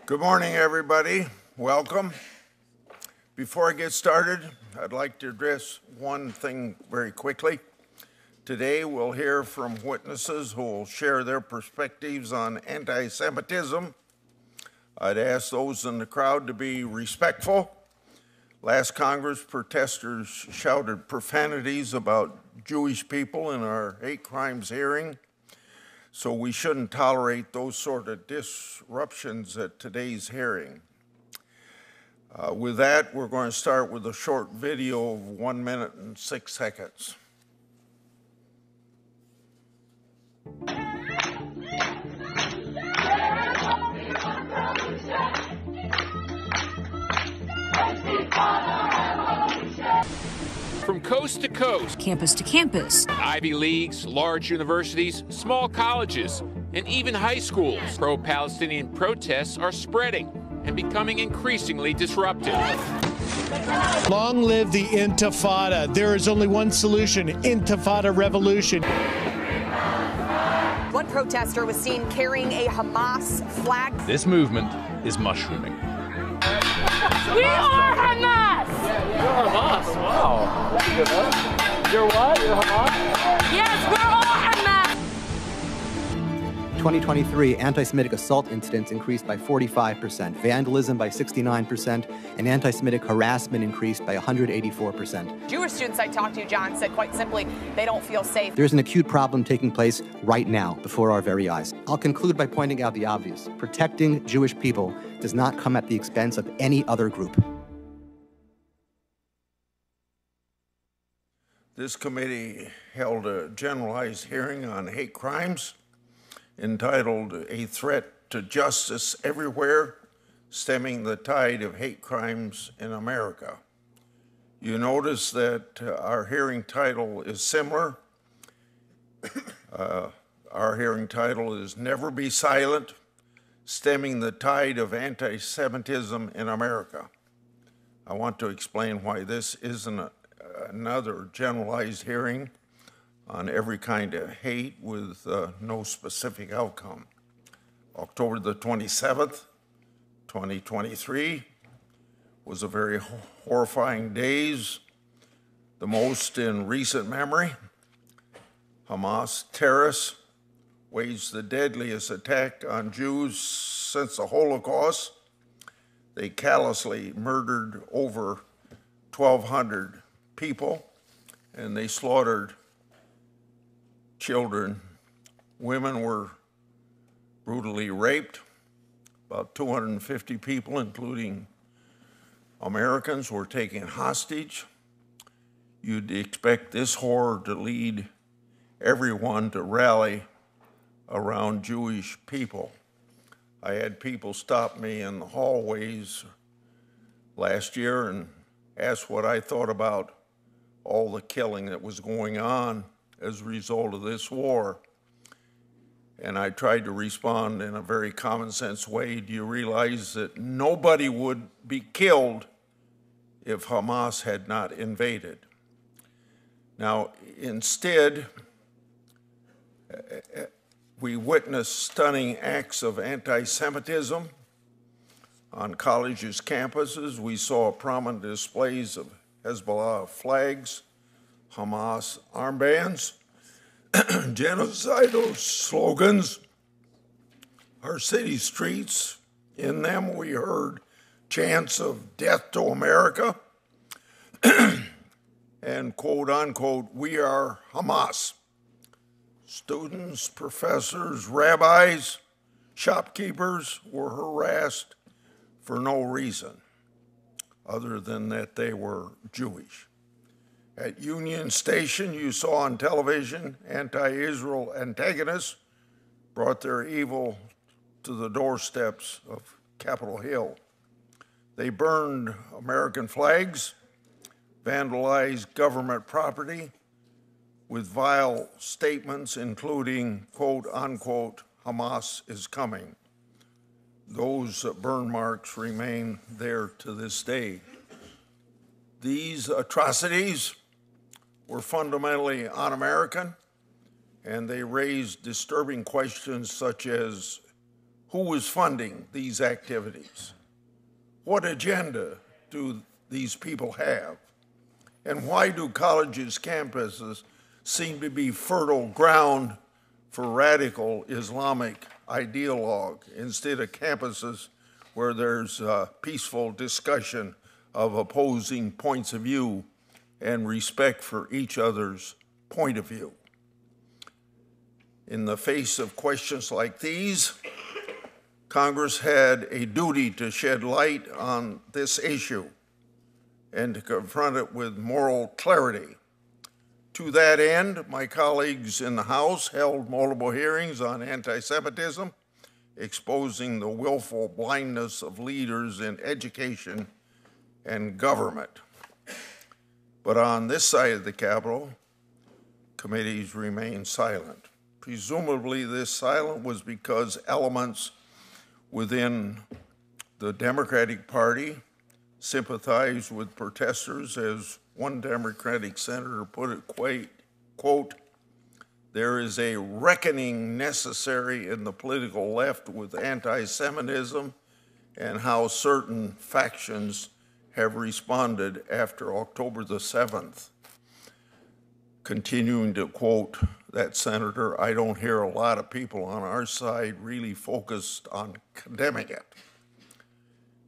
Good morning, everybody. Welcome. Before I get started, I'd like to address one thing very quickly. Today, we'll hear from witnesses who will share their perspectives on anti-Semitism. I'd ask those in the crowd to be respectful. Last Congress, protesters shouted profanities about Jewish people in our hate crimes hearing. So we shouldn't tolerate those sort of disruptions at today's hearing. With that, we're going to start with a short video of 1 minute and 6 seconds. From coast to coast, campus to campus, Ivy Leagues, large universities, small colleges, and even high schools, pro-Palestinian protests are spreading and becoming increasingly disruptive. Long live the Intifada. There is only one solution: Intifada revolution. One protester was seen carrying a Hamas flag. This movement is mushrooming. We are Hamas! You're Hamas, wow. You're what? You're Hamas? Yes, we're all Hamas! 2023 anti-Semitic assault incidents increased by 45%, vandalism by 69%, and anti-Semitic harassment increased by 184%. Jewish students I talked to, John, said quite simply they don't feel safe. There's an acute problem taking place right now before our very eyes. I'll conclude by pointing out the obvious. Protecting Jewish people does not come at the expense of any other group. This committee held a generalized hearing on hate crimes entitled "A Threat to Justice Everywhere, Stemming the Tide of Hate Crimes in America." You notice that our hearing title is similar. Our hearing title is "Never Be Silent, Stemming the Tide of Anti-Semitism in America." I want to explain why this isn't another generalized hearing on every kind of hate with no specific outcome. October the 27th, 2023 was a very horrifying days, the most in recent memory. Hamas terrorists waged the deadliest attack on Jews since the Holocaust. They callously murdered over 1,200 people, and they slaughtered children. Women were brutally raped. About 250 people, including Americans, were taken hostage. You'd expect this horror to lead everyone to rally around Jewish people. I had people stop me in the hallways last year and ask what I thought about all the killing that was going on as a result of this war. And I tried to respond in a very common sense way. Do you realize that nobody would be killed if Hamas had not invaded? Now, instead, we witnessed stunning acts of anti-Semitism on colleges' campuses. We saw prominent displays of Hezbollah flags, Hamas armbands, genocidal slogans. Our city streets, in them we heard chants of "Death to America" and quote unquote, "We are Hamas." Students, professors, rabbis, shopkeepers were harassed for no reason other than that they were Jewish. At Union Station, you saw on television anti-Israel antagonists brought their evil to the doorsteps of Capitol Hill. They burned American flags, vandalized government property with vile statements including, quote unquote, "Hamas is coming." Those burn marks remain there to this day. These atrocities were fundamentally un-American, and they raised disturbing questions such as, Who is funding these activities? What agenda do these people have? And why do colleges' campuses seem to be fertile ground for radical Islamic ideologue instead of campuses where there's peaceful discussion of opposing points of view and respect for each other's point of view? In the face of questions like these, Congress had a duty to shed light on this issue and to confront it with moral clarity. To that end, my colleagues in the House held multiple hearings on anti-Semitism, exposing the willful blindness of leaders in education and government. But on this side of the Capitol, committees remained silent. Presumably, this silence was because elements within the Democratic Party sympathized with protesters, as one Democratic senator put it, quote, "There is a reckoning necessary in the political left with anti-Semitism and how certain factions have responded after October the 7th. Continuing to quote that senator, "I don't hear a lot of people on our side really focused on condemning it."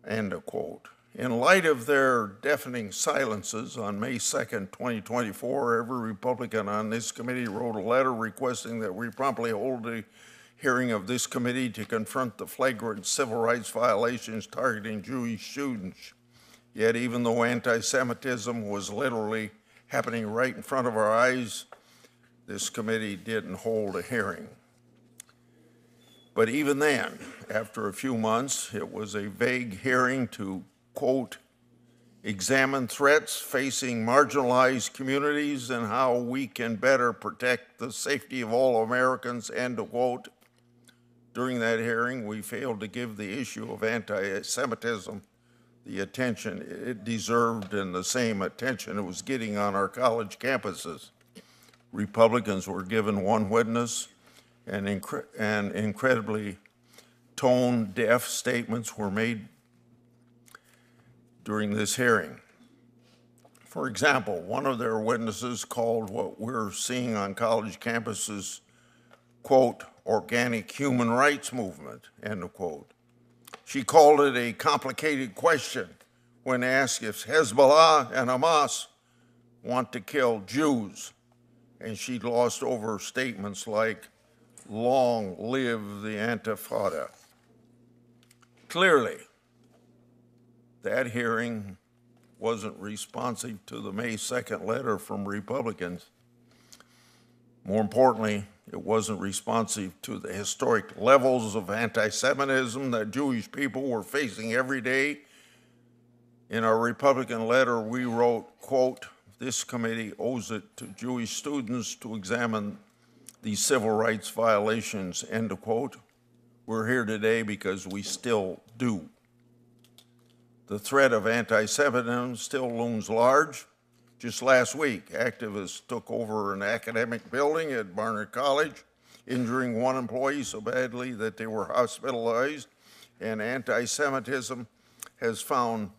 End of quote. In light of their deafening silences, on May 2nd, 2024, every Republican on this committee wrote a letter requesting that we promptly hold a hearing of this committee to confront the flagrant civil rights violations targeting Jewish students. Yet even though anti-Semitism was literally happening right in front of our eyes, this committee didn't hold a hearing. But even then, after a few months, it was a vague hearing to, quote, "examine threats facing marginalized communities and how we can better protect the safety of all Americans," end of quote. During that hearing, we failed to give the issue of anti-Semitism the attention it deserved and the same attention it was getting on our college campuses. Republicans were given one witness, and incredibly tone-deaf statements were made during this hearing. For example, one of their witnesses called what we're seeing on college campuses, quote, "organic human rights movement," end of quote. She called it a complicated question when asked if Hezbollah and Hamas want to kill Jews, and she glossed over statements like, "long live the Intifada." Clearly, that hearing wasn't responsive to the May 2nd letter from Republicans. More importantly, it wasn't responsive to the historic levels of anti-Semitism that Jewish people were facing every day. In our Republican letter, we wrote, quote, "this committee owes it to Jewish students to examine these civil rights violations," end of quote. We're here today because we still do. The threat of anti-Semitism still looms large. Just last week, activists took over an academic building at Barnard College, injuring one employee so badly that they were hospitalized, and anti-Semitism has found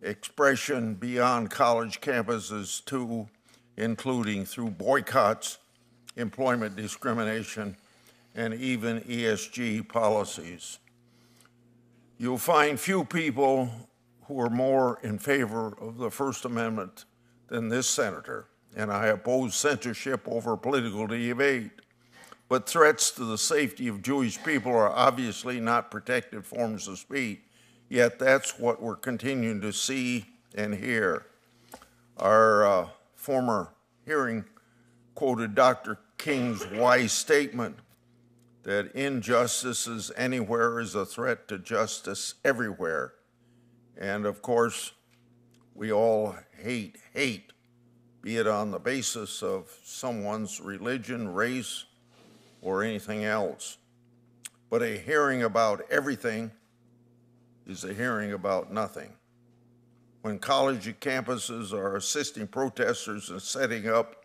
expression beyond college campuses too, including through boycotts, employment discrimination, and even ESG policies. You'll find few people who are more in favor of the First Amendment than this senator, and I oppose censorship over political debate. But threats to the safety of Jewish people are obviously not protected forms of speech, yet that's what we're continuing to see and hear. Our former hearing quoted Dr. King's wise statement that injustices anywhere is a threat to justice everywhere. And of course, we all hate, be it on the basis of someone's religion, race, or anything else. But a hearing about everything is a hearing about nothing. When college campuses are assisting protesters in setting up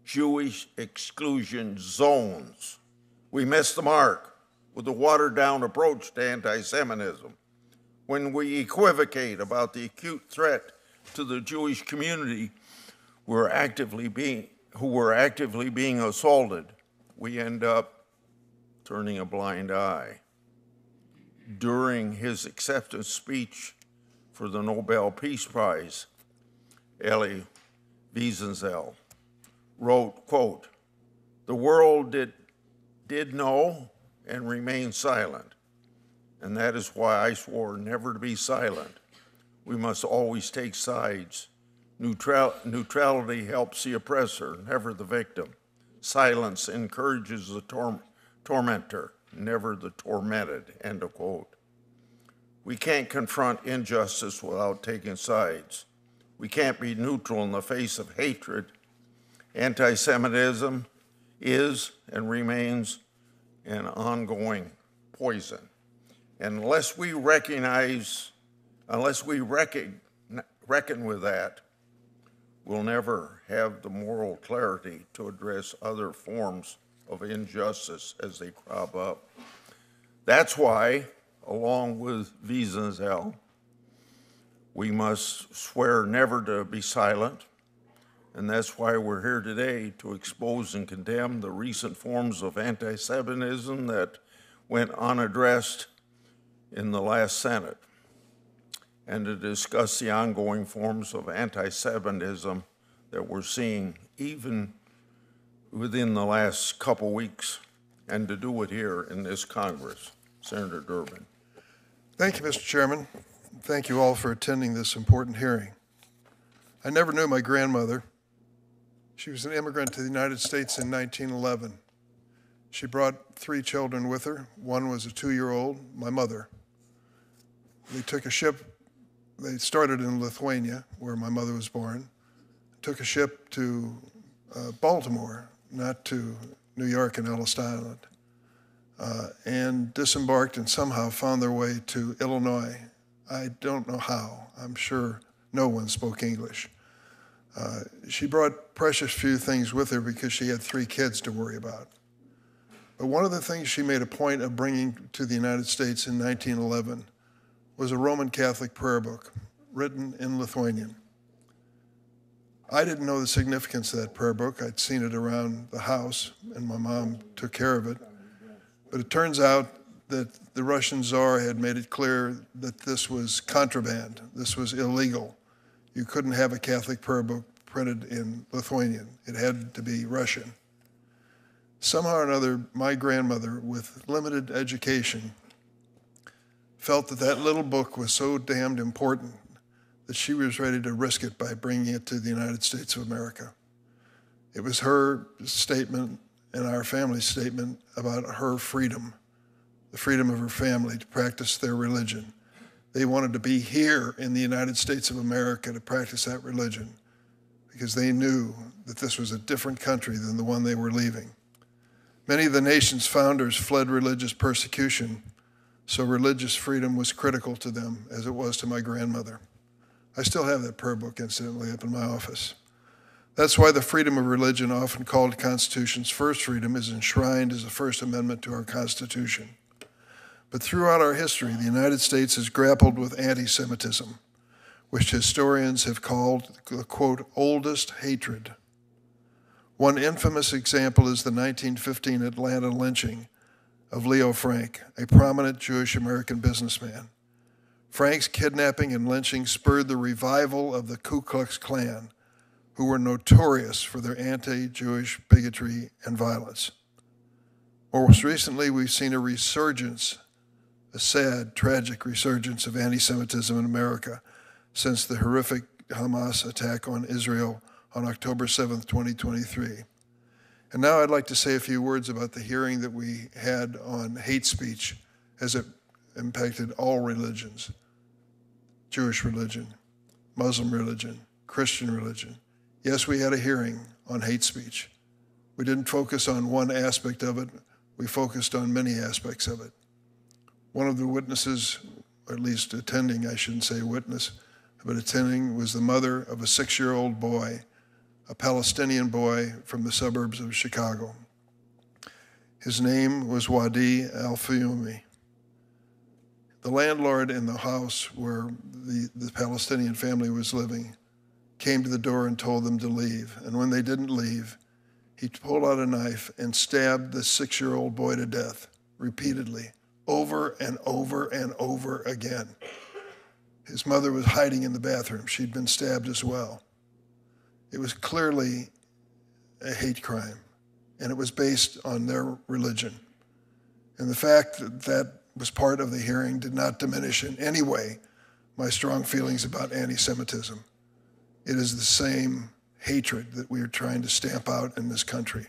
Jewish exclusion zones, we missed the mark. with a watered-down approach to anti-Semitism. When we equivocate about the acute threat to the Jewish community who were actively being assaulted, we end up turning a blind eye. During his acceptance speech for the Nobel Peace Prize, Elie Wiesel wrote, quote, "The world did know and remain silent, and that is why I swore never to be silent. We must always take sides. Neutrality helps the oppressor, never the victim. Silence encourages the tormentor, never the tormented," end of quote. We can't confront injustice without taking sides. We can't be neutral in the face of hatred. Anti-Semitism is and remains an ongoing poison. Unless we reckon with that, we'll never have the moral clarity to address other forms of injustice as they crop up. That's why, along with Wiesel, we must swear never to be silent, and that's why we're here today to expose and condemn the recent forms of anti-Semitism that went unaddressed in the last Senate, and to discuss the ongoing forms of anti-Semitism that we're seeing even within the last couple weeks, and to do it here in this Congress. Senator Durbin. Thank you, Mr. Chairman. Thank you all for attending this important hearing. I never knew my grandmother. She was an immigrant to the United States in 1911. She brought 3 children with her. One was a 2-year-old, my mother. They took a ship. They started in Lithuania, where my mother was born, took a ship to Baltimore, not to New York and Ellis Island, and disembarked and somehow found their way to Illinois. I don't know how. I'm sure no one spoke English. She brought precious few things with her because she had 3 kids to worry about. But one of the things she made a point of bringing to the United States in 1911 was a Roman Catholic prayer book written in Lithuanian. I didn't know the significance of that prayer book. I'd seen it around the house, and my mom took care of it. But it turns out that the Russian Tsar had made it clear that this was contraband. This was illegal. You couldn't have a Catholic prayer book printed in Lithuanian. It had to be Russian. Somehow or another, my grandmother, with limited education, felt that that little book was so damned important that she was ready to risk it by bringing it to the United States of America. It was her statement and our family's statement about her freedom, the freedom of her family to practice their religion. They wanted to be here in the United States of America to practice that religion because they knew that this was a different country than the one they were leaving. Many of the nation's founders fled religious persecution, so religious freedom was critical to them as it was to my grandmother. I still have that prayer book, incidentally, up in my office. That's why the freedom of religion, often called the Constitution's first freedom, is enshrined as the First Amendment to our Constitution. But throughout our history, the United States has grappled with anti-Semitism, which historians have called the, quote, oldest hatred. One infamous example is the 1915 Atlanta lynching of Leo Frank, a prominent Jewish American businessman. Frank's kidnapping and lynching spurred the revival of the Ku Klux Klan, who were notorious for their anti-Jewish bigotry and violence. Most recently, we've seen a resurgence, a sad, tragic resurgence of anti-Semitism in America since the horrific Hamas attack on Israel on October 7th, 2023. And now I'd like to say a few words about the hearing that we had on hate speech as it impacted all religions: Jewish religion, Muslim religion, Christian religion. Yes, we had a hearing on hate speech. We didn't focus on one aspect of it. We focused on many aspects of it. One of the witnesses, or at least attending, I shouldn't say witness, but attending, was the mother of a 6-year-old boy, a Palestinian boy from the suburbs of Chicago. His name was Wadi Al-Fayumi. The landlord in the house where the Palestinian family was living came to the door and told them to leave. And when they didn't leave, he pulled out a knife and stabbed the 6-year-old boy to death repeatedly, over and over and over again. His mother was hiding in the bathroom. She'd been stabbed as well. It was clearly a hate crime, and it was based on their religion. And the fact that that was part of the hearing did not diminish in any way my strong feelings about anti-Semitism. It is the same hatred that we are trying to stamp out in this country.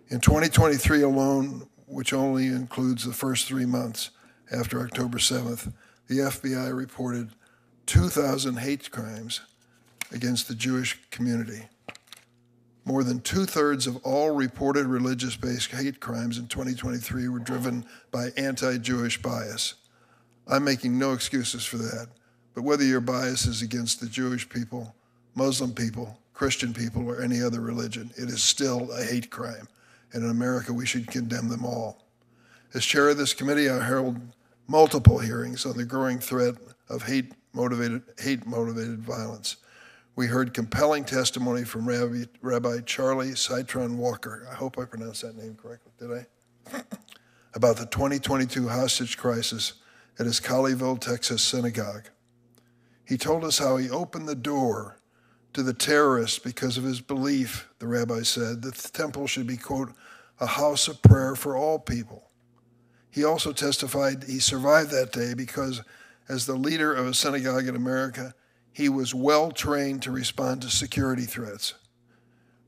In 2023 alone, which only includes the first 3 months after October 7th, the FBI reported 2,000 hate crimes against the Jewish community. More than 2/3 of all reported religious-based hate crimes in 2023 were driven by anti-Jewish bias. I'm making no excuses for that, but whether your bias is against the Jewish people, Muslim people, Christian people, or any other religion, it is still a hate crime. And in America, we should condemn them all. As chair of this committee, I held multiple hearings on the growing threat of hate-motivated violence. We heard compelling testimony from Rabbi Charlie Citron Walker. I hope I pronounced that name correctly, did I? About the 2022 hostage crisis at his Colleyville, Texas synagogue. He told us how he opened the door to the terrorists because of his belief, the rabbi said, that the temple should be, quote, a house of prayer for all people. He also testified he survived that day because, as the leader of a synagogue in America, he was well trained to respond to security threats.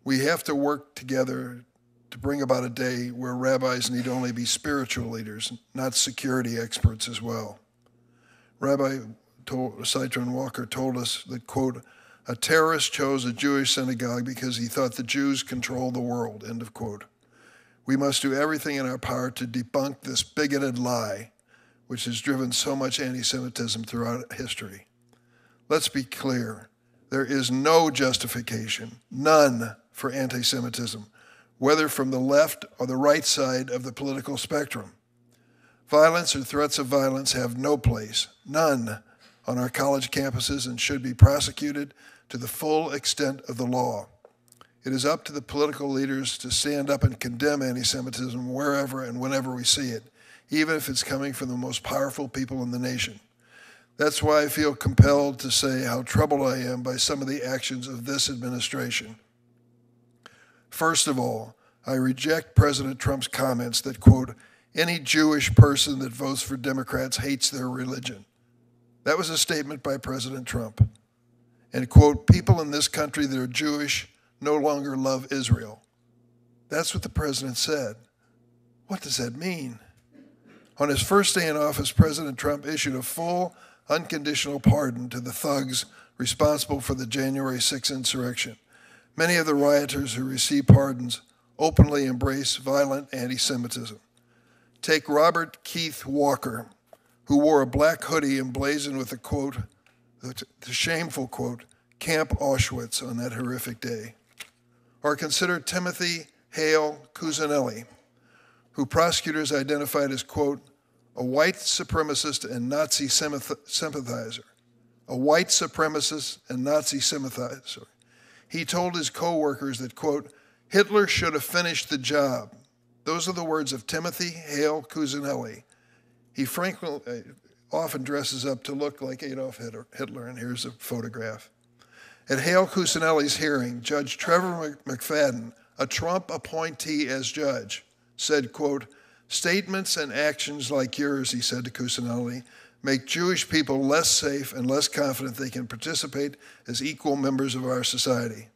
We have to work together to bring about a day where rabbis need only be spiritual leaders, not security experts as well. Rabbi Citron Walker told us that, quote, a terrorist chose a Jewish synagogue because he thought the Jews control the world, end of quote. We must do everything in our power to debunk this bigoted lie, which has driven so much anti-Semitism throughout history. Let's be clear, there is no justification, none, for anti-Semitism, whether from the left or the right side of the political spectrum. Violence or threats of violence have no place, none, on our college campuses and should be prosecuted to the full extent of the law. It is up to the political leaders to stand up and condemn anti-Semitism wherever and whenever we see it, even if it's coming from the most powerful people in the nation. That's why I feel compelled to say how troubled I am by some of the actions of this administration. First of all, I reject President Trump's comments that, quote, any Jewish person that votes for Democrats hates their religion. That was a statement by President Trump. And, quote, people in this country that are Jewish no longer love Israel. That's what the president said. What does that mean? On his first day in office, President Trump issued a full, unconditional pardon to the thugs responsible for the January 6th insurrection. Many of the rioters who received pardons openly embrace violent anti-Semitism. Take Robert Keith Walker, who wore a black hoodie emblazoned with the quote, the shameful quote, Camp Auschwitz on that horrific day. Or consider Timothy Hale Cusinelli, who prosecutors identified as, quote, a white supremacist and Nazi sympathizer. A white supremacist and Nazi sympathizer. He told his co-workers that, quote, Hitler should have finished the job. Those are the words of Timothy Hale Cusinelli. He frankly often dresses up to look like Adolf Hitler, and here's a photograph. At Hale Cusinelli's hearing, Judge Trevor McFadden, a Trump appointee as judge, said, quote, statements and actions like yours, he said to Cusinelli, make Jewish people less safe and less confident they can participate as equal members of our society.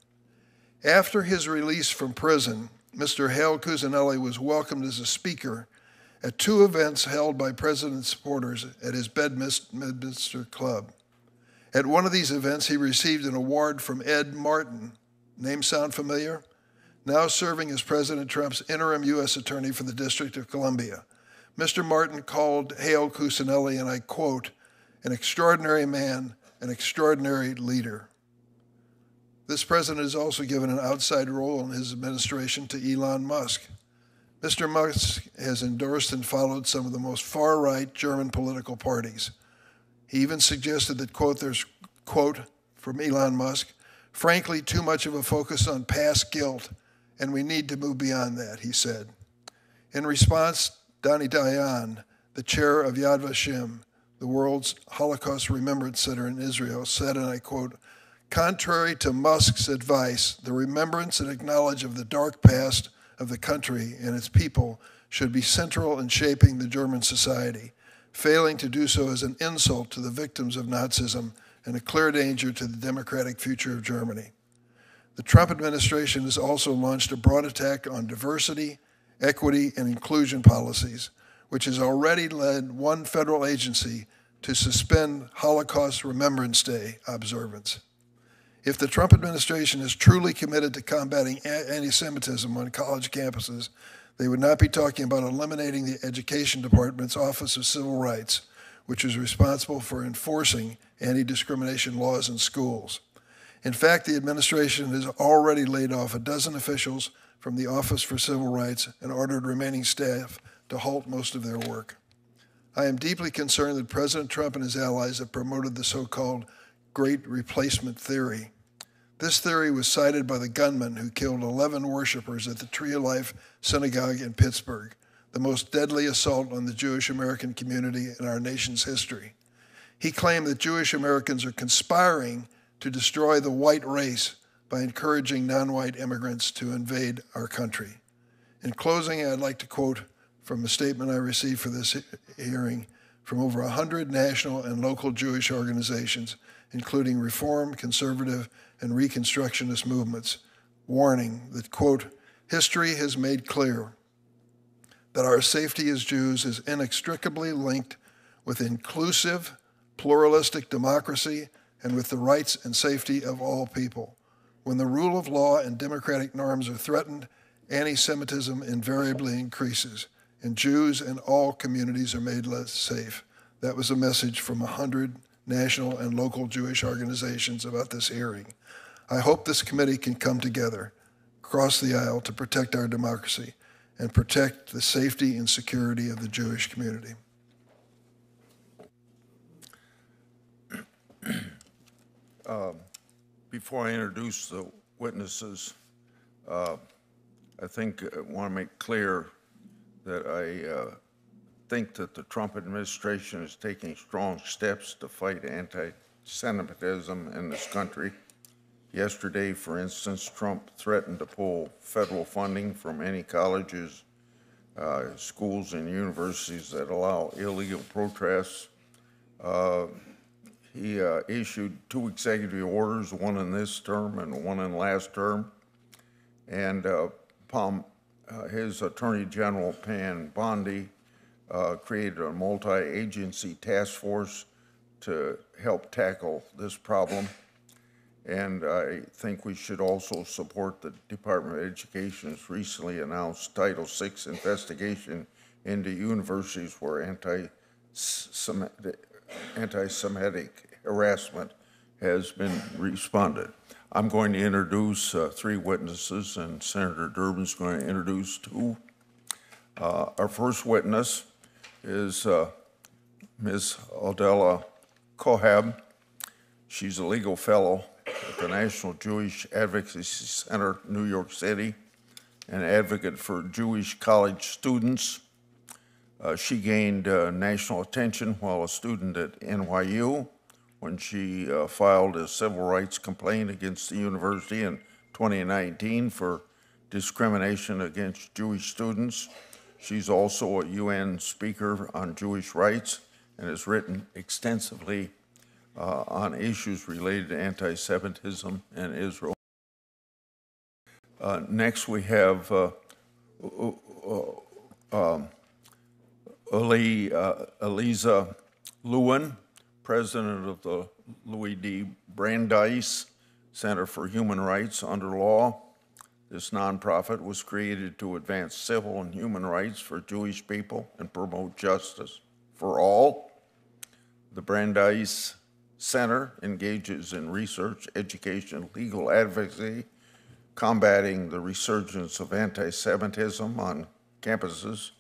After his release from prison, Mr. Hale Cusinelli was welcomed as a speaker at 2 events held by President supporters at his Bedminster Club. At one of these events, he received an award from Ed Martin. Name sound familiar? Now serving as President Trump's interim U.S. Attorney for the District of Columbia. Mr. Martin called Hale Cusinelli, and I quote, an extraordinary man, an extraordinary leader. This president has also given an outside role in his administration to Elon Musk. Mr. Musk has endorsed and followed some of the most far-right German political parties. He even suggested that, quote, there's, quote, from Elon Musk, frankly, too much of a focus on past guilt, and we need to move beyond that, he said. In response, Dani Dayan, the chair of Yad Vashem, the world's Holocaust Remembrance Center in Israel, said, and I quote, contrary to Musk's advice, the remembrance and acknowledge of the dark past of the country and its people should be central in shaping the German society. Failing to do so is an insult to the victims of Nazism and a clear danger to the democratic future of Germany. The Trump administration has also launched a broad attack on diversity, equity, and inclusion policies, which has already led one federal agency to suspend Holocaust Remembrance Day observance. If the Trump administration is truly committed to combating anti-Semitism on college campuses, they would not be talking about eliminating the Education Department's Office of Civil Rights, which is responsible for enforcing anti-discrimination laws in schools. In fact, the administration has already laid off a dozen officials from the Office for Civil Rights and ordered remaining staff to halt most of their work. I am deeply concerned that President Trump and his allies have promoted the so-called Great Replacement Theory. This theory was cited by the gunman who killed 11 worshipers at the Tree of Life Synagogue in Pittsburgh, the most deadly assault on the Jewish American community in our nation's history. He claimed that Jewish Americans are conspiring to destroy the white race by encouraging non-white immigrants to invade our country. In closing, I'd like to quote from a statement I received for this hearing from over 100 national and local Jewish organizations, including Reform, Conservative, and Reconstructionist movements, warning that, quote, history has made clear that our safety as Jews is inextricably linked with inclusive, pluralistic democracy and with the rights and safety of all people. When the rule of law and democratic norms are threatened, anti-Semitism invariably increases, and Jews and all communities are made less safe. That was a message from 100 national and local Jewish organizations about this hearing. I hope this committee can come together, across the aisle, to protect our democracy and protect the safety and security of the Jewish community. Before I introduce the witnesses, I think I want to make clear that I think that the Trump administration is taking strong steps to fight anti-Semitism in this country. Yesterday, for instance, Trump threatened to pull federal funding from any colleges, schools, and universities that allow illegal protests. He issued 2 executive orders, one in this term and one in last term. And his Attorney General, Pan Bondi, created a multi-agency task force to help tackle this problem. And I think we should also support the Department of Education's recently announced Title VI investigation into universities where anti-Semitic harassment has been responded. I'm going to introduce 3 witnesses, and Senator Durbin's going to introduce 2. Our first witness is Ms. Adela Kohab. She's a legal fellow at the National Jewish Advocacy Center, New York City, an advocate for Jewish college students. She gained national attention while a student at NYU when she filed a civil rights complaint against the university in 2019 for discrimination against Jewish students. She's also a UN speaker on Jewish rights and has written extensively on issues related to anti-Semitism in Israel. Next, we have Eliza Lewin, president of the Louis D. Brandeis Center for Human Rights Under Law. This nonprofit was created to advance civil and human rights for Jewish people and promote justice for all. The Brandeis Center engages in research, education, legal advocacy, combating the resurgence of anti-Semitism on campuses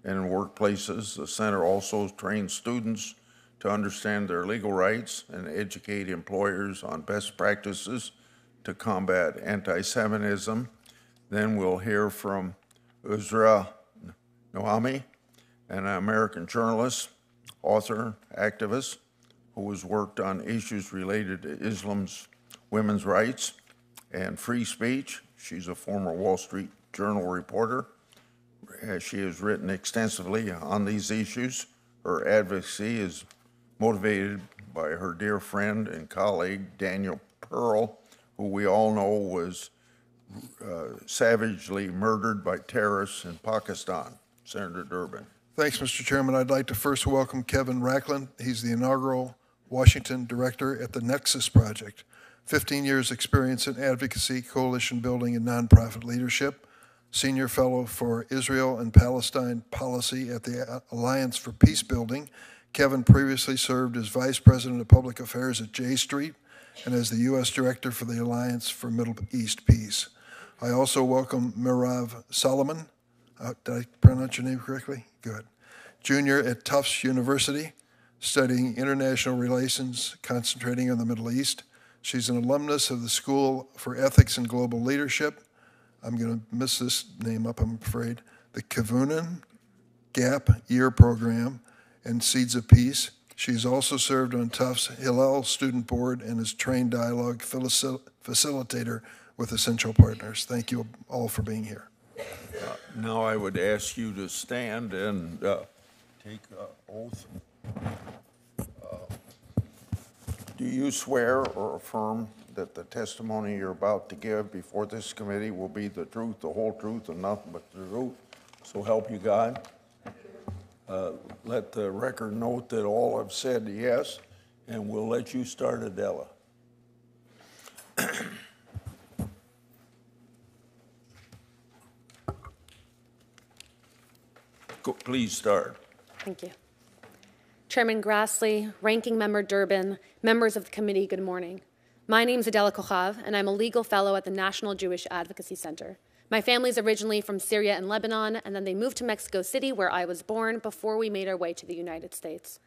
and in workplaces. The center also trains students to understand their legal rights and educate employers on best practices to combat anti-Semitism. Then we'll hear from Uzra Noami, an American journalist, author, activist, who has worked on issues related to Islam's women's rights and free speech. She's a former Wall Street Journal reporter. She has written extensively on these issues. Her advocacy is motivated by her dear friend and colleague, Daniel Pearl, who we all know was savagely murdered by terrorists in Pakistan. Senator Durbin. Thanks, Mr. Chairman. I'd like to first welcome Kevin Racklin. He's the inaugural Washington director at the Nexus Project. 15 years experience in advocacy, coalition building, and nonprofit leadership. Senior fellow for Israel and Palestine policy at the Alliance for Peace Building. Kevin previously served as Vice President of Public Affairs at J Street and as the U.S. Director for the Alliance for Middle East Peace. I also welcome Mirav Solomon. Did I pronounce your name correctly? Good. Junior at Tufts University, studying international relations, concentrating on the Middle East. She's an alumnus of the School for Ethics and Global Leadership. I'm going to mess this name up, I'm afraid. The Kavunan Gap Year Program and Seeds of Peace. She's also served on Tufts Hillel Student Board and is trained dialogue facilitator with Essential Partners. Thank you all for being here. Now I would ask you to stand and take an oath. Do you swear or affirm that the testimony you're about to give before this committee will be the truth, the whole truth, and nothing but the truth? So help you God. Let the record note that all have said yes, and we'll let you start, Adela. Please start. Thank you. Chairman Grassley, Ranking Member Durbin, members of the committee, good morning. My name is Adela Kochav, and I'm a legal fellow at the National Jewish Advocacy Center. My family is originally from Syria and Lebanon, and then they moved to Mexico City, where I was born, before we made our way to the United States.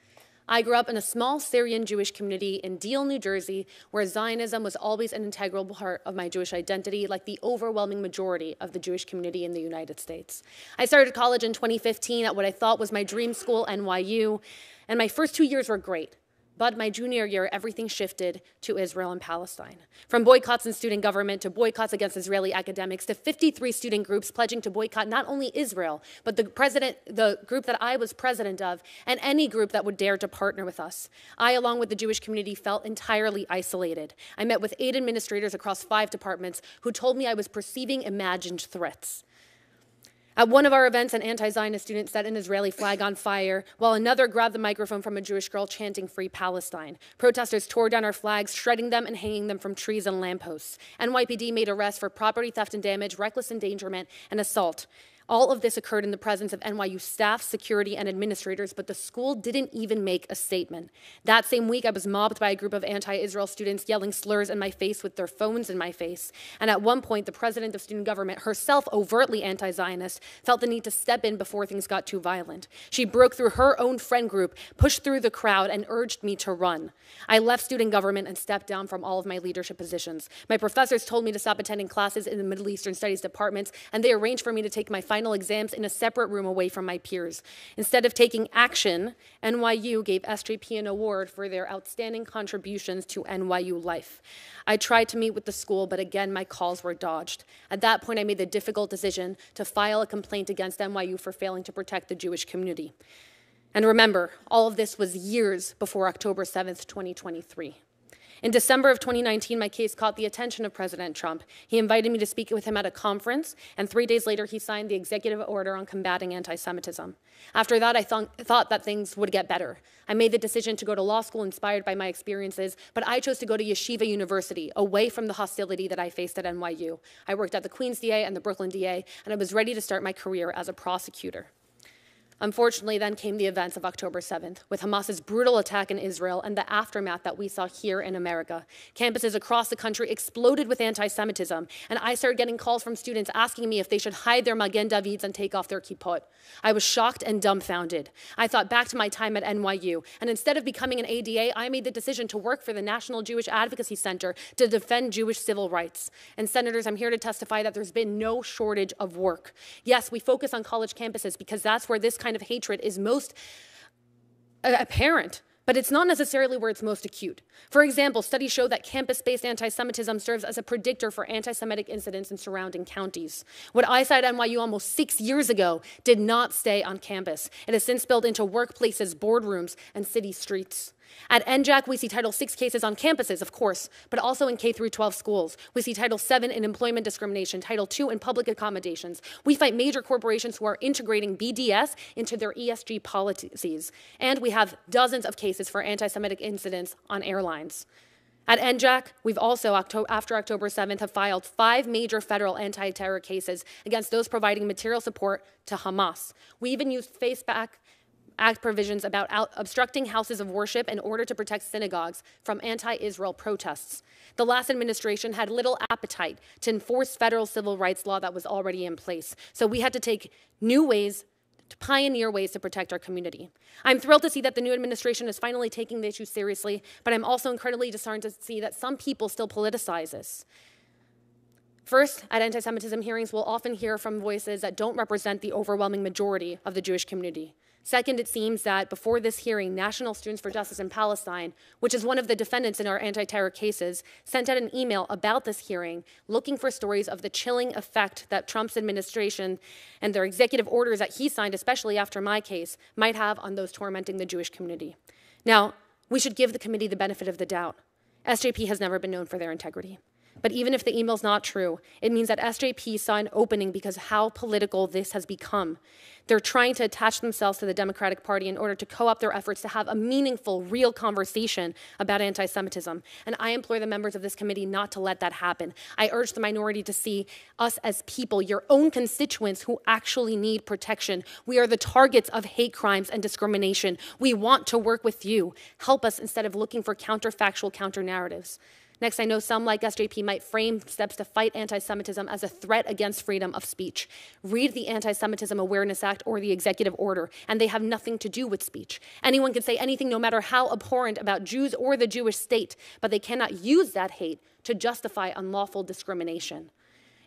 I grew up in a small Syrian Jewish community in Deal, New Jersey, where Zionism was always an integral part of my Jewish identity, like the overwhelming majority of the Jewish community in the United States. I started college in 2015 at what I thought was my dream school, NYU, and my first 2 years were great. But my junior year, everything shifted to Israel and Palestine. From boycotts in student government to boycotts against Israeli academics to 53 student groups pledging to boycott not only Israel, but the group that I was president of, and any group that would dare to partner with us. I, along with the Jewish community, felt entirely isolated. I met with 8 administrators across 5 departments who told me I was perceiving imagined threats. At one of our events, an anti-Zionist student set an Israeli flag on fire, while another grabbed the microphone from a Jewish girl chanting "Free Palestine." Protesters tore down our flags, shredding them and hanging them from trees and lampposts. NYPD made arrests for property theft and damage, reckless endangerment, and assault. All of this occurred in the presence of NYU staff, security, and administrators, but the school didn't even make a statement. That same week, I was mobbed by a group of anti-Israel students yelling slurs in my face with their phones in my face. And at one point, the president of student government, herself overtly anti-Zionist, felt the need to step in before things got too violent. She broke through her own friend group, pushed through the crowd, and urged me to run. I left student government and stepped down from all of my leadership positions. My professors told me to stop attending classes in the Middle Eastern Studies departments, and they arranged for me to take my final exams in a separate room away from my peers. Instead of taking action, NYU gave SJP an award for their outstanding contributions to NYU life. I tried to meet with the school, but again, my calls were dodged. At that point, I made the difficult decision to file a complaint against NYU for failing to protect the Jewish community. And remember, all of this was years before October 7th, 2023. In December of 2019, my case caught the attention of President Trump. He invited me to speak with him at a conference, and 3 days later, he signed the executive order on combating anti-Semitism. After that, I thought that things would get better. I made the decision to go to law school inspired by my experiences, but I chose to go to Yeshiva University, away from the hostility that I faced at NYU. I worked at the Queens DA and the Brooklyn DA, and I was ready to start my career as a prosecutor. Unfortunately, then came the events of October 7th, with Hamas's brutal attack in Israel and the aftermath that we saw here in America. Campuses across the country exploded with anti-Semitism, and I started getting calls from students asking me if they should hide their Magen Davids and take off their kippot. I was shocked and dumbfounded. I thought back to my time at NYU, and instead of becoming an ADA, I made the decision to work for the National Jewish Advocacy Center to defend Jewish civil rights. And senators, I'm here to testify that there's been no shortage of work. Yes, we focus on college campuses because that's where this kind of hatred is most apparent, but it's not necessarily where it's most acute. For example, studies show that campus-based anti-Semitism serves as a predictor for anti-Semitic incidents in surrounding counties. What I saw at NYU almost 6 years ago did not stay on campus. It has since spilled into workplaces, boardrooms, and city streets. At NJAC, we see Title VI cases on campuses, of course, but also in K-12 schools. We see Title VII in employment discrimination, Title II in public accommodations. We fight major corporations who are integrating BDS into their ESG policies. And we have dozens of cases for anti-Semitic incidents on airlines. At NJAC, we've also, after October 7th, have filed 5 major federal anti-terror cases against those providing material support to Hamas. We even used FaceBack Act provisions about obstructing houses of worship in order to protect synagogues from anti-Israel protests. The last administration had little appetite to enforce federal civil rights law that was already in place. So we had to take new ways, to pioneer ways to protect our community. I'm thrilled to see that the new administration is finally taking the issue seriously, but I'm also incredibly disheartened to see that some people still politicize this. First, at anti-Semitism hearings, we'll often hear from voices that don't represent the overwhelming majority of the Jewish community. Second, it seems that before this hearing, National Students for Justice in Palestine, which is one of the defendants in our anti-terror cases, sent out an email about this hearing looking for stories of the chilling effect that Trump's administration and their executive orders that he signed, especially after my case, might have on those tormenting the Jewish community. Now, we should give the committee the benefit of the doubt. SJP has never been known for their integrity. But even if the email's not true, it means that SJP saw an opening because of how political this has become. They're trying to attach themselves to the Democratic Party in order to co-opt their efforts to have a meaningful, real conversation about anti-Semitism. And I implore the members of this committee not to let that happen. I urge the minority to see us as people, your own constituents who actually need protection. We are the targets of hate crimes and discrimination. We want to work with you. Help us instead of looking for counterfactual counter-narratives. Next, I know some like SJP might frame steps to fight anti-Semitism as a threat against freedom of speech. Read the Anti-Semitism Awareness Act or the executive order, and they have nothing to do with speech. Anyone can say anything, no matter how abhorrent, about Jews or the Jewish state, but they cannot use that hate to justify unlawful discrimination.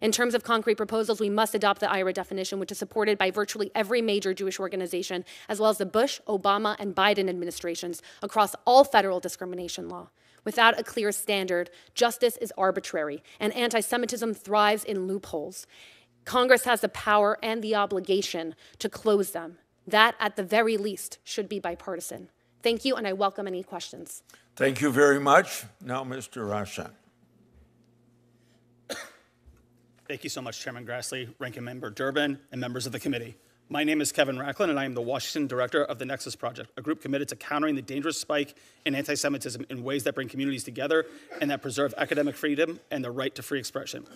In terms of concrete proposals, we must adopt the IRA definition, which is supported by virtually every major Jewish organization, as well as the Bush, Obama, and Biden administrations across all federal discrimination law. Without a clear standard, justice is arbitrary, and anti-Semitism thrives in loopholes. Congress has the power and the obligation to close them. That, at the very least, should be bipartisan. Thank you, and I welcome any questions. Thank you very much. Now, Mr. Rashan. Thank you so much, Chairman Grassley, Ranking Member Durbin, and members of the committee. My name is Kevin Racklin, and I am the Washington Director of the Nexus Project, a group committed to countering the dangerous spike in anti-Semitism in ways that bring communities together and that preserve academic freedom and the right to free expression.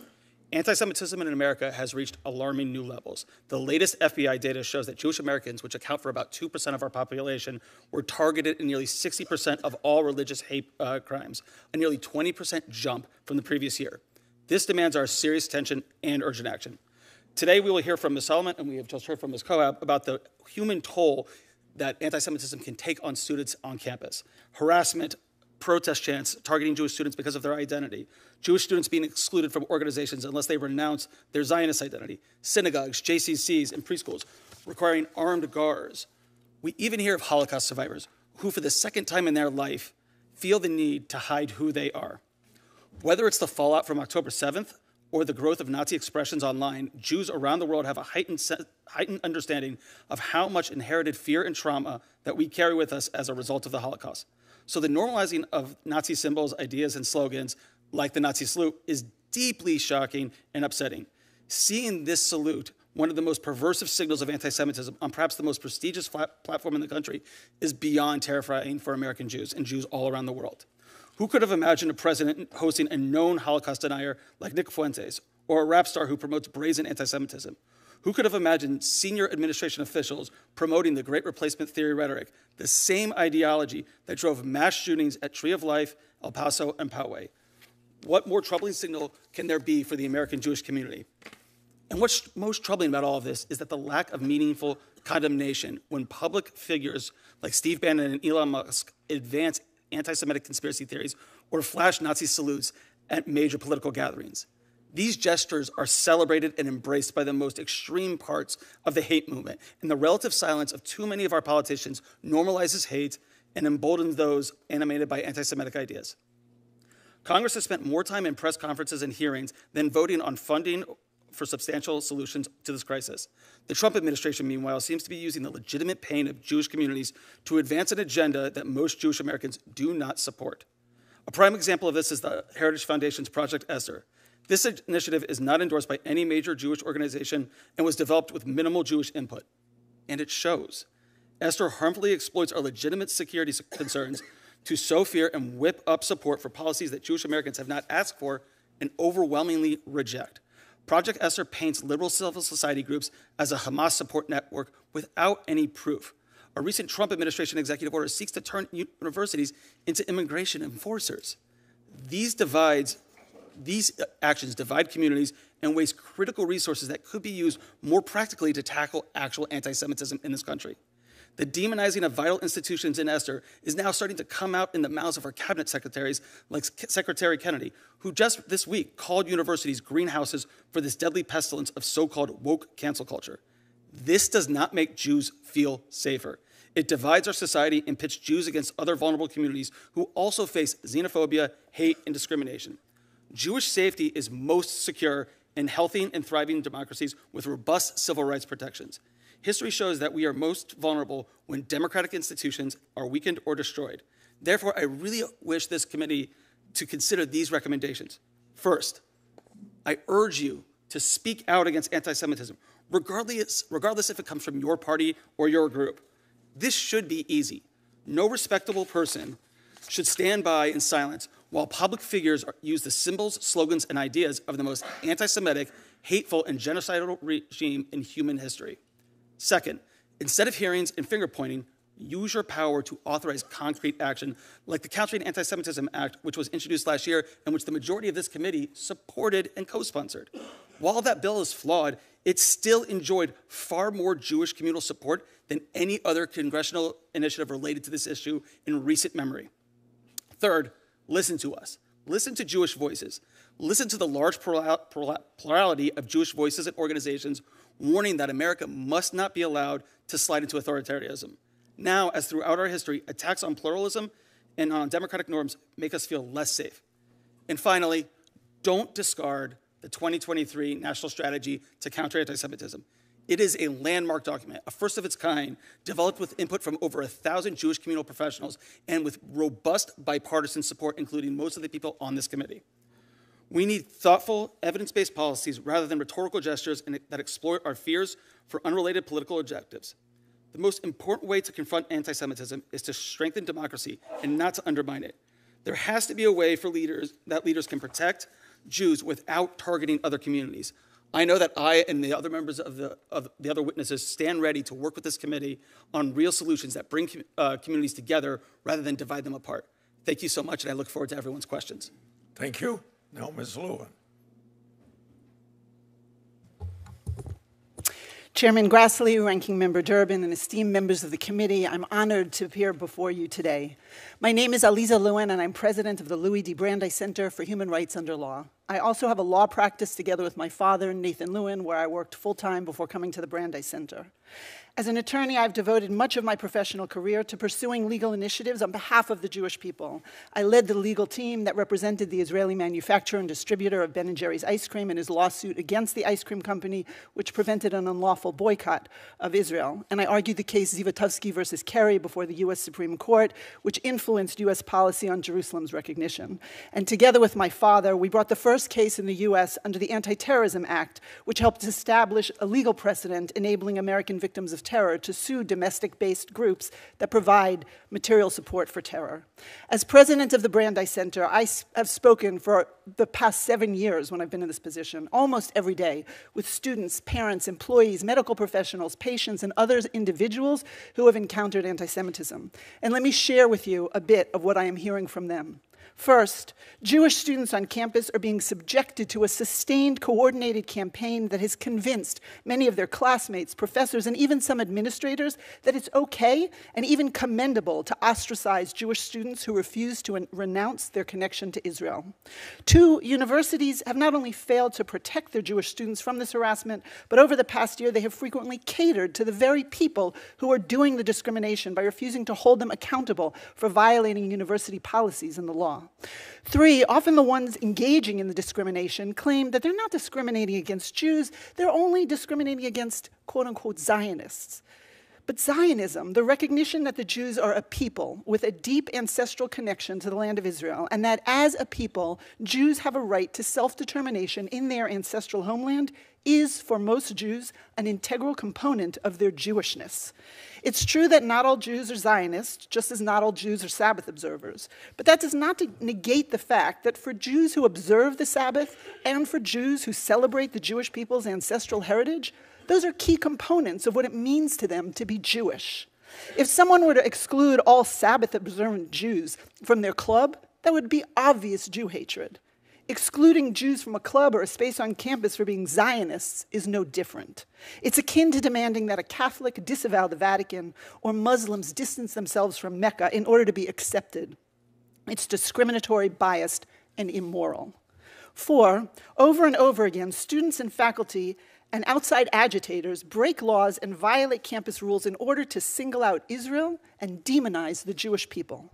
Anti-Semitism in America has reached alarming new levels. The latest FBI data shows that Jewish Americans, which account for about 2% of our population, were targeted in nearly 60% of all religious hate crimes, a nearly 20% jump from the previous year. This demands our serious attention and urgent action. Today, we will hear from Ms. Solomon, and we have just heard from Ms. Coab about the human toll that anti-Semitism can take on students on campus. Harassment, protest chants targeting Jewish students because of their identity, Jewish students being excluded from organizations unless they renounce their Zionist identity, synagogues, JCCs, and preschools requiring armed guards. We even hear of Holocaust survivors who, for the second time in their life, feel the need to hide who they are. Whether it's the fallout from October 7th, or the growth of Nazi expressions online, Jews around the world have a heightened understanding of how much inherited fear and trauma that we carry with us as a result of the Holocaust. So the normalizing of Nazi symbols, ideas, and slogans, like the Nazi salute, is deeply shocking and upsetting. Seeing this salute, one of the most perversive signals of anti-Semitism on perhaps the most prestigious platform in the country, is beyond terrifying for American Jews and Jews all around the world. Who could have imagined a president hosting a known Holocaust denier like Nick Fuentes, or a rap star who promotes brazen anti-Semitism? Who could have imagined senior administration officials promoting the Great Replacement Theory rhetoric, the same ideology that drove mass shootings at Tree of Life, El Paso, and Poway? What more troubling signal can there be for the American Jewish community? And what's most troubling about all of this is that the lack of meaningful condemnation when public figures like Steve Bannon and Elon Musk advance anti-Semitic conspiracy theories or flash Nazi salutes at major political gatherings. These gestures are celebrated and embraced by the most extreme parts of the hate movement, and the relative silence of too many of our politicians normalizes hate and emboldens those animated by anti-Semitic ideas. Congress has spent more time in press conferences and hearings than voting on funding for substantial solutions to this crisis. The Trump administration, meanwhile, seems to be using the legitimate pain of Jewish communities to advance an agenda that most Jewish Americans do not support. A prime example of this is the Heritage Foundation's Project Esther. This initiative is not endorsed by any major Jewish organization and was developed with minimal Jewish input. And it shows. Esther harmfully exploits our legitimate security concerns to sow fear and whip up support for policies that Jewish Americans have not asked for and overwhelmingly reject. Project Esther paints liberal civil society groups as a Hamas support network without any proof. A recent Trump administration executive order seeks to turn universities into immigration enforcers. These actions divide communities and waste critical resources that could be used more practically to tackle actual anti-Semitism in this country. The demonizing of vital institutions in Esther is now starting to come out in the mouths of our cabinet secretaries, like Secretary Kennedy, who just this week called universities greenhouses for this deadly pestilence of so-called woke cancel culture. This does not make Jews feel safer. It divides our society and pits Jews against other vulnerable communities who also face xenophobia, hate, and discrimination. Jewish safety is most secure in healthy and thriving democracies with robust civil rights protections. History shows that we are most vulnerable when democratic institutions are weakened or destroyed. Therefore, I really wish this committee to consider these recommendations. First, I urge you to speak out against anti-Semitism, regardless if it comes from your party or your group. This should be easy. No respectable person should stand by in silence while public figures use the symbols, slogans, and ideas of the most anti-Semitic, hateful, and genocidal regime in human history. Second, instead of hearings and finger-pointing, use your power to authorize concrete action, like the Countering Anti-Semitism Act, which was introduced last year and which the majority of this committee supported and co-sponsored. While that bill is flawed, it still enjoyed far more Jewish communal support than any other congressional initiative related to this issue in recent memory. Third, listen to us. Listen to Jewish voices. Listen to the large plurality of Jewish voices and organizations warning that America must not be allowed to slide into authoritarianism. Now, as throughout our history, attacks on pluralism and on democratic norms make us feel less safe. And finally, don't discard the 2023 National Strategy to Counter Anti-Semitism. It is a landmark document, a first of its kind, developed with input from over 1,000 Jewish communal professionals and with robust bipartisan support, including most of the people on this committee. We need thoughtful, evidence-based policies rather than rhetorical gestures that exploit our fears for unrelated political objectives. The most important way to confront anti-Semitism is to strengthen democracy and not to undermine it. There has to be a way for leaders can protect Jews without targeting other communities. I know that I and the other members of the other witnesses stand ready to work with this committee on real solutions that bring communities together rather than divide them apart. Thank you so much, and I look forward to everyone's questions. Thank you. Now, Ms. Lewin. Chairman Grassley, Ranking Member Durbin, and esteemed members of the committee, I'm honored to appear before you today. My name is Aliza Lewin, and I'm president of the Louis D. Brandeis Center for Human Rights Under Law. I also have a law practice together with my father, Nathan Lewin, where I worked full-time before coming to the Brandeis Center. As an attorney, I've devoted much of my professional career to pursuing legal initiatives on behalf of the Jewish people. I led the legal team that represented the Israeli manufacturer and distributor of Ben & Jerry's ice cream in his lawsuit against the ice cream company, which prevented an unlawful boycott of Israel. And I argued the case Zivotofsky versus Kerry before the U.S. Supreme Court, which influenced U.S. policy on Jerusalem's recognition. And together with my father, we brought the first first case in the U.S. under the Anti-Terrorism Act, which helped establish a legal precedent enabling American victims of terror to sue domestic-based groups that provide material support for terror. As president of the Brandeis Center, I have spoken for the past 7 years when I've been in this position, almost every day, with students, parents, employees, medical professionals, patients, and other individuals who have encountered anti-Semitism. And let me share with you a bit of what I am hearing from them. First, Jewish students on campus are being subjected to a sustained, coordinated campaign that has convinced many of their classmates, professors, and even some administrators that it's okay and even commendable to ostracize Jewish students who refuse to renounce their connection to Israel. Two, universities have not only failed to protect their Jewish students from this harassment, but over the past year they have frequently catered to the very people who are doing the discrimination by refusing to hold them accountable for violating university policies and the law. Three, often the ones engaging in the discrimination claim that they're not discriminating against Jews, they're only discriminating against quote-unquote Zionists. But Zionism, the recognition that the Jews are a people with a deep ancestral connection to the land of Israel, and that as a people, Jews have a right to self-determination in their ancestral homeland, is, for most Jews, an integral component of their Jewishness. It's true that not all Jews are Zionists, just as not all Jews are Sabbath observers. But that does not negate the fact that for Jews who observe the Sabbath and for Jews who celebrate the Jewish people's ancestral heritage, those are key components of what it means to them to be Jewish. If someone were to exclude all Sabbath-observant Jews from their club, that would be obvious Jew hatred. Excluding Jews from a club or a space on campus for being Zionists is no different. It's akin to demanding that a Catholic disavow the Vatican or Muslims distance themselves from Mecca in order to be accepted. It's discriminatory, biased, and immoral. Four, over and over again, students and faculty and outside agitators break laws and violate campus rules in order to single out Israel and demonize the Jewish people.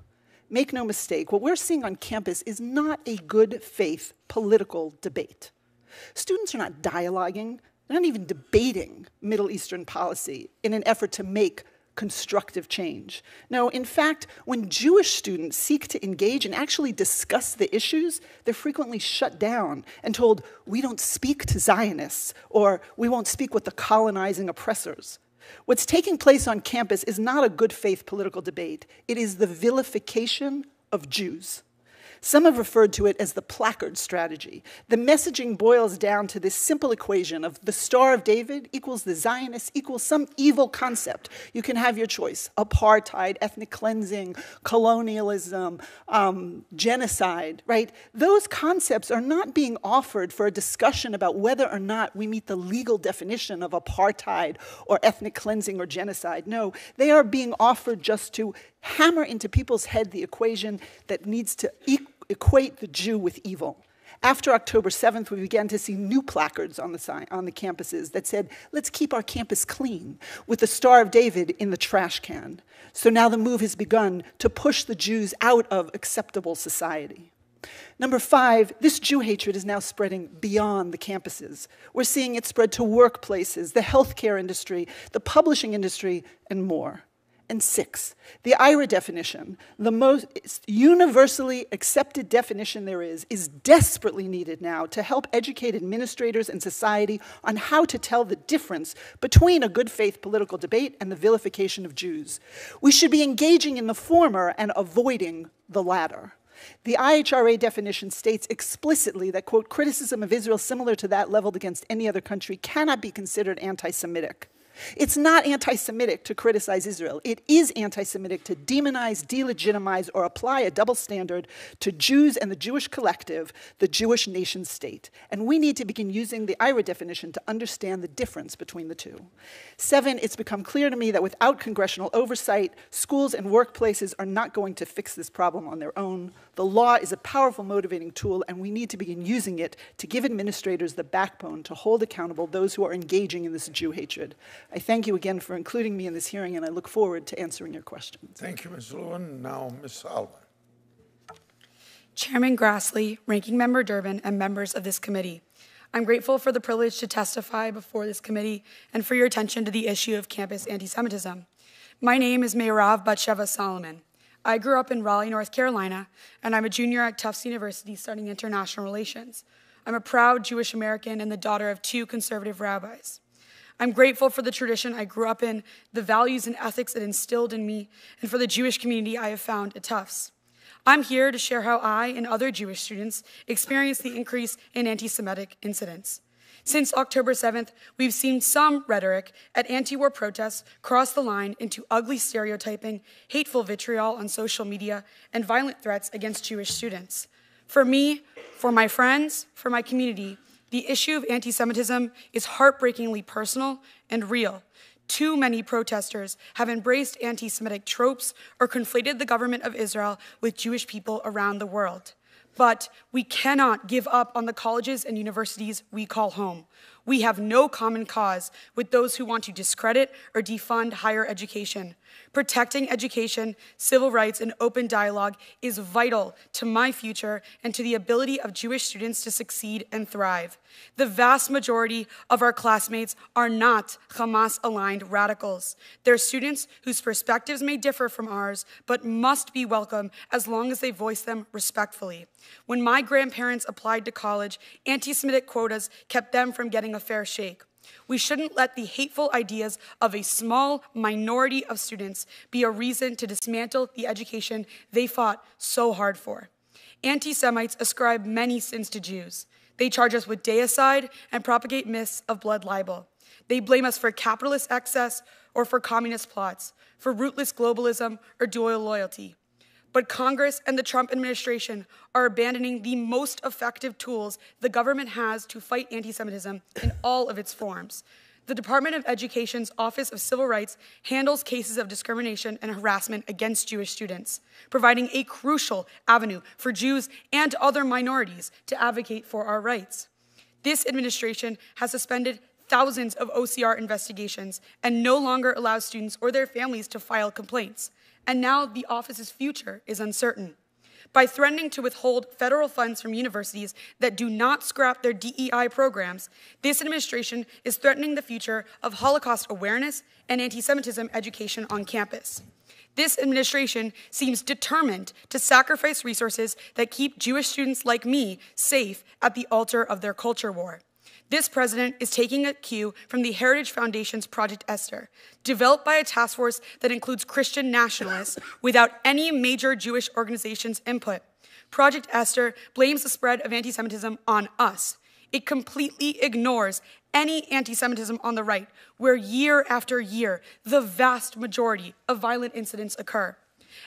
Make no mistake, what we're seeing on campus is not a good faith political debate. Students are not dialoguing, they're not even debating Middle Eastern policy in an effort to make constructive change. No, in fact, when Jewish students seek to engage and actually discuss the issues, they're frequently shut down and told, we don't speak to Zionists, or we won't speak with the colonizing oppressors. What's taking place on campus is not a good faith political debate. It is the vilification of Jews. Some have referred to it as the placard strategy. The messaging boils down to this simple equation of the Star of David equals the Zionists equals some evil concept. You can have your choice: apartheid, ethnic cleansing, colonialism, genocide, right? Those concepts are not being offered for a discussion about whether or not we meet the legal definition of apartheid or ethnic cleansing or genocide. No, they are being offered just to hammer into people's head the equation that needs to equate the Jew with evil. After October 7th, we began to see new placards on the campuses that said, let's keep our campus clean, with the Star of David in the trash can. So now the move has begun to push the Jews out of acceptable society. Number five, this Jew hatred is now spreading beyond the campuses. We're seeing it spread to workplaces, the healthcare industry, the publishing industry, and more. And six, the IRA definition, the most universally accepted definition there is desperately needed now to help educate administrators and society on how to tell the difference between a good faith political debate and the vilification of Jews. We should be engaging in the former and avoiding the latter. The IHRA definition states explicitly that, quote, criticism of Israel similar to that leveled against any other country cannot be considered anti-Semitic. It's not anti-Semitic to criticize Israel. It is anti-Semitic to demonize, delegitimize, or apply a double standard to Jews and the Jewish collective, the Jewish nation state. And we need to begin using the IRA definition to understand the difference between the two. Seven, it's become clear to me that without congressional oversight, schools and workplaces are not going to fix this problem on their own. The law is a powerful motivating tool, and we need to begin using it to give administrators the backbone to hold accountable those who are engaging in this Jew hatred. I thank you again for including me in this hearing, and I look forward to answering your questions. Thank you, Ms. Lewin. Now, Ms. Sullivan. Chairman Grassley, Ranking Member Durbin, and members of this committee, I'm grateful for the privilege to testify before this committee and for your attention to the issue of campus anti-Semitism. My name is Meirav Batsheva Solomon. I grew up in Raleigh, North Carolina, and I'm a junior at Tufts University studying international relations. I'm a proud Jewish American and the daughter of 2 conservative rabbis. I'm grateful for the tradition I grew up in, the values and ethics it instilled in me, and for the Jewish community I have found at Tufts. I'm here to share how I and other Jewish students experienced the increase in anti-Semitic incidents. Since October 7th, we've seen some rhetoric at anti-war protests cross the line into ugly stereotyping, hateful vitriol on social media, and violent threats against Jewish students. For me, for my friends, for my community, the issue of anti-Semitism is heartbreakingly personal and real. Too many protesters have embraced anti-Semitic tropes or conflated the government of Israel with Jewish people around the world. But we cannot give up on the colleges and universities we call home. We have no common cause with those who want to discredit or defund higher education. Protecting education, civil rights, and open dialogue is vital to my future and to the ability of Jewish students to succeed and thrive. The vast majority of our classmates are not Hamas-aligned radicals. They're students whose perspectives may differ from ours, but must be welcome as long as they voice them respectfully. When my grandparents applied to college, anti-Semitic quotas kept them from getting a fair shake. We shouldn't let the hateful ideas of a small minority of students be a reason to dismantle the education they fought so hard for. Anti-Semites ascribe many sins to Jews. They charge us with deicide and propagate myths of blood libel. They blame us for capitalist excess or for communist plots, for rootless globalism or dual loyalty. But Congress and the Trump administration are abandoning the most effective tools the government has to fight anti-Semitism in all of its forms. The Department of Education's Office of Civil Rights handles cases of discrimination and harassment against Jewish students, providing a crucial avenue for Jews and other minorities to advocate for our rights. This administration has suspended thousands of OCR investigations and no longer allows students or their families to file complaints. And now the office's future is uncertain. By threatening to withhold federal funds from universities that do not scrap their DEI programs, this administration is threatening the future of Holocaust awareness and anti-Semitism education on campus. This administration seems determined to sacrifice resources that keep Jewish students like me safe at the altar of their culture war. This president is taking a cue from the Heritage Foundation's Project Esther, developed by a task force that includes Christian nationalists without any major Jewish organization's input. Project Esther blames the spread of anti-Semitism on us. It completely ignores any anti-Semitism on the right, where year after year, the vast majority of violent incidents occur.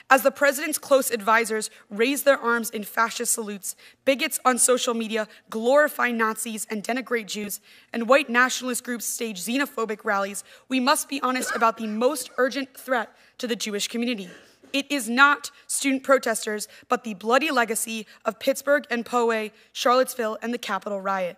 As the president's close advisors raise their arms in fascist salutes, bigots on social media glorify Nazis and denigrate Jews, and white nationalist groups stage xenophobic rallies, we must be honest about the most urgent threat to the Jewish community. It is not student protesters, but the bloody legacy of Pittsburgh and Poway, Charlottesville, and the Capitol riot.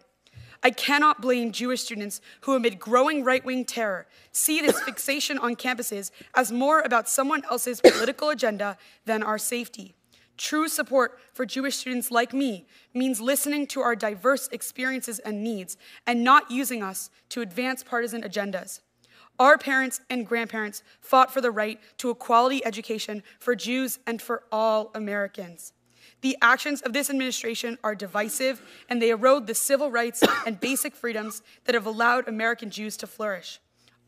I cannot blame Jewish students who, amid growing right-wing terror, see this fixation on campuses as more about someone else's political agenda than our safety. True support for Jewish students like me means listening to our diverse experiences and needs and not using us to advance partisan agendas. Our parents and grandparents fought for the right to a quality education for Jews and for all Americans. The actions of this administration are divisive, and they erode the civil rights and basic freedoms that have allowed American Jews to flourish.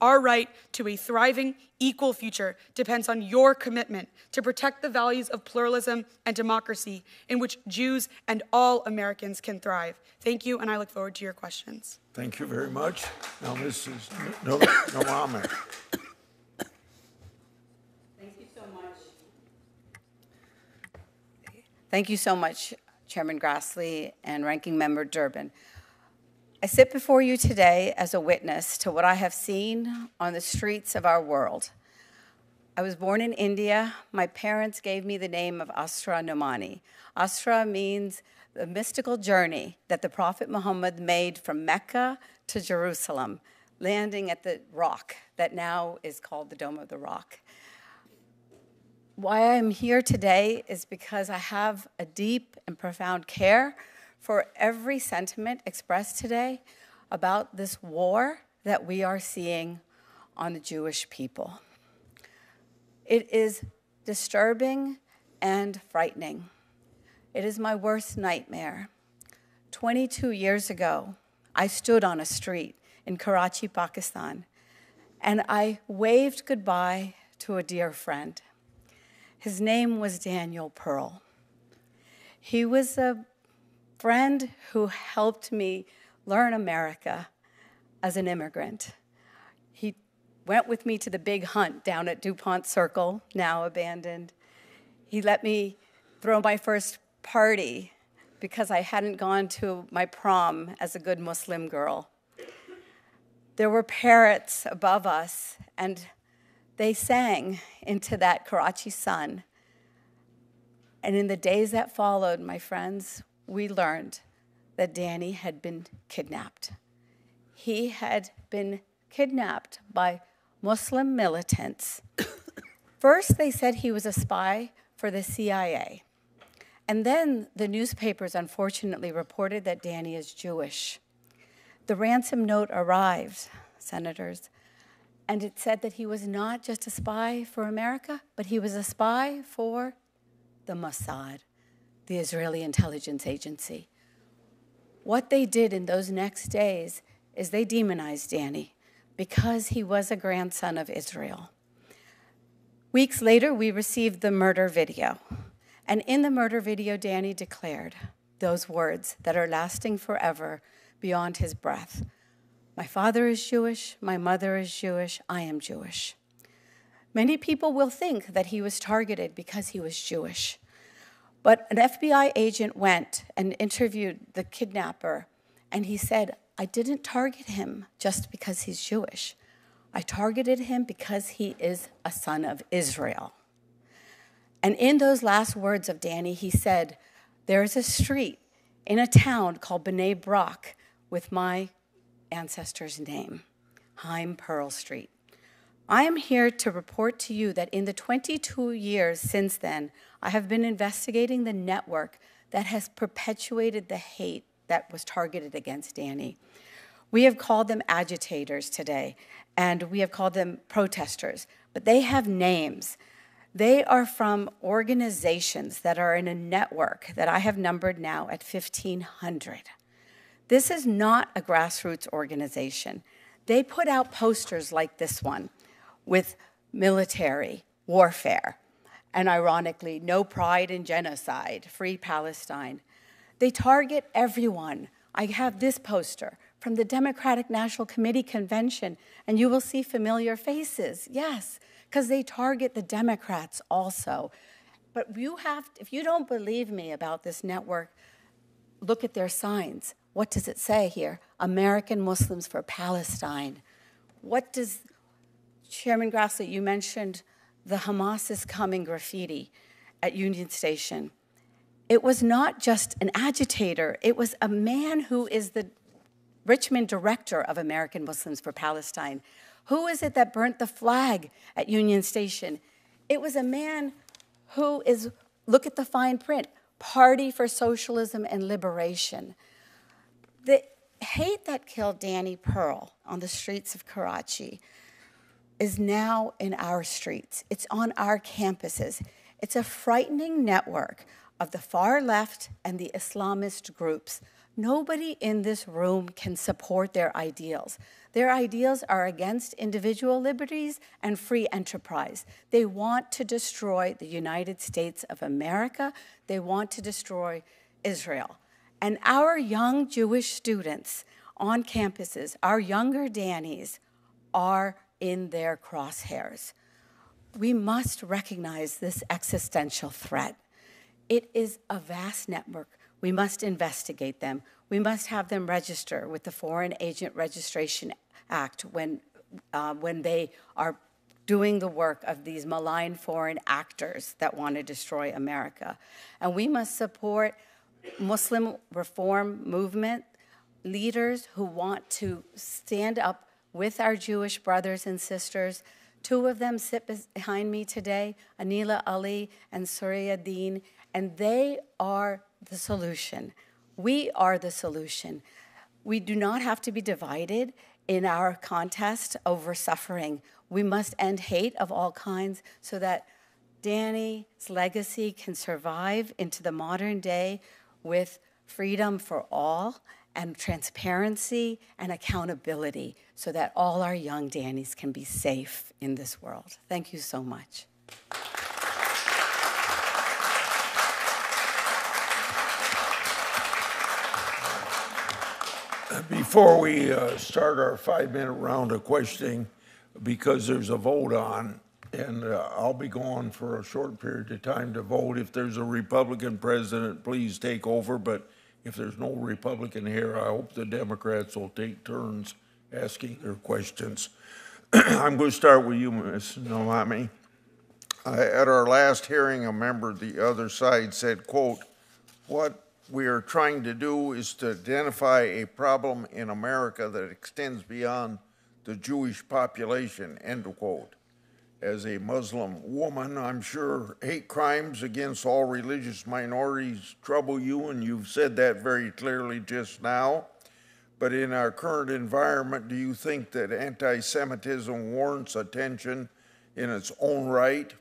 Our right to a thriving, equal future depends on your commitment to protect the values of pluralism and democracy in which Jews and all Americans can thrive. Thank you, and I look forward to your questions. Thank you very much. Now, Mrs. Noamer. Thank you so much, Chairman Grassley and Ranking Member Durbin. I sit before you today as a witness to what I have seen on the streets of our world. I was born in India. My parents gave me the name of Asra Nomani. Asra means the mystical journey that the Prophet Muhammad made from Mecca to Jerusalem, landing at the rock that now is called the Dome of the Rock. Why I'm here today is because I have a deep and profound care for every sentiment expressed today about this war that we are seeing on the Jewish people. It is disturbing and frightening. It is my worst nightmare. 22 years ago, I stood on a street in Karachi, Pakistan, and I waved goodbye to a dear friend. His name was Daniel Pearl. He was a friend who helped me learn America as an immigrant. He went with me to the big hunt down at DuPont Circle, now abandoned. He let me throw my first party because I hadn't gone to my prom as a good Muslim girl. There were parrots above us, and they sang into that Karachi sun. And in the days that followed, my friends, we learned that Danny had been kidnapped. He had been kidnapped by Muslim militants. First, they said he was a spy for the CIA. And then the newspapers unfortunately reported that Danny is Jewish. The ransom note arrived, senators, and it said that he was not just a spy for America, but he was a spy for the Mossad, the Israeli intelligence agency. What they did in those next days is they demonized Danny because he was a grandson of Israel. Weeks later, we received the murder video. And in the murder video, Danny declared those words that are lasting forever beyond his breath. My father is Jewish, my mother is Jewish, I am Jewish. Many people will think that he was targeted because he was Jewish. But an FBI agent went and interviewed the kidnapper, and he said, I didn't target him just because he's Jewish. I targeted him because he is a son of Israel. And in those last words of Danny, he said, there is a street in a town called B'nai Brak with my ancestor's name, Haim Pearl Street. I am here to report to you that in the 22 years since then, I have been investigating the network that has perpetuated the hate that was targeted against Danny. We have called them agitators today, and we have called them protesters, but they have names. They are from organizations that are in a network that I have numbered now at 1,500. This is not a grassroots organization. They put out posters like this one with military warfare, and ironically, no pride in genocide, free Palestine. They target everyone. I have this poster from the Democratic National Committee convention, and you will see familiar faces, yes, because they target the Democrats also. But if you don't believe me about this network, look at their signs. What does it say here? American Muslims for Palestine. What does, Chairman Grassley, you mentioned the Hamas is coming graffiti at Union Station. It was not just an agitator, it was a man who is the Richmond director of American Muslims for Palestine. Who is it that burnt the flag at Union Station? It was a man who is, look at the fine print, Party for Socialism and Liberation. The hate that killed Danny Pearl on the streets of Karachi is now in our streets. It's on our campuses. It's a frightening network of the far left and the Islamist groups. Nobody in this room can support their ideals. Their ideals are against individual liberties and free enterprise. They want to destroy the United States of America. They want to destroy Israel. And our young Jewish students on campuses, our younger Dannies, are in their crosshairs. We must recognize this existential threat. It is a vast network. We must investigate them. We must have them register with the Foreign Agent Registration Act when they are doing the work of these malign foreign actors that want to destroy America. And we must support Muslim reform movement leaders who want to stand up with our Jewish brothers and sisters. Two of them sit behind me today, Anila Ali and Surya Deen, and they are the solution. We are the solution. We do not have to be divided in our contest over suffering. We must end hate of all kinds so that Danny's legacy can survive into the modern day with freedom for all, and transparency and accountability so that all our young Dannies can be safe in this world. Thank you so much. Before we start our 5-minute round of questioning, because there's a vote on, and I'll be gone for a short period of time to vote. If there's a Republican president, please take over. But if there's no Republican here, I hope the Democrats will take turns asking their questions. I'm going to start with you, Ms. Noami. At our last hearing, a member of the other side said, quote, "What we are trying to do is to identify a problem in America that extends beyond the Jewish population," end quote. As a Muslim woman, I'm sure hate crimes against all religious minorities trouble you, and you've said that very clearly just now. But in our current environment, do you think that anti-Semitism warrants attention in its own right?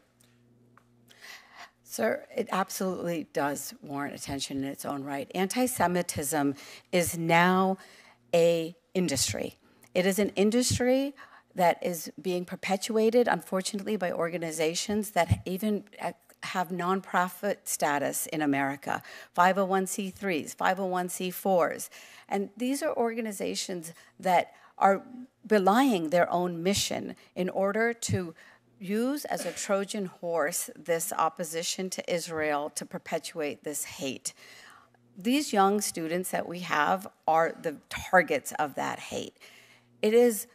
Sir, it absolutely does warrant attention in its own right. Anti-Semitism is now an industry. It is an industry that is being perpetuated, unfortunately, by organizations that even have nonprofit status in America, 501c3s, 501c4s. And these are organizations that are belying their own mission in order to use as a Trojan horse this opposition to Israel to perpetuate this hate. These young students that we have are the targets of that hate. It is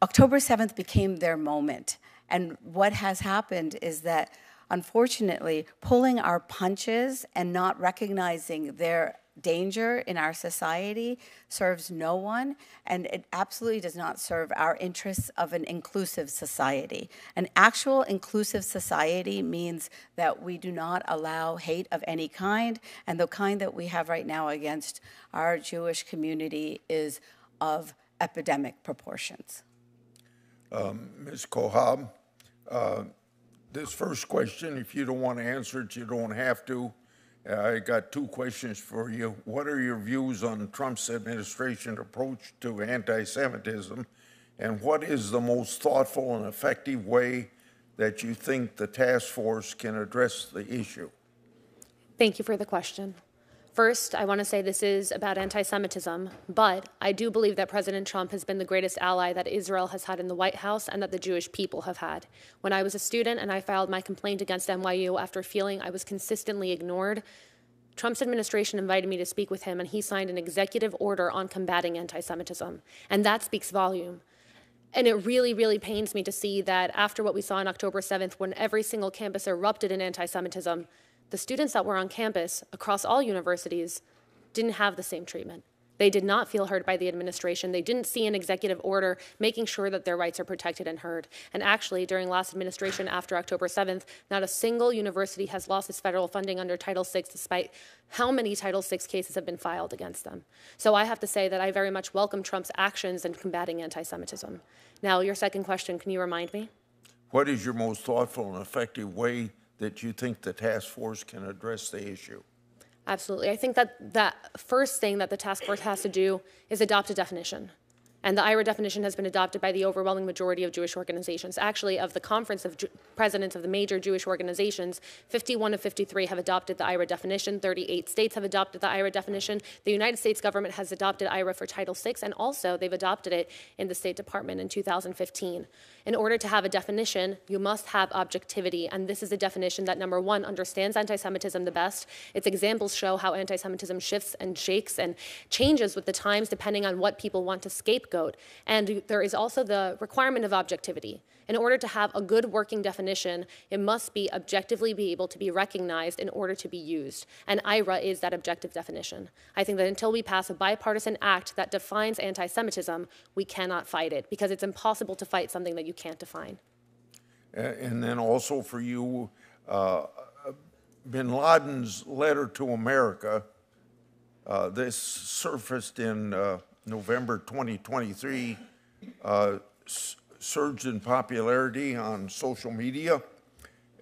October 7th became their moment. And what has happened is that, unfortunately, pulling our punches and not recognizing their danger in our society serves no one, and it absolutely does not serve our interests of an inclusive society. An actual inclusive society means that we do not allow hate of any kind, and the kind that we have right now against our Jewish community is of epidemic proportions. Ms. Kohab, this first question, if you don't want to answer it, you don't have to. I got two questions for you. What are your views on Trump's administration approach to anti-Semitism? And what is the most thoughtful and effective way that you think the task force can address the issue? Thank you for the question. First, I want to say this is about anti-Semitism, but I do believe that President Trump has been the greatest ally that Israel has had in the White House and that the Jewish people have had. When I was a student and I filed my complaint against NYU after feeling I was consistently ignored, Trump's administration invited me to speak with him, and he signed an executive order on combating anti-Semitism, and that speaks volume. And it really, really pains me to see that after what we saw on October 7th, when every single campus erupted in anti-Semitism, the students that were on campus across all universities didn't have the same treatment. They did not feel heard by the administration. They didn't see an executive order making sure that their rights are protected and heard. And actually, during last administration after October 7th, not a single university has lost its federal funding under Title VI, despite how many Title VI cases have been filed against them. So I have to say that I very much welcome Trump's actions in combating anti-Semitism. Now, your second question, can you remind me? What is your most thoughtful and effective way that you think the task force can address the issue? Absolutely. I think that the first thing that the task force has to do is adopt a definition. And the IHRA definition has been adopted by the overwhelming majority of Jewish organizations. Actually, of the conference of presidents of the major Jewish organizations, 51 of 53 have adopted the IHRA definition. 38 states have adopted the IHRA definition. The United States government has adopted IHRA for Title VI, and also they've adopted it in the State Department in 2015. In order to have a definition, you must have objectivity, and this is a definition that, number one, understands anti-Semitism the best. Its examples show how anti-Semitism shifts and shakes and changes with the times depending on what people want to scapegoat. And there is also the requirement of objectivity. In order to have a good working definition, it must be objectively be able to be recognized in order to be used. And IHRA is that objective definition. I think that until we pass a bipartisan act that defines anti-Semitism, we cannot fight it, because it's impossible to fight something that you can't define. And then also for you, bin Laden's letter to America, this surfaced in November 2023, surged in popularity on social media.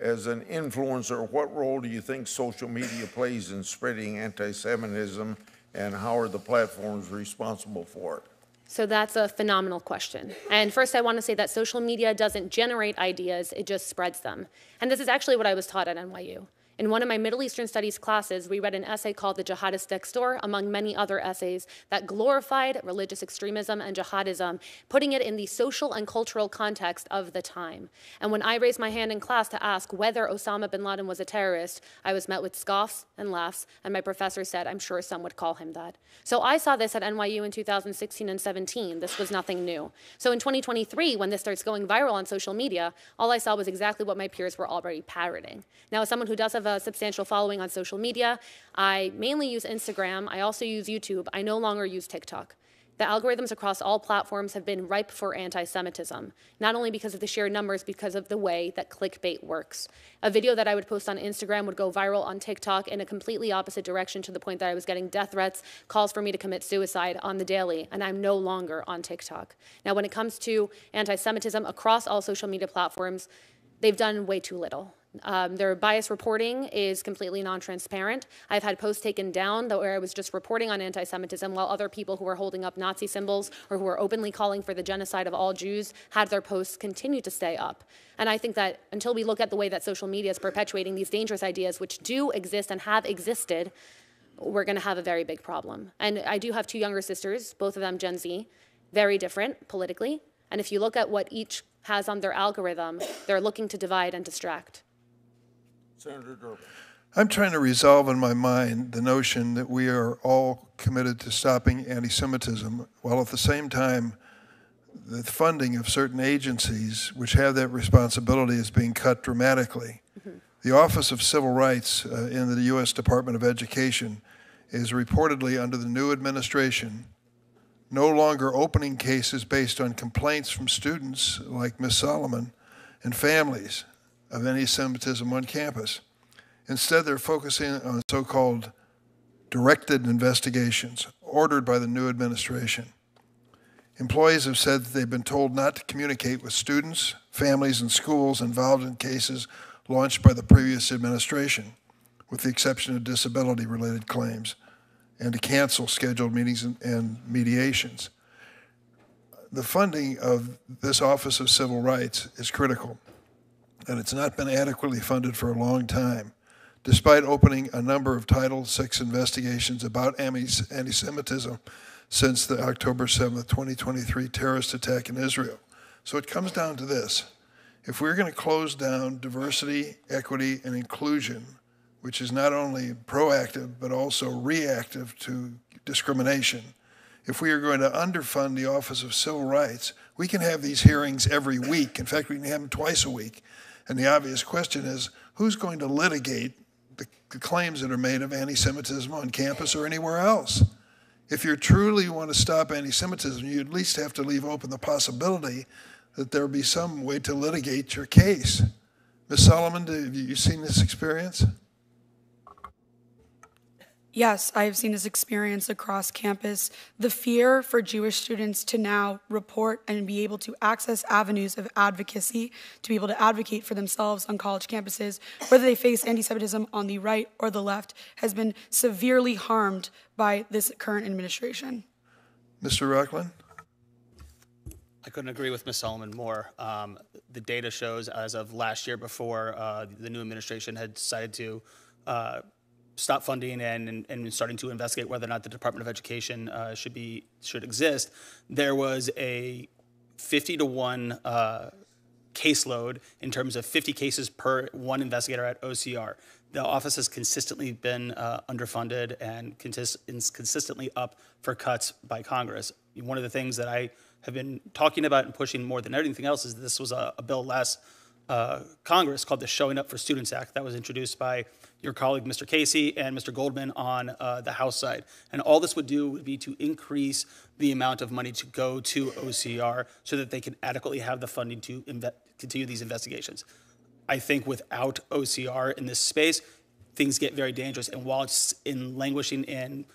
as an influencer, what role do you think social media plays in spreading anti-Semitism, and how are the platforms responsible for it? So that's a phenomenal question. And first I want to say that social media doesn't generate ideas, it just spreads them. And this is actually what I was taught at NYU. In one of my Middle Eastern Studies classes, we read an essay called The Jihadist Next Door, among many other essays that glorified religious extremism and jihadism, putting it in the social and cultural context of the time. And when I raised my hand in class to ask whether Osama bin Laden was a terrorist, I was met with scoffs and laughs, and my professor said, I'm sure some would call him that. So I saw this at NYU in 2016 and 17. This was nothing new. So in 2023, when this starts going viral on social media, all I saw was exactly what my peers were already parroting. Now, as someone who does have a substantial following on social media, I mainly use Instagram. I also use YouTube. I no longer use TikTok. The algorithms across all platforms have been ripe for anti-Semitism, not only because of the sheer numbers, because of the way that clickbait works. A video that I would post on Instagram would go viral on TikTok in a completely opposite direction, to the point that I was getting death threats, calls for me to commit suicide on the daily, and I'm no longer on TikTok. Now, when it comes to anti-Semitism across all social media platforms, they've done way too little. Their bias reporting is completely non-transparent. I've had posts taken down where I was just reporting on anti-Semitism, while other people who were holding up Nazi symbols or who were openly calling for the genocide of all Jews had their posts continue to stay up. And I think that until we look at the way that social media is perpetuating these dangerous ideas, which do exist and have existed, we're going to have a very big problem. And I do have two younger sisters, both of them Gen Z, very different politically. And if you look at what each has on their algorithm, they're looking to divide and distract. Senator Durbin. I'm trying to resolve in my mind the notion that we are all committed to stopping anti-Semitism, while at the same time the funding of certain agencies which have that responsibility is being cut dramatically. Mm-hmm. The Office of Civil Rights in the U.S. Department of Education is reportedly, under the new administration, no longer opening cases based on complaints from students like Ms. Solomon and families of anti-Semitism on campus. Instead, they're focusing on so-called directed investigations ordered by the new administration. Employees have said that they've been told not to communicate with students, families, and schools involved in cases launched by the previous administration, with the exception of disability-related claims, and to cancel scheduled meetings and mediations. The funding of this Office of Civil Rights is critical, and it's not been adequately funded for a long time, despite opening a number of Title VI investigations about anti-Semitism since the October 7th, 2023 terrorist attack in Israel. So it comes down to this. If we're going to close down diversity, equity, and inclusion, which is not only proactive but also reactive to discrimination, if we are going to underfund the Office of Civil Rights, we can have these hearings every week. In fact, we can have them twice a week. And the obvious question is, who's going to litigate the claims that are made of anti-Semitism on campus or anywhere else? If you truly want to stop anti-Semitism, you at least have to leave open the possibility that there will be some way to litigate your case. Ms. Solomon, have you seen this experience? Yes, I have seen this experience across campus. The fear for Jewish students to now report and be able to access avenues of advocacy, to be able to advocate for themselves on college campuses, whether they face anti-Semitism on the right or the left, has been severely harmed by this current administration. Mr. Rockland? I couldn't agree with Ms. Solomon more. The data shows, as of last year, before the new administration had decided to stop funding and starting to investigate whether or not the Department of Education should exist, there was a 50-to-1 caseload in terms of 50 cases per one investigator at OCR. The office has consistently been underfunded and is consistently up for cuts by Congress. One of the things that I have been talking about and pushing more than anything else is this was a bill last Congress called the Showing Up for Students Act that was introduced by your colleague, Mr. Casey, and Mr. Goldman on the House side. And all this would do would be to increase the amount of money to go to OCR so that they can adequately have the funding to continue these investigations. I think without OCR in this space, things get very dangerous. And while it's languishing in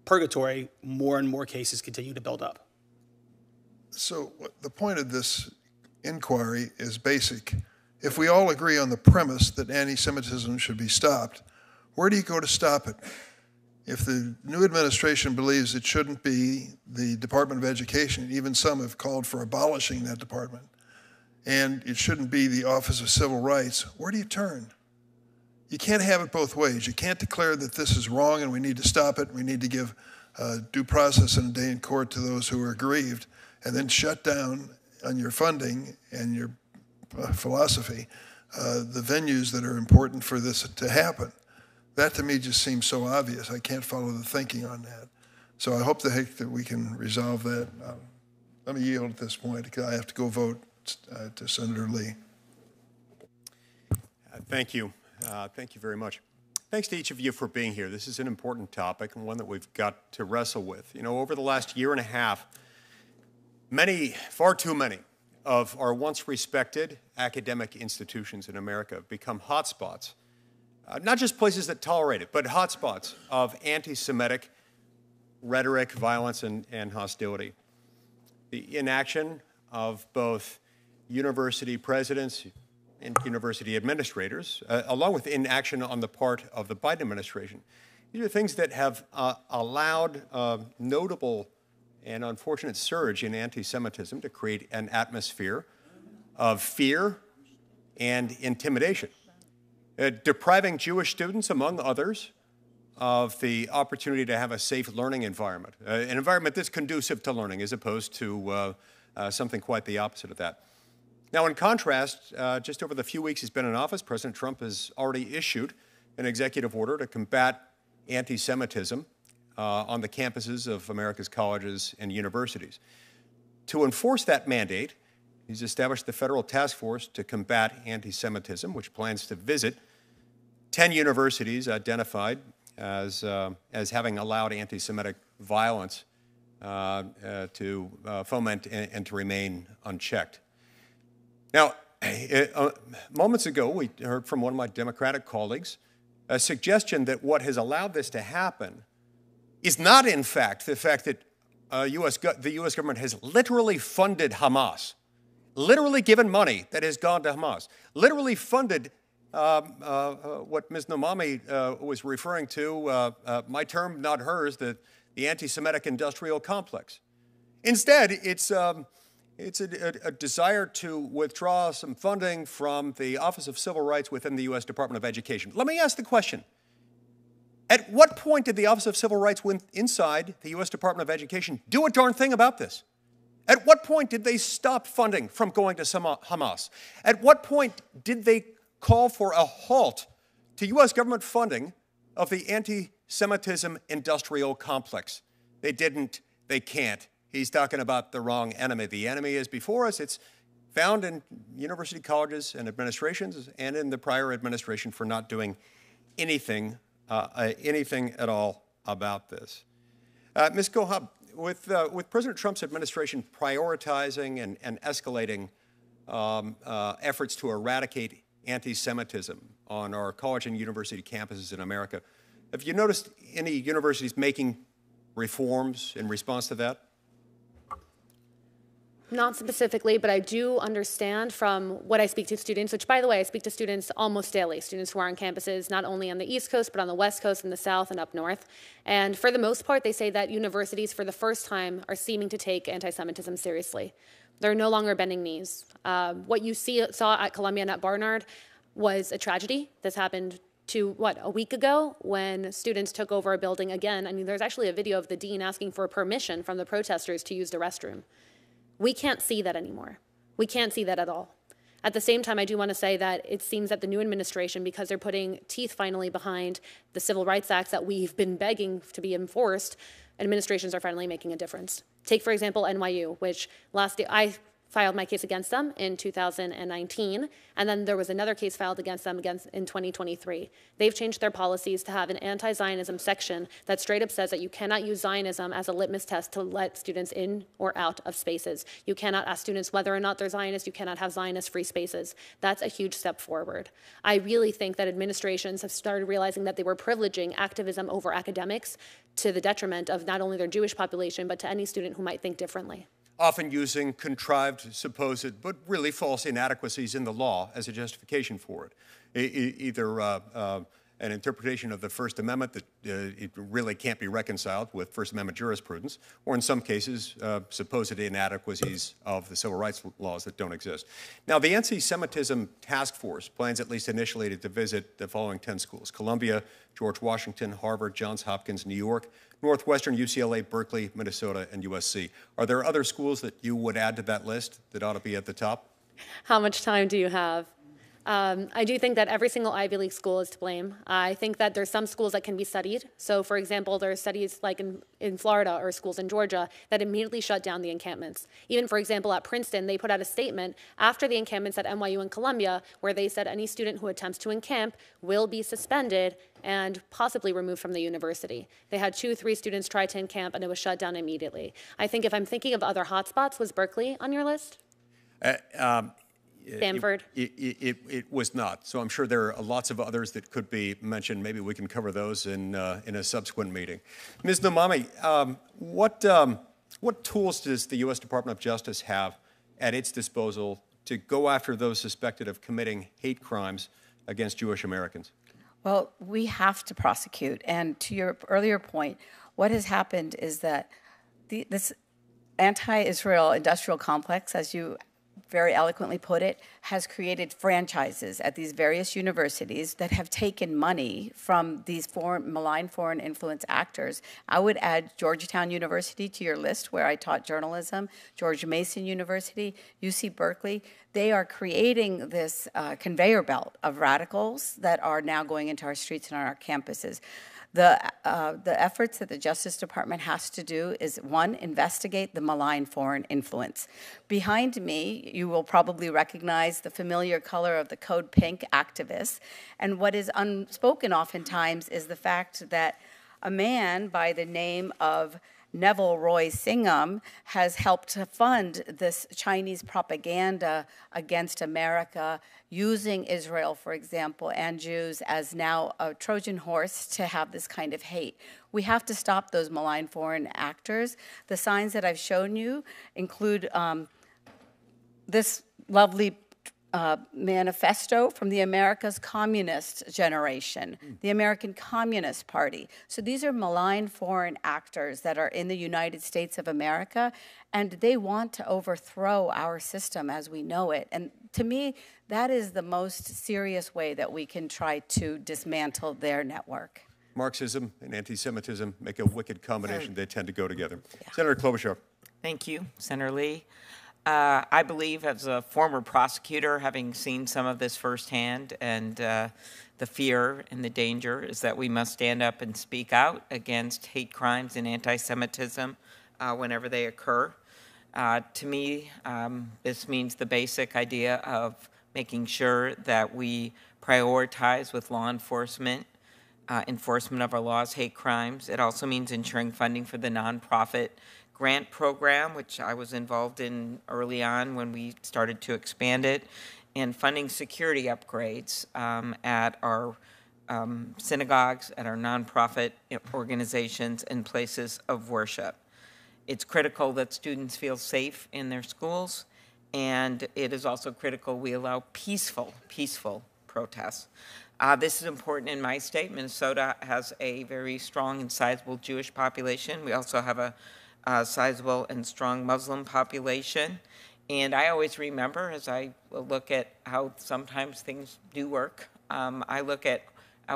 purgatory, more and more cases continue to build up. So the point of this inquiry is basic. If we all agree on the premise that anti-Semitism should be stopped, where do you go to stop it? If the new administration believes it shouldn't be the Department of Education, even some have called for abolishing that department, and it shouldn't be the Office of Civil Rights, where do you turn? You can't have it both ways. You can't declare that this is wrong and we need to stop it, we need to give due process and a day in court to those who are aggrieved, and then shut down on your funding and your philosophy the venues that are important for this to happen. That to me just seems so obvious. I can't follow the thinking on that. So I hope that we can resolve that. Let me yield at this point because I have to go vote to Senator Lee. Thank you. Thank you very much. Thanks to each of you for being here. This is an important topic and one that we've got to wrestle with. You know, over the last year and a half, far too many of our once respected academic institutions in America have become hotspots, not just places that tolerate it, but hotspots of anti-Semitic rhetoric, violence, and hostility. The inaction of both university presidents and university administrators, along with inaction on the part of the Biden administration. These are things that have allowed a notable and unfortunate surge in anti-Semitism to create an atmosphere of fear and intimidation, depriving Jewish students, among others, of the opportunity to have a safe learning environment, an environment that's conducive to learning as opposed to something quite the opposite of that. Now, in contrast, just over the few weeks he's been in office, President Trump has already issued an executive order to combat anti-Semitism on the campuses of America's colleges and universities. To enforce that mandate, he's established the Federal Task Force to Combat Anti-Semitism, which plans to visit 10 universities identified as having allowed anti-Semitic violence to foment and to remain unchecked. Now, moments ago, we heard from one of my Democratic colleagues a suggestion that what has allowed this to happen is not, in fact, the fact that the U.S. government has literally funded Hamas, literally given money that has gone to Hamas, literally funded what Ms. Nomami was referring to, my term, not hers, the anti-Semitic industrial complex. Instead, it's a desire to withdraw some funding from the Office of Civil Rights within the U.S. Department of Education. Let me ask the question. At what point did the Office of Civil Rights inside the U.S. Department of Education do a darn thing about this? At what point did they stop funding from going to Hamas? At what point did they call for a halt to U.S. government funding of the anti-Semitism industrial complex? They didn't. They can't. He's talking about the wrong enemy. The enemy is before us. It's found in university colleges and administrations and in the prior administration for not doing anything at all about this. Ms. Gohab, with President Trump's administration prioritizing and escalating efforts to eradicate anti-Semitism on our college and university campuses in America, have you noticed any universities making reforms in response to that? Not specifically, but I do understand from what I speak to students, which, by the way, I speak to students almost daily, students who are on campuses not only on the East Coast, but on the West Coast, in the South, and up North. And for the most part, they say that universities, for the first time, are seeming to take anti-Semitism seriously. They're no longer bending knees. What you saw at Columbia and at Barnard was a tragedy. This happened a week ago when students took over a building again. I mean, there's actually a video of the dean asking for permission from the protesters to use the restroom. We can't see that anymore. We can't see that at all. At the same time, I do want to say that it seems that the new administration, because they're putting teeth finally behind the Civil Rights Acts that we've been begging to be enforced, administrations are finally making a difference. Take, for example, NYU, which last year I filed my case against them in 2019, and then there was another case filed against them in 2023. They've changed their policies to have an anti-Zionism section that straight up says that you cannot use Zionism as a litmus test to let students in or out of spaces. You cannot ask students whether or not they're Zionists. You cannot have Zionist-free spaces. That's a huge step forward. I really think that administrations have started realizing that they were privileging activism over academics to the detriment of not only their Jewish population, but to any student who might think differently. often using contrived, supposed, but really false inadequacies in the law as a justification for it. Either an interpretation of the First Amendment that it really can't be reconciled with First Amendment jurisprudence, or in some cases, supposed inadequacies of the civil rights laws that don't exist. Now, the Anti-Semitism Task Force plans, at least initially, to visit the following 10 schools: Columbia, George Washington, Harvard, Johns Hopkins, New York, Northwestern, UCLA, Berkeley, Minnesota, and USC. Are there other schools that you would add to that list that ought to be at the top? How much time do you have? I do think that every single Ivy League school is to blame. I think that there's some schools that can be studied. So, for example, there are studies like in Florida or schools in Georgia that immediately shut down the encampments. Even, for example, at Princeton, they put out a statement after the encampments at NYU and Columbia where they said any student who attempts to encamp will be suspended and possibly removed from the university. They had 2-3 students try to encamp, and it was shut down immediately. I think if I'm thinking of other hotspots, was Berkeley on your list? Stanford? It was not. So I'm sure there are lots of others that could be mentioned. Maybe we can cover those in a subsequent meeting. Ms. Nomami, what tools does the U.S. Department of Justice have at its disposal to go after those suspected of committing hate crimes against Jewish Americans? Well, we have to prosecute. And to your earlier point, what has happened is that this anti-Israel industrial complex, as you very eloquently put it, has created franchises at these various universities that have taken money from these malign foreign influence actors. I would add Georgetown University to your list, where I taught journalism, George Mason University, UC Berkeley. They are creating this conveyor belt of radicals that are now going into our streets and on our campuses. The efforts that the Justice Department has to do is, one, investigate the malign foreign influence. Behind me, you will probably recognize the familiar color of the Code Pink activists. And what is unspoken oftentimes is the fact that a man by the name of Neville Roy Singham has helped to fund this Chinese propaganda against America, using Israel, for example, and Jews as now a Trojan horse to have this kind of hate. We have to stop those malign foreign actors. The signs that I've shown you include this lovely manifesto from the America's Communist generation, the American Communist Party. So these are malign foreign actors that are in the United States of America, and they want to overthrow our system as we know it. And to me, that is the most serious way that we can try to dismantle their network. Marxism and anti-Semitism make a wicked combination. They tend to go together. Yeah. Senator Klobuchar. Thank you, Senator Lee. I believe, as a former prosecutor, having seen some of this firsthand, and the fear and the danger is that we must stand up and speak out against hate crimes and anti-Semitism whenever they occur. To me, this means the basic idea of making sure that we prioritize with law enforcement enforcement of our laws, hate crimes. It also means ensuring funding for the nonprofit grant program, which I was involved in early on when we started to expand it, and funding security upgrades at our synagogues, at our nonprofit organizations, and places of worship. It's critical that students feel safe in their schools, and it is also critical we allow peaceful protests. This is important in my state. Minnesota has a very strong and sizable Jewish population. We also have a sizable and strong Muslim population. And I always remember, as I look at how sometimes things do work, I look at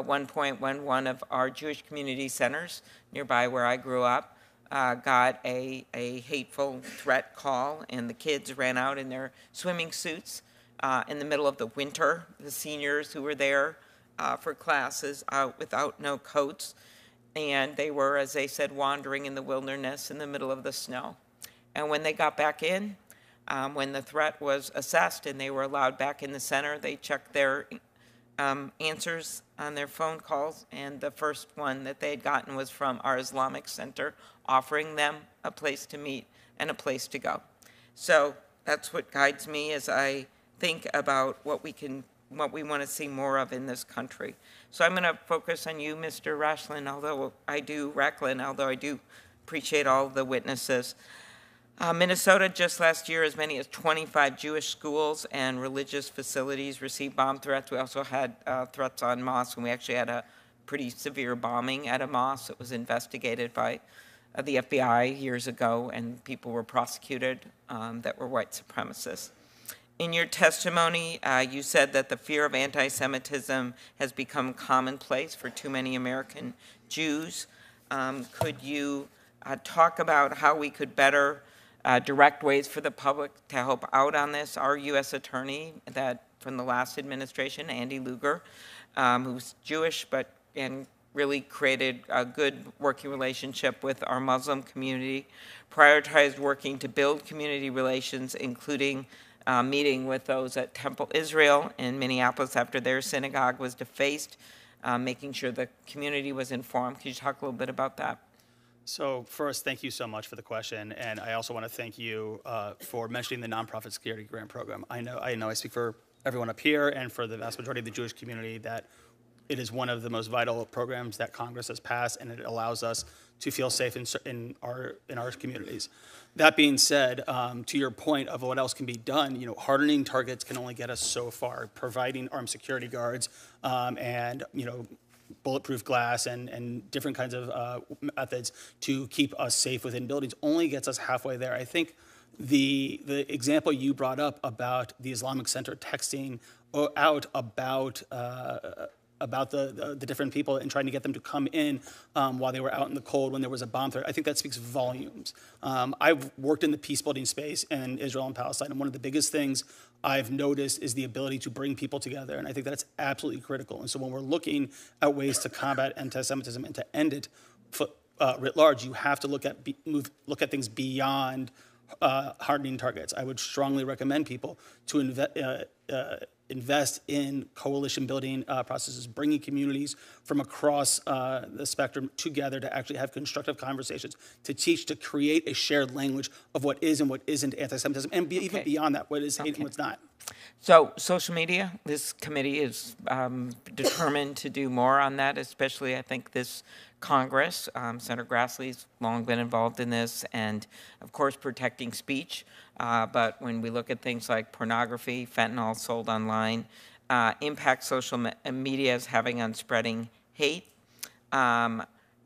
one point when one of our Jewish community centers nearby where I grew up got a hateful threat call, and the kids ran out in their swimming suits in the middle of the winter. The seniors who were there for classes out without no coats, and they were, as they said, wandering in the wilderness in the middle of the snow. And when they got back in, when the threat was assessed and they were allowed back in the center, they checked their answers on their phone calls, and the first one that they had gotten was from our Islamic Center, offering them a place to meet and a place to go. So that's what guides me as I think about what we want to see more of in this country. So I'm going to focus on you, Mr. Rachlin, although I do appreciate all the witnesses. Minnesota, just last year, as many as 25 Jewish schools and religious facilities received bomb threats. We also had threats on mosques, and we actually had a pretty severe bombing at a mosque that was investigated by the FBI years ago, and people were prosecuted that were white supremacists. In your testimony, you said that the fear of anti-Semitism has become commonplace for too many American Jews. Could you talk about how we could better direct ways for the public to help out on this? Our U.S. attorney that from the last administration, Andy Luger, who's Jewish and really created a good working relationship with our Muslim community, prioritized working to build community relations, including meeting with those at Temple Israel in Minneapolis after their synagogue was defaced, making sure the community was informed. Could you talk a little bit about that? So first, thank you so much for the question, and I also want to thank you for mentioning the Nonprofit Security Grant Program. I know I speak for everyone up here and for the vast majority of the Jewish community that it is one of the most vital programs that Congress has passed, and it allows us to feel safe in our communities. That being said, to your point of what else can be done, hardening targets can only get us so far. Providing armed security guards and bulletproof glass and different kinds of methods to keep us safe within buildings only gets us halfway there. I think the example you brought up about the Islamic Center texting out about the different people and trying to get them to come in while they were out in the cold when there was a bomb threat, I think that speaks volumes. I've worked in the peace building space in Israel and Palestine, and one of the biggest things I've noticed is the ability to bring people together, and I think that's absolutely critical. And so when we're looking at ways to combat anti-Semitism and to end it writ large, you have to look at things beyond hardening targets. I would strongly recommend people to invest in coalition building processes, bringing communities from across the spectrum together to actually have constructive conversations, to create a shared language of what is and what isn't anti-Semitism, and even beyond that, what is hate and what's not. So social media, this committee is determined to do more on that, especially I think this Congress. Senator Grassley's long been involved in this, and of course protecting speech. But when we look at things like pornography, fentanyl sold online, impact social media is having on spreading hate.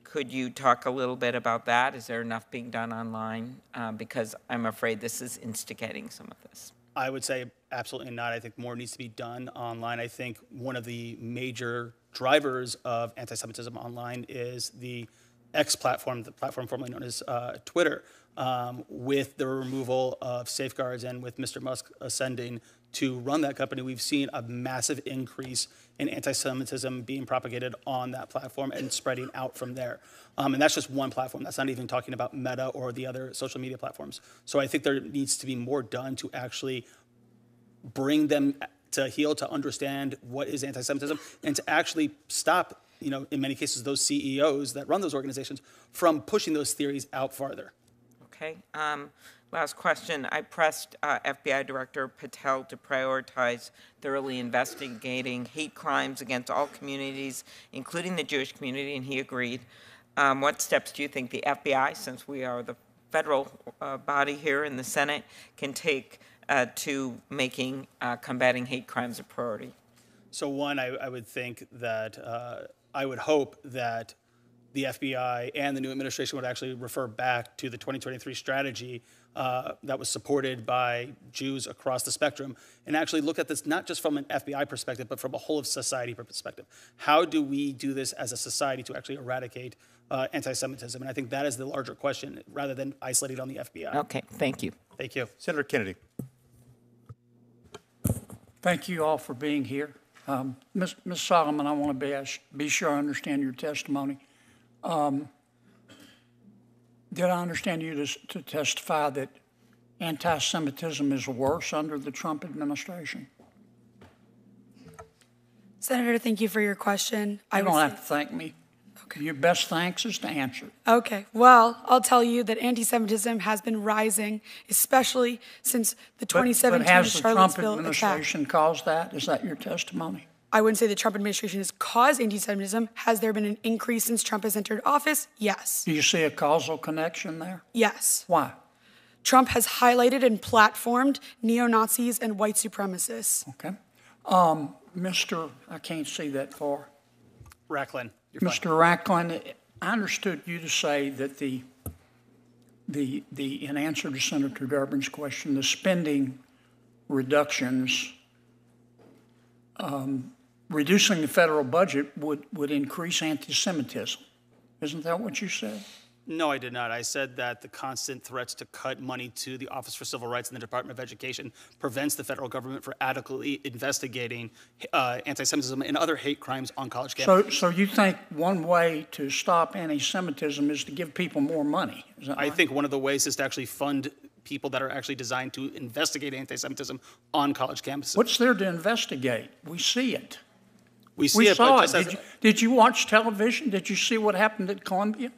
Could you talk a little bit about that? Is there enough being done online? Because I'm afraid this is instigating some of this. I would say absolutely not. I think more needs to be done online. I think one of the major drivers of anti-Semitism online is the X platform, the platform formerly known as Twitter, with the removal of safeguards and with Mr. Musk ascending to run that company. We've seen a massive increase in anti-Semitism being propagated on that platform and spreading out from there. And that's just one platform. That's not even talking about Meta or the other social media platforms. So I think there needs to be more done to actually bring them to heel, to understand what is anti-Semitism, and to actually stop, in many cases, those CEOs that run those organizations from pushing those theories out farther. Okay. Last question. I pressed FBI Director Patel to prioritize thoroughly investigating hate crimes against all communities, including the Jewish community, and he agreed. What steps do you think the FBI, since we are the federal body here in the Senate, can take to making combating hate crimes a priority? So one, I would think that, I would hope that the FBI and the new administration would actually refer back to the 2023 strategy that was supported by Jews across the spectrum, and actually look at this not just from an FBI perspective, but from a whole of society perspective. How do we do this as a society to actually eradicate anti-Semitism? And I think that is the larger question, rather than isolated on the FBI. Okay, thank you. Thank you. Senator Kennedy. Thank you all for being here. Ms. Solomon, I want to be sure I understand your testimony. Did I understand you to testify that anti-Semitism is worse under the Trump administration? Senator, thank you for your question. You don't have to thank me. Okay. Your best thanks is to answer. Okay. Well, I'll tell you that anti-Semitism has been rising, especially since the 2017 but has the Trump Charlottesville administration attack. caused that? Is that your testimony? I wouldn't say the Trump administration has caused anti-Semitism. Has there been an increase since Trump has entered office? Yes. Do you see a causal connection there? Yes. Why? Trump has highlighted and platformed neo-Nazis and white supremacists. Okay. Mr. I can't see that far. Racklin. Mr. Racklin, I understood you to say that in answer to Senator Durbin's question, the spending reductions, reducing the federal budget would increase anti-Semitism. Isn't that what you said? No, I did not. I said that the constant threats to cut money to the Office for Civil Rights and the Department of Education prevents the federal government from adequately investigating anti-Semitism and other hate crimes on college campuses. So you think one way to stop anti-Semitism is to give people more money? Is that right? I think one of the ways is to actually fund people that are actually designed to investigate anti-Semitism on college campuses. What's there to investigate? We see it. We see it. Saw it. Did you watch television? Did you see what happened at Columbia?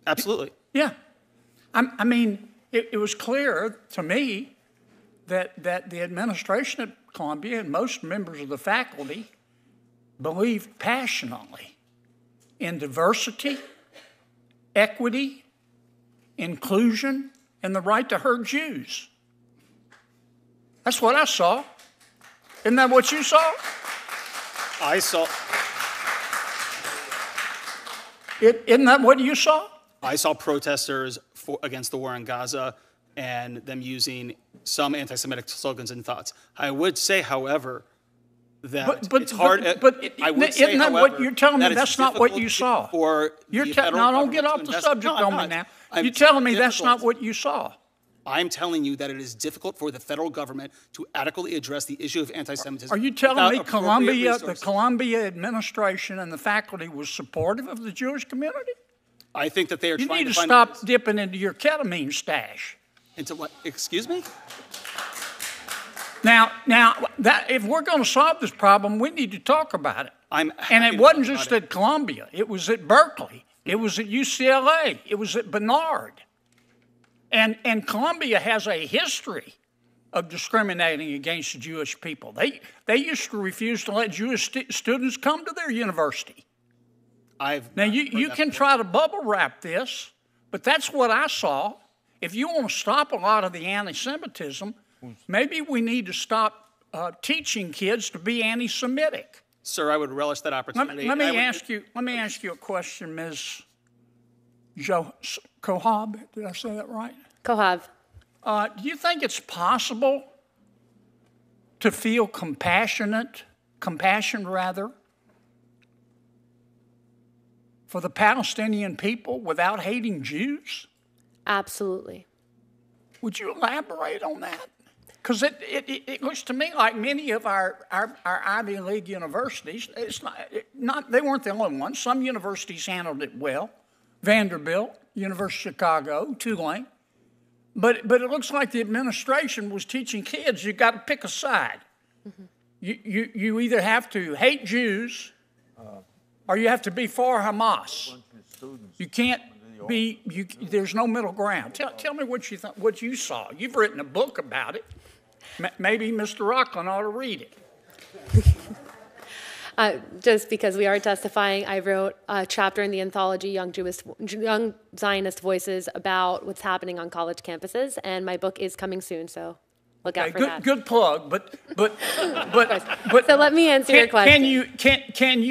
Absolutely. Yeah. I mean, it was clear to me that the administration at Columbia and most members of the faculty believed passionately in diversity, equity, inclusion, and the right to hurt Jews. That's what I saw. Isn't that what you saw? I saw. Isn't that what you saw? I saw protesters against the war in Gaza and them using some anti-Semitic slogans and thoughts. I would say, however, that it's hard. I would say, isn't that however, what you're telling me? that that's not what you saw. Now, don't get off the subject on me now. You're telling me that's not what you saw. I'm telling you that it is difficult for the federal government to adequately address the issue of anti-Semitism. Are you telling me the Columbia administration and the faculty was supportive of the Jewish community? I think that they are trying to find... You need to stop dipping into your ketamine stash. Into what? Excuse me? Now, if we're going to solve this problem, we need to talk about it. And it wasn't just at Columbia. It was at Berkeley. It was at UCLA. It was at Barnard. And Columbia has a history of discriminating against Jewish people. They used to refuse to let Jewish students come to their university. Now, you can try to bubble wrap this, but that's what I saw. If you want to stop a lot of the anti-Semitism, maybe we need to stop teaching kids to be anti-Semitic. Sir, I would relish that opportunity. Let me ask you a question, Ms. Kohab. Did I say that right? Kohab. Do you think it's possible to feel compassion for the Palestinian people without hating Jews? Absolutely. Would you elaborate on that? Because it looks to me like many of our Ivy League universities, they weren't the only ones. Some universities handled it well. Vanderbilt, University of Chicago, Tulane. But it looks like the administration was teaching kids you got to pick a side. Mm-hmm. You either have to hate Jews or you have to be for Hamas. You can't be. There's no middle ground. Tell me what you saw. You've written a book about it. Maybe Mr. Rocklin ought to read it. Just because we are testifying, I wrote a chapter in the anthology Young Zionist Voices about what's happening on college campuses, and my book is coming soon, so look out for that. Good plug, but so let me answer your question. Can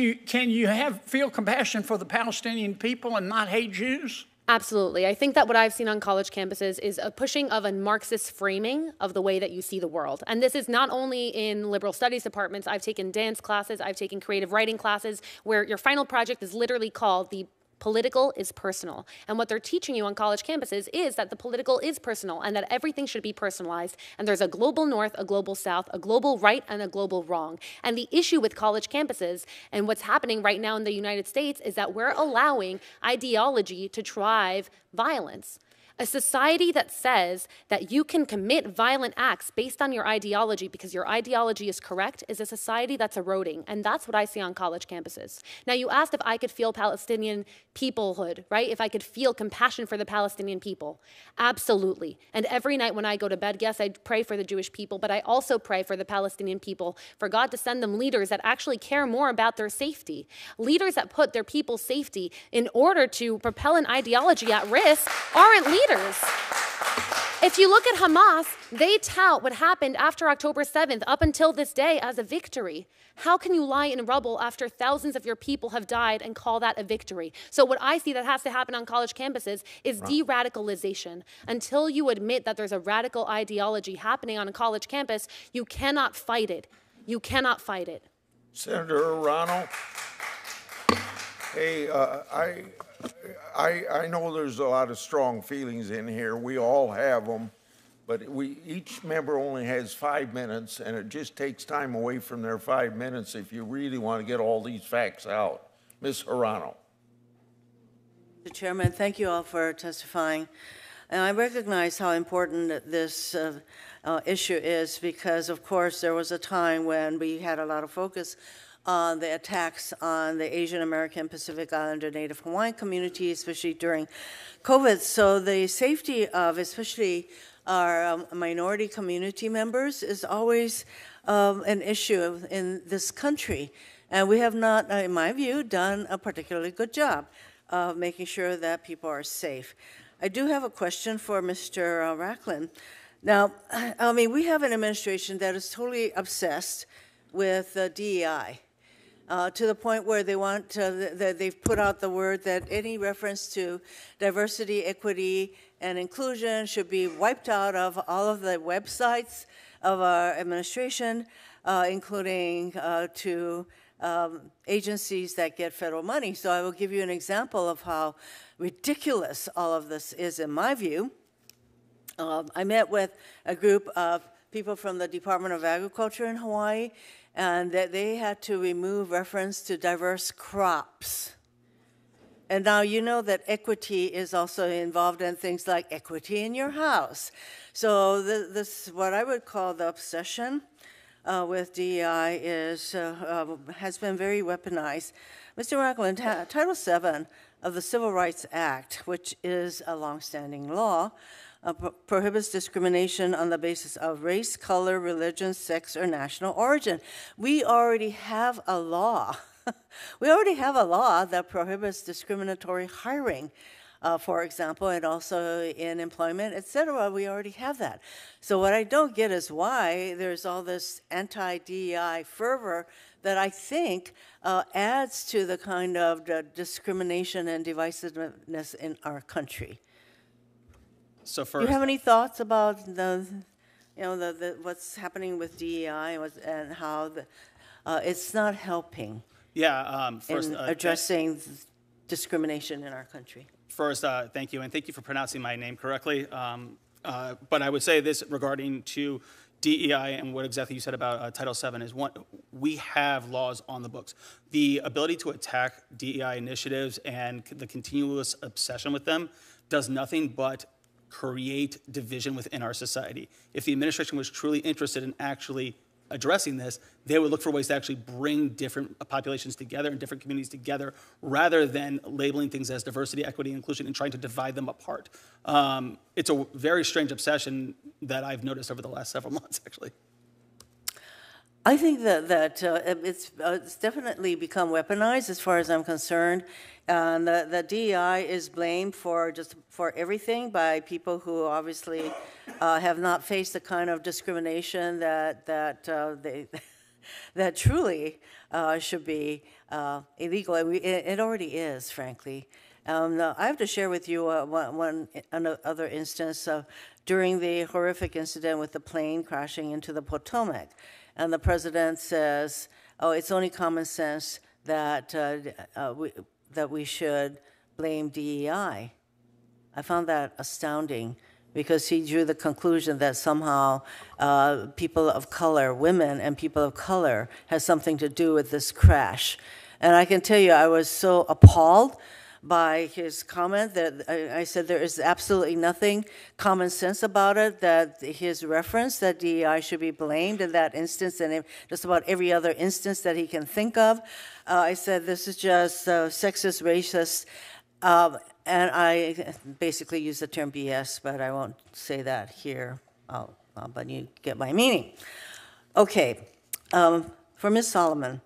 you feel compassion for the Palestinian people and not hate Jews? Absolutely. I think that what I've seen on college campuses is a pushing of a Marxist framing of the way that you see the world. And this is not only in liberal studies departments. I've taken dance classes, I've taken creative writing classes, where your final project is literally called The Political is Personal. And what they're teaching you on college campuses is that the political is personal and that everything should be personalized. And there's a global north, a global south, a global right, and a global wrong. And the issue with college campuses and what's happening right now in the United States is that we're allowing ideology to drive violence. A society that says that you can commit violent acts based on your ideology because your ideology is correct is a society that's eroding, and that's what I see on college campuses. Now, you asked if I could feel Palestinian peoplehood, right? If I could feel compassion for the Palestinian people. Absolutely. And every night when I go to bed, yes, I pray for the Jewish people, but I also pray for the Palestinian people, for God to send them leaders that actually care more about their safety. Leaders that put their people's safety in order to propel an ideology at risk aren't leaders. If you look at Hamas, they tout what happened after October 7th up until this day as a victory. How can you lie in rubble after thousands of your people have died and call that a victory? So what I see that has to happen on college campuses is de-radicalization. Until you admit that there's a radical ideology happening on a college campus, you cannot fight it. You cannot fight it. Senator Arano, hey, I know there's a lot of strong feelings in here. We all have them. But each member only has 5 minutes, and it just takes time away from their 5 minutes if you really want to get all these facts out. Ms. Hirano. Mr. Chairman, thank you all for testifying. And I recognize how important this issue is because, of course, there was a time when we had a lot of focus on the attacks on the Asian American, Pacific Islander, Native Hawaiian community, especially during COVID. So the safety of especially our minority community members is always an issue in this country. And we have not, in my view, done a particularly good job of making sure that people are safe. I do have a question for Mr. Racklin. Now, I mean, we have an administration that is totally obsessed with DEI. To the point where they want they've put out the word that any reference to diversity, equity, and inclusion should be wiped out of all of the websites of our administration, including to agencies that get federal money. So I will give you an example of how ridiculous all of this is in my view. I met with a group of people from the Department of Agriculture in Hawaii, and that they had to remove reference to diverse crops. And now you know that equity is also involved in things like equity in your house. So this, what I would call the obsession with DEI has been very weaponized. Mr. Racklin, Title VII of the Civil Rights Act, which is a longstanding law, prohibits discrimination on the basis of race, color, religion, sex, or national origin. We already have a law. We already have a law that prohibits discriminatory hiring, for example, and also in employment, et cetera. We already have that. So what I don't get is why there's all this anti-DEI fervor that I think adds to the kind of discrimination and divisiveness in our country. So first, do you have any thoughts about what's happening with DEI and how it's not helping? Yeah, first, in addressing discrimination in our country. First, thank you, and thank you for pronouncing my name correctly. But I would say this regarding to DEI and what exactly you said about Title VII is one, we have laws on the books. The ability to attack DEI initiatives and the continuous obsession with them does nothing but create division within our society. If the administration was truly interested in actually addressing this, they would look for ways to actually bring different populations together and different communities together rather than labeling things as diversity, equity, inclusion, and trying to divide them apart. It's a very strange obsession that I've noticed over the last several months, actually. I think that it's definitely become weaponized as far as I'm concerned. And the DEI is blamed for everything by people who obviously have not faced the kind of discrimination that truly should be illegal. And it already is, frankly. I have to share with you one other instance during the horrific incident with the plane crashing into the Potomac. And the president says, oh, it's only common sense that we should blame DEI. I found that astounding because he drew the conclusion that somehow people of color, women and people of color, has something to do with this crash. And I can tell you, I was so appalled by his comment that I said there is absolutely nothing common sense about it, that his reference that DEI should be blamed in that instance and in just about every other instance that he can think of. I said this is just sexist, racist, and I basically used the term BS, but I won't say that here, but you get my meaning. Okay, for Ms. Solomon.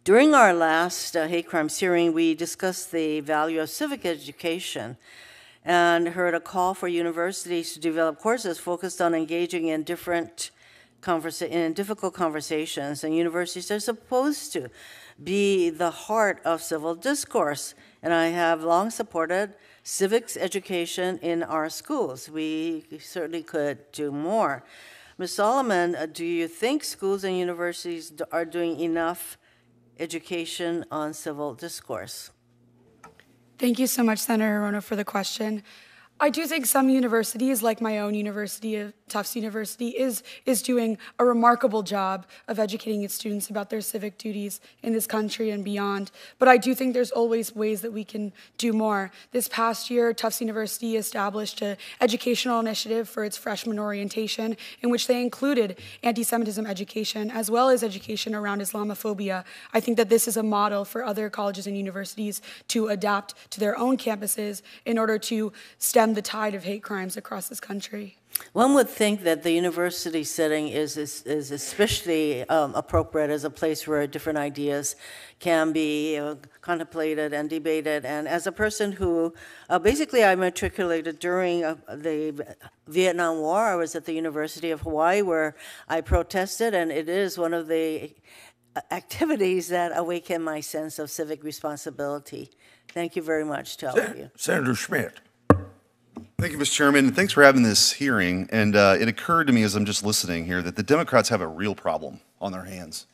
During our last hate crimes hearing, we discussed the value of civic education. and heard a call for universities to develop courses focused on engaging in difficult conversations. And universities are supposed to be the heart of civil discourse. And I have long supported civics education in our schools. We certainly could do more. Ms. Solomon, do you think schools and universities are doing enough education on civil discourse? Thank you so much, Senator Hirono, for the question. I do think some universities, like my own university, Tufts University, is doing a remarkable job of educating its students about their civic duties in this country and beyond. But I do think there's always ways that we can do more. This past year, Tufts University established an educational initiative for its freshman orientation in which they included anti-Semitism education as well as education around Islamophobia. I think that this is a model for other colleges and universities to adapt to their own campuses in order to stem the tide of hate crimes across this country. One would think that the university setting is especially appropriate as a place where different ideas can be contemplated and debated. And as a person who, basically I matriculated during the Vietnam War. I was at the University of Hawaii where I protested, and it is one of the activities that awaken my sense of civic responsibility. Thank you very much to all of you. Senator Schmidt. Thank you, Mr. Chairman, and thanks for having this hearing. And it occurred to me as I'm just listening here that the Democrats have a real problem on their hands.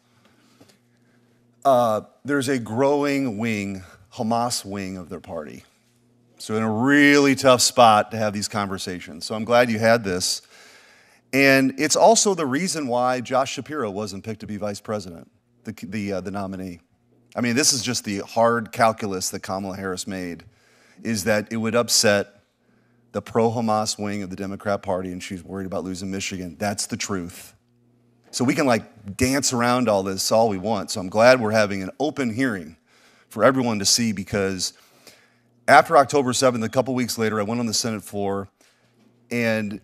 There's a growing wing, Hamas wing of their party. So in a really tough spot to have these conversations. So I'm glad you had this. And it's also the reason why Josh Shapiro wasn't picked to be vice president, the nominee. I mean, this is just the hard calculus that Kamala Harris made, is that it would upset the pro-Hamas wing of the Democrat Party, and she's worried about losing Michigan. That's the truth. So we can like dance around all this all we want. So I'm glad we're having an open hearing for everyone to see, because after October 7th, a couple weeks later, I went on the Senate floor, and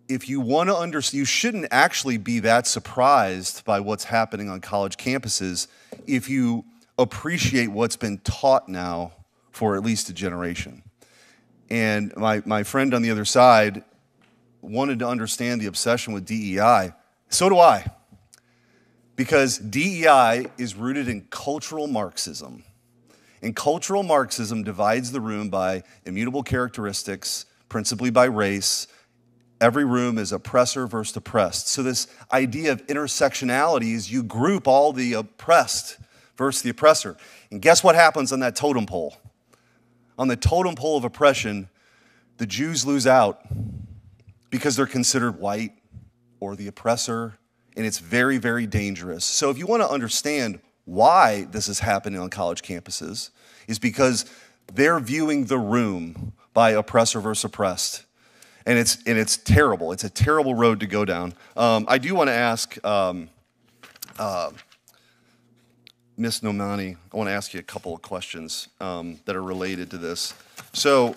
if you want to understand, you shouldn't actually be that surprised by what's happening on college campuses if you appreciate what's been taught now for at least a generation. And my friend on the other side wanted to understand the obsession with DEI. So do I. Because DEI is rooted in cultural Marxism. And cultural Marxism divides the room by immutable characteristics, principally by race. Every room is oppressor versus oppressed. So this idea of intersectionality is you group all the oppressed versus the oppressor. And guess what happens on that totem pole? On the totem pole of oppression, the Jews lose out because they're considered white or the oppressor, and it's very, very dangerous. So if you want to understand why this is happening on college campuses, is because they're viewing the room by oppressor versus oppressed. And it's terrible. It's a terrible road to go down. I do want to ask Ms. Nomani, I want to ask you a couple of questions that are related to this. So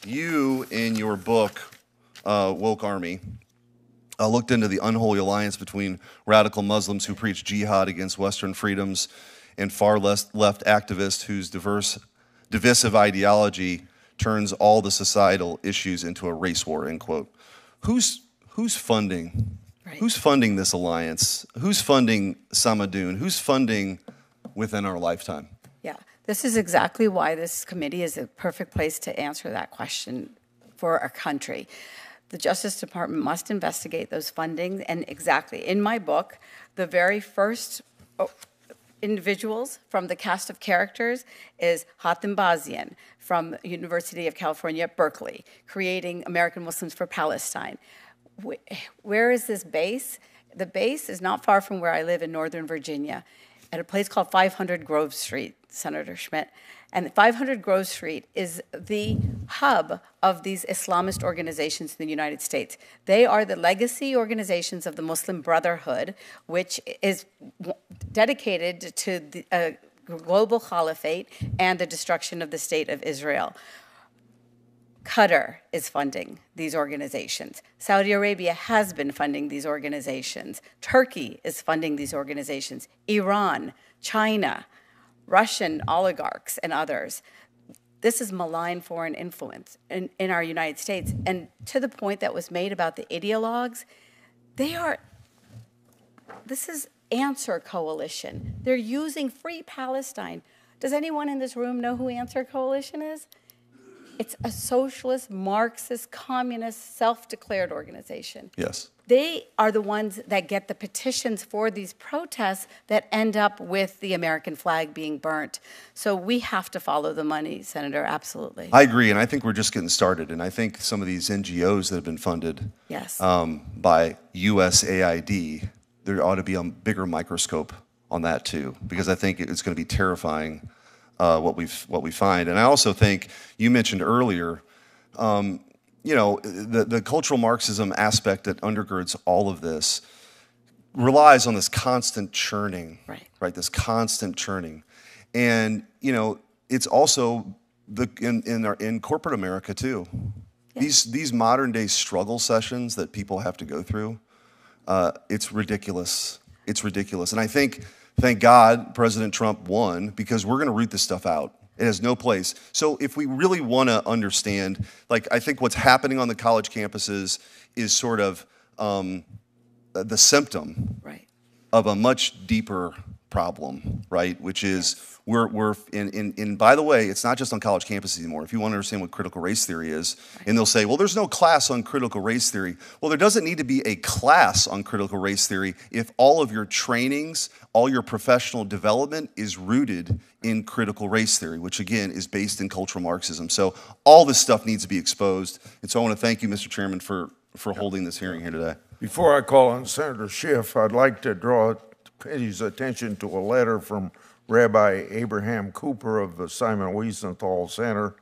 you, in your book, Woke Army, looked into the unholy alliance between radical Muslims who preach jihad against Western freedoms and far left activists whose divisive ideology turns all the societal issues into a race war, end quote. Who's funding? Right. Who's funding this alliance? Who's funding Samadoun? Who's funding Within Our Lifetime? Yeah, this is exactly why this committee is a perfect place to answer that question for our country. The Justice Department must investigate those funding, and exactly, in my book, the very first individuals from the cast of characters is Hatem Bazian from University of California at Berkeley, creating American Muslims for Palestine. Where is this base? The base is not far from where I live in Northern Virginia, at a place called 500 Grove Street, Senator Schmidt. And 500 Grove Street is the hub of these Islamist organizations in the United States. They are the legacy organizations of the Muslim Brotherhood, which is dedicated to the global caliphate and the destruction of the state of Israel. Qatar is funding these organizations. Saudi Arabia has been funding these organizations. Turkey is funding these organizations. Iran, China, Russian oligarchs, and others. This is malign foreign influence in our United States. And to the point that was made about the ideologues, this is Answer Coalition. They're using Free Palestine. Does anyone in this room know who Answer Coalition is? It's a socialist, Marxist, communist, self-declared organization. Yes. They are the ones that get the petitions for these protests that end up with the American flag being burnt. So we have to follow the money, Senator, absolutely. I agree, and I think we're just getting started. And I think some of these NGOs that have been funded by USAID, there ought to be a bigger microscope on that too, because I think it's going to be terrifying what we find. And I also think you mentioned earlier, you know, the cultural Marxism aspect that undergirds all of this relies on this constant churning, right? This constant churning, and you know, it's also in corporate America too. These modern day struggle sessions that people have to go through, it's ridiculous. It's ridiculous, and I think, thank God, President Trump won, because we're going to root this stuff out. It has no place. So if we really want to understand, like, I think what's happening on the college campuses is sort of the symptom of a much deeper problem, right? Which is and by the way, it's not just on college campuses anymore. If you want to understand what critical race theory is, and they'll say, well, there's no class on critical race theory. Well, there doesn't need to be a class on critical race theory if all of your trainings, all your professional development is rooted in critical race theory, which again is based in cultural Marxism. So all this stuff needs to be exposed. And so I want to thank you, Mr. Chairman, for holding this hearing here today. Before I call on Senator Schiff, I'd like to draw the committee's attention to a letter from Rabbi Abraham Cooper of the Simon Wiesenthal Center.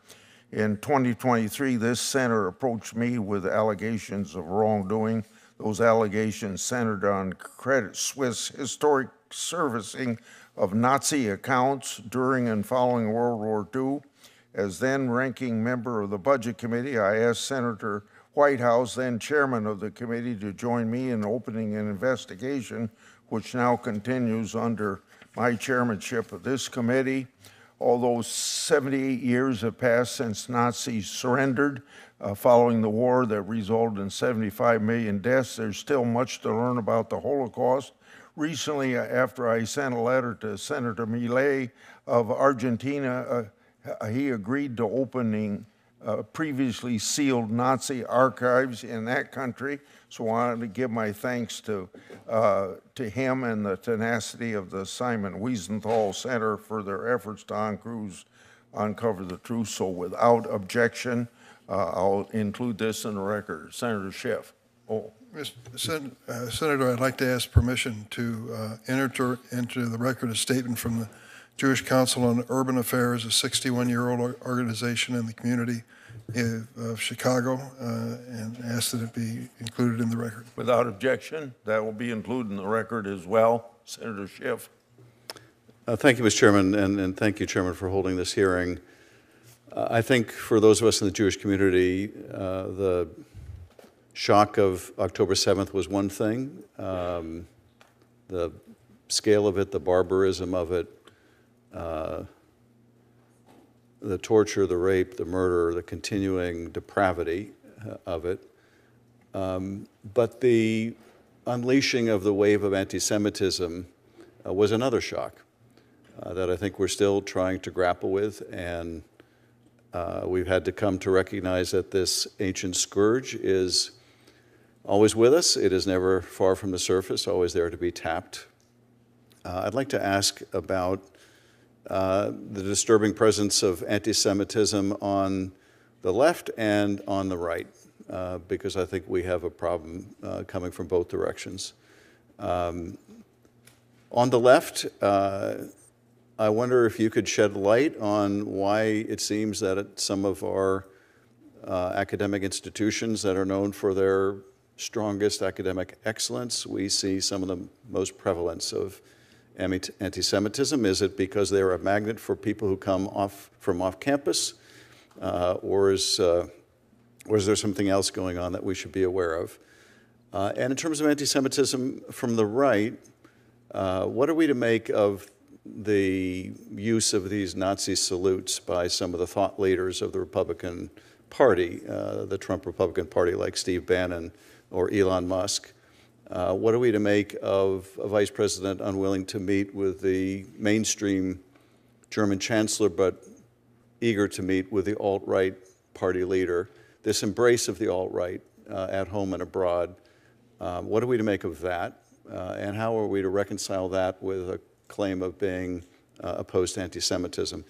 In 2023, this center approached me with allegations of wrongdoing. Those allegations centered on Credit Suisse historic servicing of Nazi accounts during and following World War II. As then ranking member of the Budget Committee, I asked Senator Whitehouse, then chairman of the committee, to join me in opening an investigation, which now continues under my chairmanship of this committee. Although 78 years have passed since Nazis surrendered following the war that resulted in 75 million deaths, there's still much to learn about the Holocaust. Recently, after I sent a letter to Senator Milei of Argentina, he agreed to opening previously sealed Nazi archives in that country. So I wanted to give my thanks to him and the tenacity of the Simon Wiesenthal Center for their efforts to uncover the truth. So without objection, I'll include this in the record. Senator Schiff. Senator, I'd like to ask permission to enter into the record a statement from the Jewish Council on Urban Affairs, a 61-year-old organization in the community of Chicago, and ask that it be included in the record. Without objection, that will be included in the record as well. Senator Schiff. Thank you, Mr. Chairman, and thank you, Chairman, for holding this hearing. I think for those of us in the Jewish community, the shock of October 7th was one thing. The scale of it, the barbarism of it, the torture, the rape, the murder, the continuing depravity of it. But the unleashing of the wave of anti-Semitism was another shock that I think we're still trying to grapple with, and we've had to come to recognize that this ancient scourge is always with us. It is never far from the surface, always there to be tapped. I'd like to ask about the disturbing presence of anti-Semitism on the left and on the right, because I think we have a problem coming from both directions. On the left, I wonder if you could shed light on why it seems that at some of our academic institutions that are known for their strongest academic excellence, we see some of the most prevalence of anti-Semitism. Is it because they're a magnet for people who come from off campus, or is there something else going on that we should be aware of? And in terms of anti-Semitism from the right, what are we to make of the use of these Nazi salutes by some of the thought leaders of the Republican Party, the Trump Republican Party, like Steve Bannon or Elon Musk. What are we to make of a vice president unwilling to meet with the mainstream German chancellor, but eager to meet with the alt-right party leader? This embrace of the alt-right at home and abroad, what are we to make of that? And how are we to reconcile that with a claim of being opposed to anti-Semitism?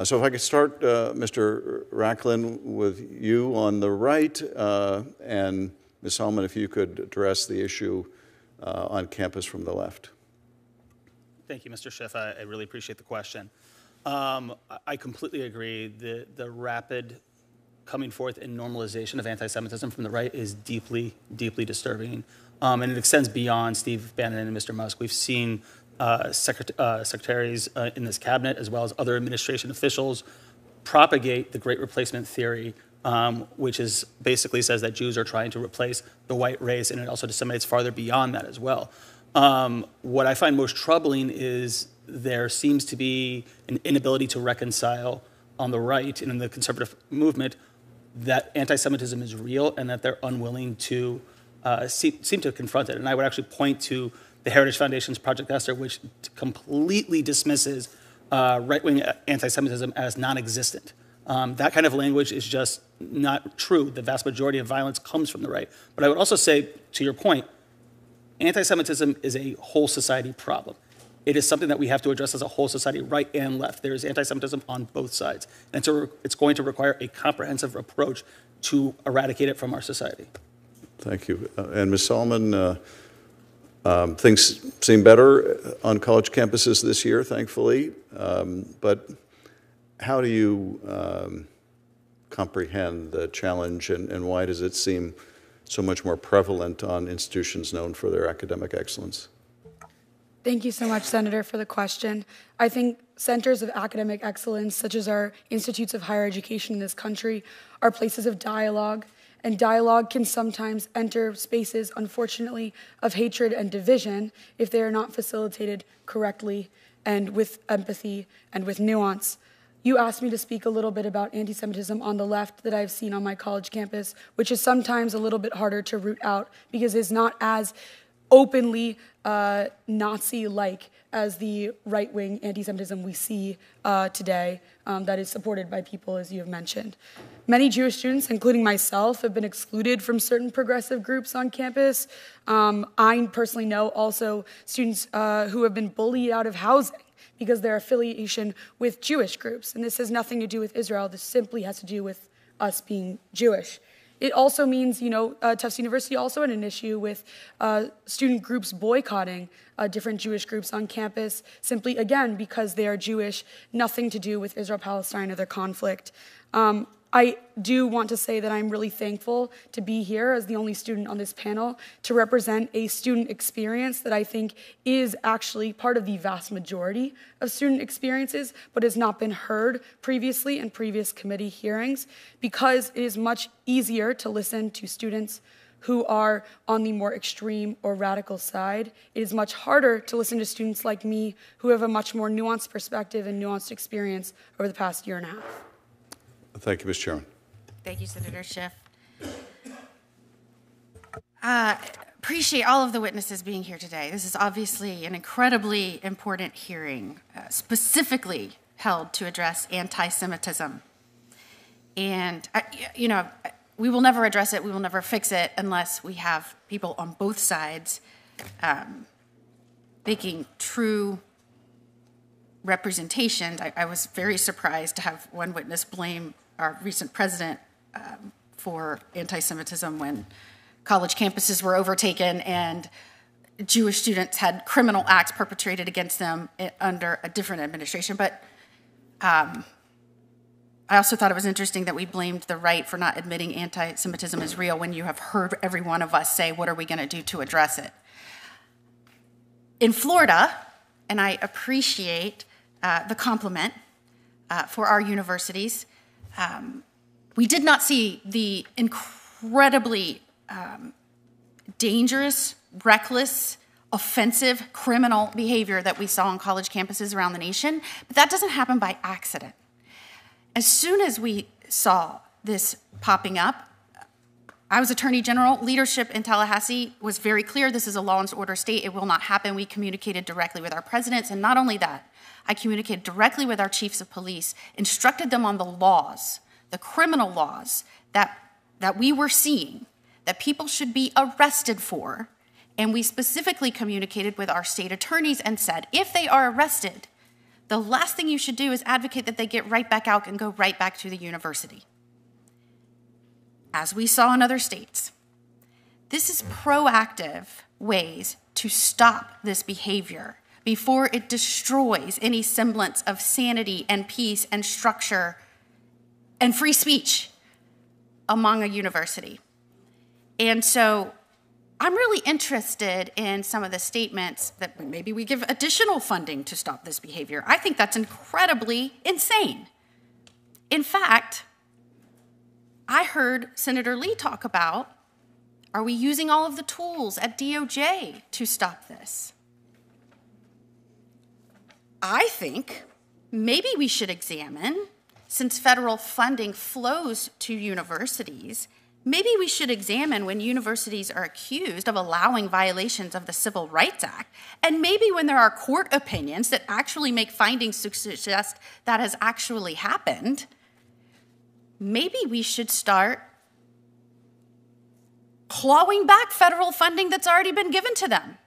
So if I could start, Mr. Racklin, with you on the right, and Ms. Solomon, if you could address the issue on campus from the left. Thank you, Mr. Schiff. I really appreciate the question. I completely agree. The rapid coming forth and normalization of anti-Semitism from the right is deeply, deeply disturbing. And it extends beyond Steve Bannon and Mr. Musk. We've seen secretaries in this cabinet, as well as other administration officials, propagate the Great Replacement theory, which is basically says that Jews are trying to replace the white race, and it also disseminates farther beyond that as well. What I find most troubling is there seems to be an inability to reconcile on the right and in the conservative movement that anti-Semitism is real and that they're unwilling to seem to confront it. And I would actually point to the Heritage Foundation's Project Esther, which completely dismisses right-wing anti-Semitism as non-existent. That kind of language is just not true. The vast majority of violence comes from the right. But I would also say, to your point, anti-Semitism is a whole society problem. It is something that we have to address as a whole society, right and left. There is anti-Semitism on both sides. And so it's going to require a comprehensive approach to eradicate it from our society. Thank you. And Ms. Solomon, things seem better on college campuses this year, thankfully. But how do you comprehend the challenge, and why does it seem so much more prevalent on institutions known for their academic excellence? Thank you so much, Senator, for the question. I think centers of academic excellence, such as our institutes of higher education in this country, are places of dialogue, and dialogue can sometimes enter spaces, unfortunately, of hatred and division if they are not facilitated correctly and with empathy and with nuance. You asked me to speak a little bit about anti-Semitism on the left that I've seen on my college campus, which is sometimes a little bit harder to root out because it's not as openly Nazi-like as the right-wing anti-Semitism we see today that is supported by people, as you have mentioned. Many Jewish students, including myself, have been excluded from certain progressive groups on campus. I personally know also students who have been bullied out of housing because their affiliation with Jewish groups. And this has nothing to do with Israel. This simply has to do with us being Jewish. It also means, Tufts University also had an issue with student groups boycotting different Jewish groups on campus, simply, again, because they are Jewish, nothing to do with Israel-Palestine or their conflict. I do want to say that I'm really thankful to be here as the only student on this panel to represent a student experience that I think is actually part of the vast majority of student experiences, but has not been heard previously in previous committee hearings because it is much easier to listen to students who are on the more extreme or radical side. It is much harder to listen to students like me who have a much more nuanced perspective and nuanced experience over the past year and a half. Thank you, Ms. Chairman. Thank you, Senator Schiff. Appreciate all of the witnesses being here today. This is obviously an incredibly important hearing, specifically held to address anti-Semitism. And, we will never address it, we will never fix it unless we have people on both sides making true representation. I was very surprised to have one witness blame our recent president for anti-Semitism when college campuses were overtaken and Jewish students had criminal acts perpetrated against them under a different administration. But I also thought it was interesting that we blamed the right for not admitting anti-Semitism is real when you have heard every one of us say, what are we going to do to address it? In Florida, and I appreciate the compliment for our universities, we did not see the incredibly dangerous, reckless, offensive criminal behavior that we saw on college campuses around the nation, but that doesn't happen by accident. As soon as we saw this popping up, I was Attorney General. Leadership in Tallahassee was very clear. This is a law and order state. It will not happen. We communicated directly with our presidents. And not only that, I communicated directly with our chiefs of police, instructed them on the laws, the criminal laws that we were seeing, that people should be arrested for. And we specifically communicated with our state attorneys and said, if they are arrested, the last thing you should do is advocate that they get right back out and go right back to the university. As we saw in other states, this is proactive ways to stop this behavior before it destroys any semblance of sanity and peace and structure and free speech among a university. And so I'm really interested in some of the statements that maybe we give additional funding to stop this behavior. I think that's incredibly insane. In fact, I heard Senator Lee talk about, are we using all of the tools at DOJ to stop this? I think maybe we should examine, since federal funding flows to universities, maybe we should examine when universities are accused of allowing violations of the Civil Rights Act, and maybe when there are court opinions that actually make findings to suggest that has actually happened, maybe we should start clawing back federal funding that's already been given to them.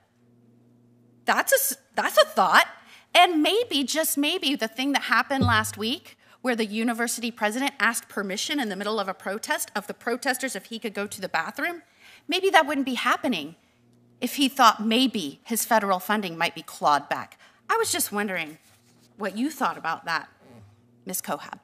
That's a thought. And maybe, just maybe, the thing that happened last week where the university president asked permission in the middle of a protest of the protesters if he could go to the bathroom, maybe that wouldn't be happening if he thought maybe his federal funding might be clawed back. I was just wondering what you thought about that, Ms. Cohab.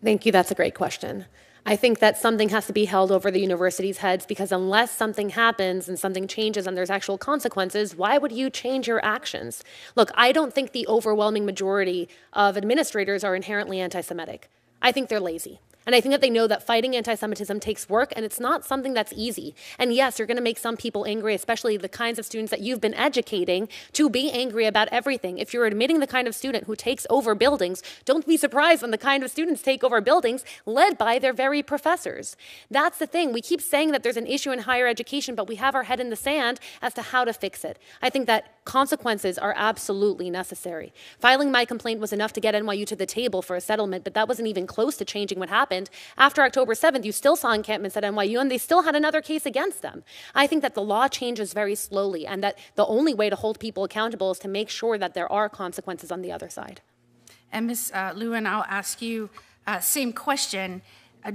Thank you. That's a great question. I think that something has to be held over the university's heads, because unless something happens and something changes and there's actual consequences, why would you change your actions? Look, I don't think the overwhelming majority of administrators are inherently anti-Semitic. I think they're lazy. And I think that they know that fighting anti-Semitism takes work, and it's not something that's easy. And yes, you're going to make some people angry, especially the kinds of students that you've been educating to be angry about everything. If you're admitting the kind of student who takes over buildings, don't be surprised when the kind of students take over buildings led by their very professors. That's the thing. We keep saying that there's an issue in higher education, but we have our head in the sand as to how to fix it. I think that consequences are absolutely necessary. Filing my complaint was enough to get NYU to the table for a settlement, but that wasn't even close to changing what happened. After October 7th, you still saw encampments at NYU, and they still had another case against them. I think that the law changes very slowly, and that the only way to hold people accountable is to make sure that there are consequences on the other side. And Ms. Lewin, I'll ask you same question.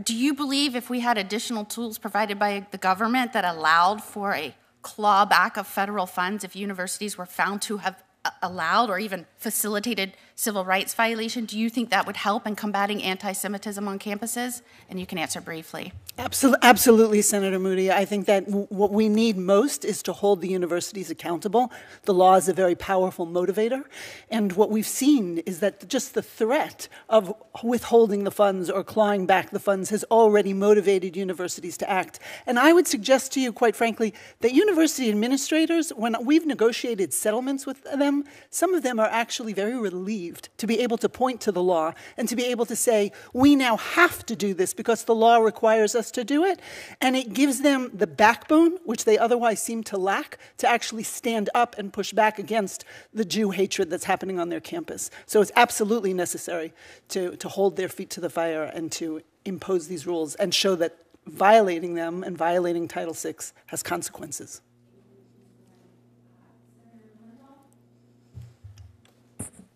Do you believe if we had additional tools provided by the government that allowed for a clawback of federal funds if universities were found to have allowed or even facilitated civil rights violation, do you think that would help in combating anti-Semitism on campuses? And you can answer briefly. Absolutely, Senator Moody. I think that what we need most is to hold the universities accountable. The law is a very powerful motivator. And what we've seen is that just the threat of withholding the funds or clawing back the funds has already motivated universities to act. And I would suggest to you, quite frankly, that university administrators, when we've negotiated settlements with them, some of them are actually very relieved to be able to point to the law and to be able to say, we now have to do this because the law requires us to do it. And it gives them the backbone, which they otherwise seem to lack, to actually stand up and push back against the Jew hatred that's happening on their campus. So it's absolutely necessary to hold their feet to the fire and to impose these rules and show that violating them and violating Title VI has consequences.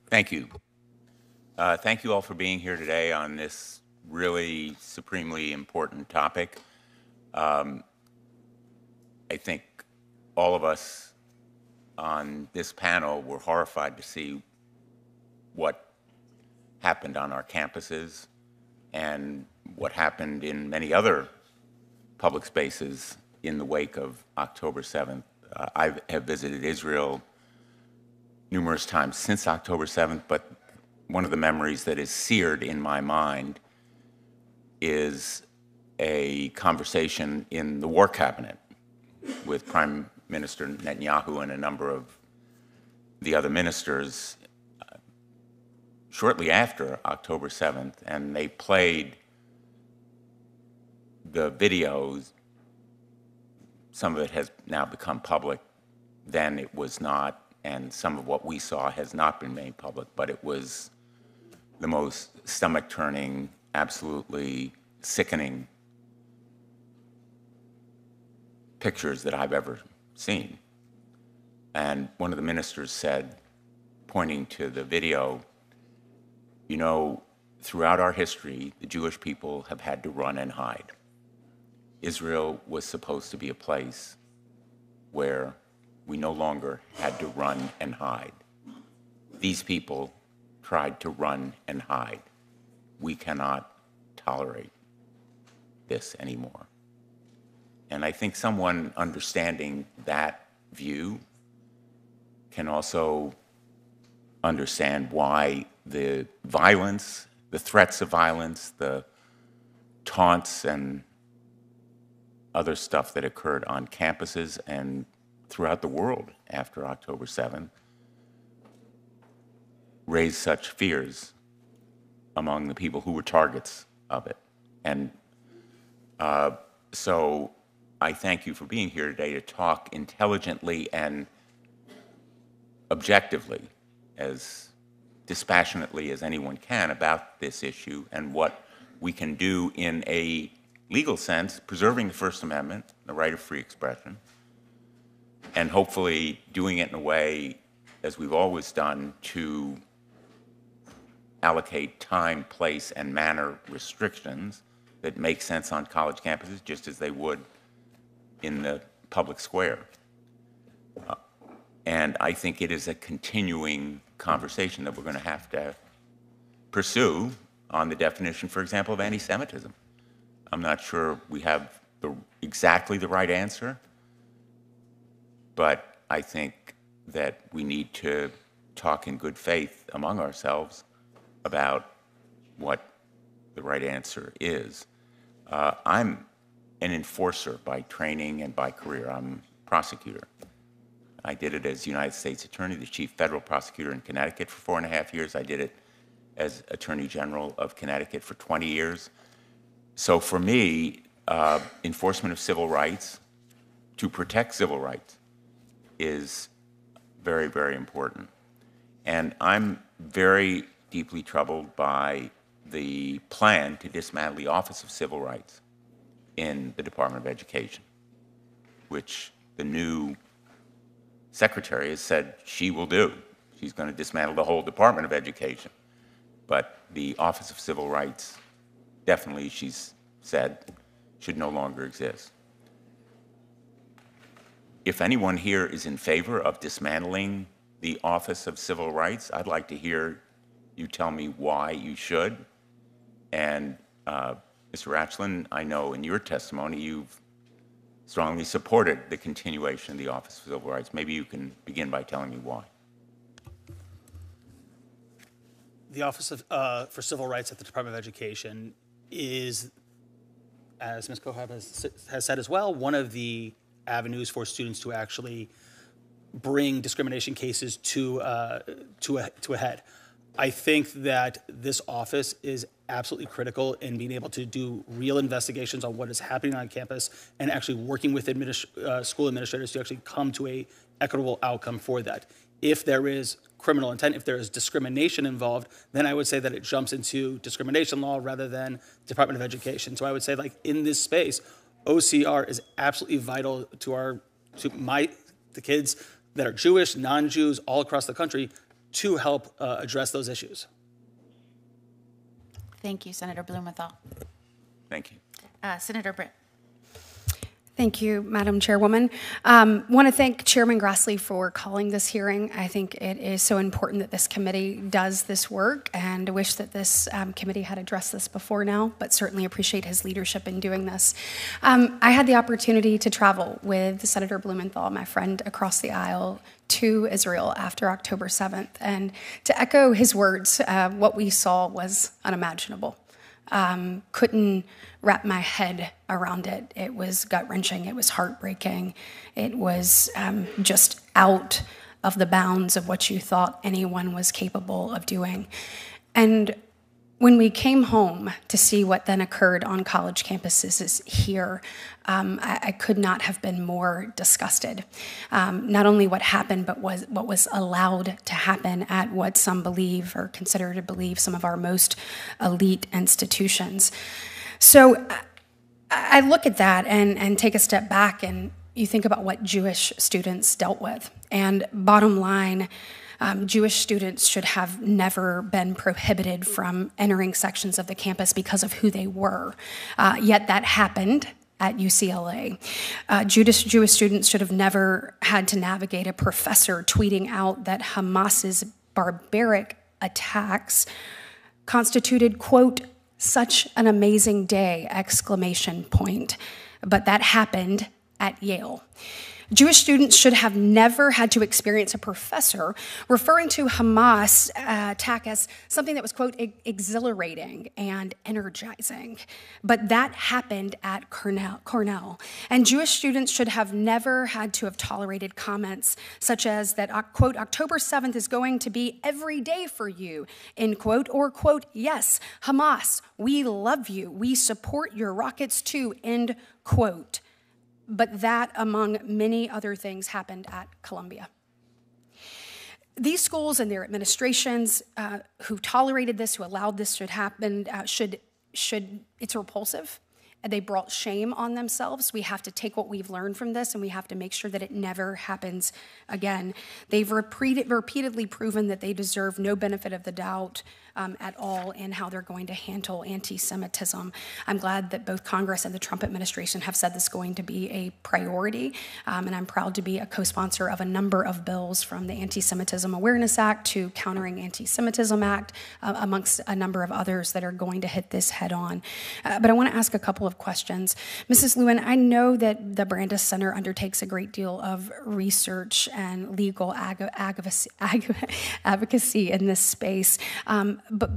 Thank you. Thank you all for being here today on this really supremely important topic. I think all of us on this panel were horrified to see what happened on our campuses and what happened in many other public spaces in the wake of October 7th. I have visited Israel numerous times since October 7th, but one of the memories that is seared in my mind is a conversation in the War Cabinet with Prime Minister Netanyahu and a number of the other ministers shortly after October 7th, and they played the videos. Some of it has now become public. Then it was not, and some of what we saw has not been made public, but it was the most stomach-turning, absolutely sickening pictures that I've ever seen. And one of the ministers said, pointing to the video, you know, throughout our history, the Jewish people have had to run and hide. Israel was supposed to be a place where we no longer had to run and hide. These people tried to run and hide. We cannot tolerate this anymore. And I think someone understanding that view can also understand why the violence, the threats of violence, the taunts and other stuff that occurred on campuses and throughout the world after October 7th raised such fears among the people who were targets of it. And so I thank you for being here today to talk intelligently and objectively, as dispassionately as anyone can, about this issue and what we can do in a legal sense, preserving the First Amendment, the right of free expression, and hopefully doing it in a way, as we've always done, to allocate time, place, and manner restrictions that make sense on college campuses, just as they would in the public square. And I think it is a continuing conversation that we're going to have to pursue on the definition, for example, of anti-Semitism. I'm not sure we have exactly the right answer, but I think that we need to talk in good faith among ourselves about what the right answer is. I'm an enforcer by training and by career. I'm a prosecutor. I did it as United States Attorney, the Chief Federal Prosecutor in Connecticut for 4.5 years. I did it as Attorney General of Connecticut for 20 years. So for me, enforcement of civil rights, to protect civil rights, is very, very important. And I'm very deeply troubled by the plan to dismantle the Office of Civil Rights in the Department of Education, which the new secretary has said she will do. She's going to dismantle the whole Department of Education. But the Office of Civil Rights, definitely, she's said, should no longer exist. If anyone here is in favor of dismantling the Office of Civil Rights, I'd like to hear you tell me why you should. And Mr. Rachlan, I know in your testimony you've strongly supported the continuation of the Office of Civil Rights. Maybe you can begin by telling me why. The Office for Civil Rights at the Department of Education is, as Ms. Kohab has said as well, one of the avenues for students to actually bring discrimination cases to a head. I think that this office is absolutely critical in being able to do real investigations on what is happening on campus and actually working with school administrators to actually come to a equitable outcome for that. If there is criminal intent, if there is discrimination involved, then I would say that it jumps into discrimination law rather than Department of Education. So I would say, like, in this space, OCR is absolutely vital to the kids that are Jewish, non-Jews, all across the country, to help address those issues. Thank you, Senator Blumenthal. Thank you. Senator Britt. Thank you, Madam Chairwoman. Want to thank Chairman Grassley for calling this hearing. I think it is so important that this committee does this work, and I wish that this committee had addressed this before now, but certainly appreciate his leadership in doing this. I had the opportunity to travel with Senator Blumenthal, my friend across the aisle, to Israel after October 7th. And to echo his words, what we saw was unimaginable. couldn't wrap my head around it. It was gut-wrenching. It was heartbreaking. It was just out of the bounds of what you thought anyone was capable of doing. And when we came home to see what then occurred on college campuses here, I could not have been more disgusted. Not only what happened, but what was allowed to happen at what some believe or consider to believe some of our most elite institutions. So I look at that and take a step back, and you think about what Jewish students dealt with. And bottom line, Jewish students should have never been prohibited from entering sections of the campus because of who they were. Yet that happened at UCLA. Jewish students should have never had to navigate a professor tweeting out that Hamas's barbaric attacks constituted, quote, such an amazing day, exclamation point. But that happened at Yale. Jewish students should have never had to experience a professor referring to Hamas attack as something that was, quote, exhilarating and energizing. But that happened at Cornell. And Jewish students should have never had to have tolerated comments such as that, quote, October 7th is going to be every day for you, end quote, or, quote, yes, Hamas, we love you. We support your rockets too, end quote. But that, among many other things, happened at Columbia. These schools and their administrations who tolerated this, who allowed this to happen, it's repulsive. They brought shame on themselves. We have to take what we've learned from this, and we have to make sure that it never happens again. They've repeatedly proven that they deserve no benefit of the doubt at all in how they're going to handle anti-Semitism. I'm glad that both Congress and the Trump administration have said this is going to be a priority, and I'm proud to be a co-sponsor of a number of bills from the Anti-Semitism Awareness Act to Countering Anti-Semitism Act, amongst a number of others that are going to hit this head on. But I want to ask a couple of questions. Mrs. Lewin, I know that the Brandeis Center undertakes a great deal of research and legal advocacy in this space. But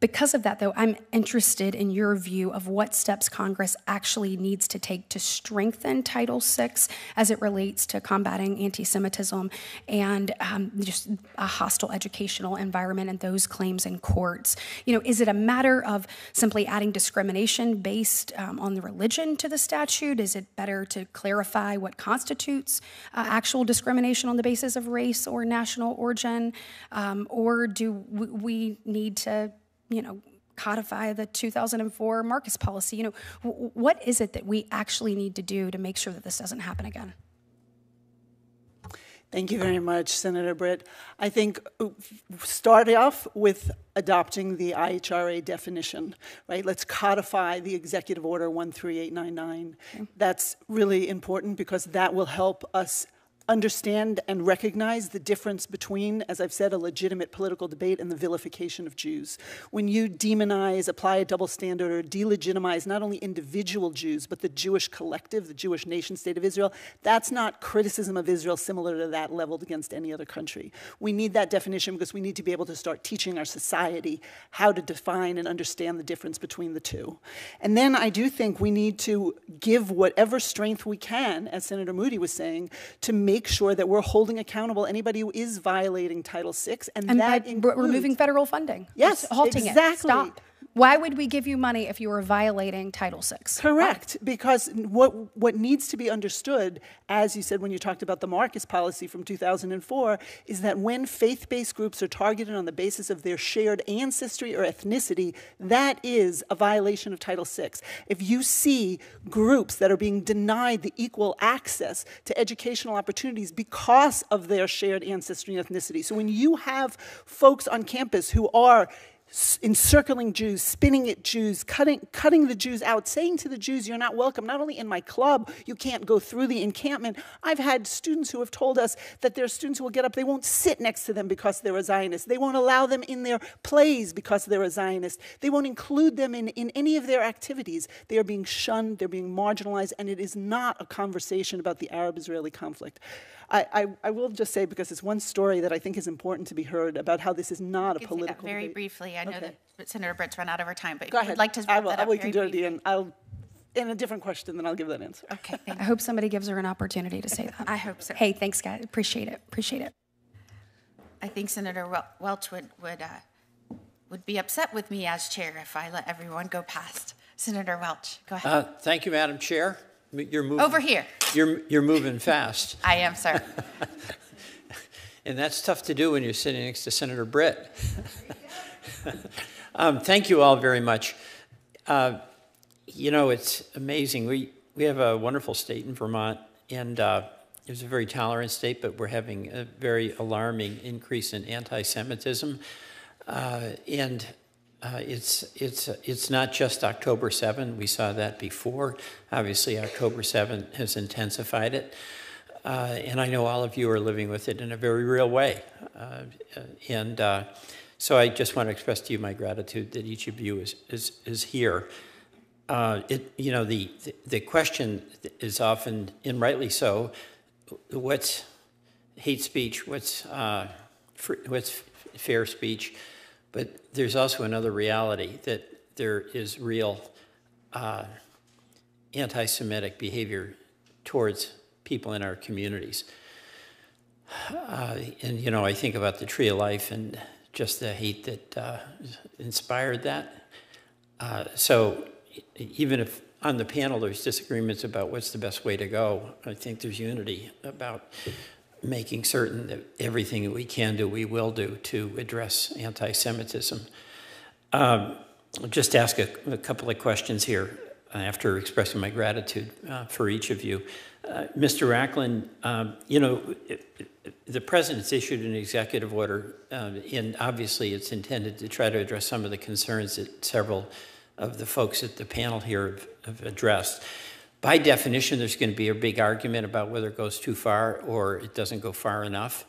because of that, though, I'm interested in your view of what steps Congress actually needs to take to strengthen Title VI as it relates to combating anti-Semitism and just a hostile educational environment and those claims in courts. You know, is it a matter of simply adding discrimination based on the religion to the statute? Is it better to clarify what constitutes actual discrimination on the basis of race or national origin? Or do we need to codify the 2004 Marcus policy? What is it that we actually need to do to make sure that this doesn't happen again? Thank you very much, Senator Britt. I think start off with adopting the IHRA definition, right? Let's codify the Executive Order 13899. Okay. That's really important because that will help us understand and recognize the difference between, as I've said, a legitimate political debate and the vilification of Jews. When you demonize, apply a double standard, or delegitimize not only individual Jews, but the Jewish collective, the Jewish nation state of Israel, that's not criticism of Israel similar to that leveled against any other country. We need that definition because we need to be able to start teaching our society how to define and understand the difference between the two. And then I do think we need to give whatever strength we can, as Senator Moody was saying, to make sure that we're holding accountable anybody who is violating Title VI, and that includes removing federal funding. Yes, halting exactly. It. Stop. Why would we give you money if you were violating Title VI? Correct, because what needs to be understood, as you said when you talked about the Marcus policy from 2004, is that when faith-based groups are targeted on the basis of their shared ancestry or ethnicity, that is a violation of Title VI. If you see groups that are being denied the equal access to educational opportunities because of their shared ancestry and ethnicity, so when you have folks on campus who are encircling Jews, spinning at Jews, cutting the Jews out, saying to the Jews, you're not welcome, not only in my club, you can't go through the encampment. I've had students who have told us that there are students who will get up, they won't sit next to them because they're a Zionist. They won't allow them in their plays because they're a Zionist. They won't include them in any of their activities. They are being shunned, they're being marginalized, and it is not a conversation about the Arab-Israeli conflict. I will just say, because it's one story that I think is important to be heard about how this is not a political very debate. briefly. I know Okay. that Senator Britt's run out of her time, but Go would ahead. like to I wrap will. that up We can very do it at the end. In a different question, then I'll give that answer. Okay. I hope somebody gives her an opportunity to say that. I hope so. Hey, thanks, guys. Appreciate it. Appreciate it. I think Senator Welch would be upset with me as chair if I let everyone go past. Senator Welch, go ahead. Thank you, Madam Chair. You're moving Over here. You're moving fast, I am, sir. and that's tough to do when you're sitting next to Senator Britt. Thank you all very much. You know, it's amazing. We have a wonderful state in Vermont, and it's a very tolerant state, but we're having a very alarming increase in anti-Semitism, and it's not just October 7. We saw that before. Obviously, October 7 has intensified it, and I know all of you are living with it in a very real way, so I just want to express to you my gratitude that each of you is here. You know, the question is often, and rightly so, what's hate speech, what's fair speech, but there's also another reality, that there is real anti-Semitic behavior towards people in our communities. And, you know, I think about the Tree of Life and just the hate that inspired that. So even if on the panel there's disagreements about what's the best way to go, I think there's unity about making certain that everything that we can do, we will do to address anti-Semitism. I'll just ask a couple of questions here after expressing my gratitude for each of you. Mr. Racklin, you know, the President's issued an executive order, and obviously it's intended to try to address some of the concerns that several of the folks at the panel here have addressed. By definition, there's going to be a big argument about whether it goes too far or it doesn't go far enough.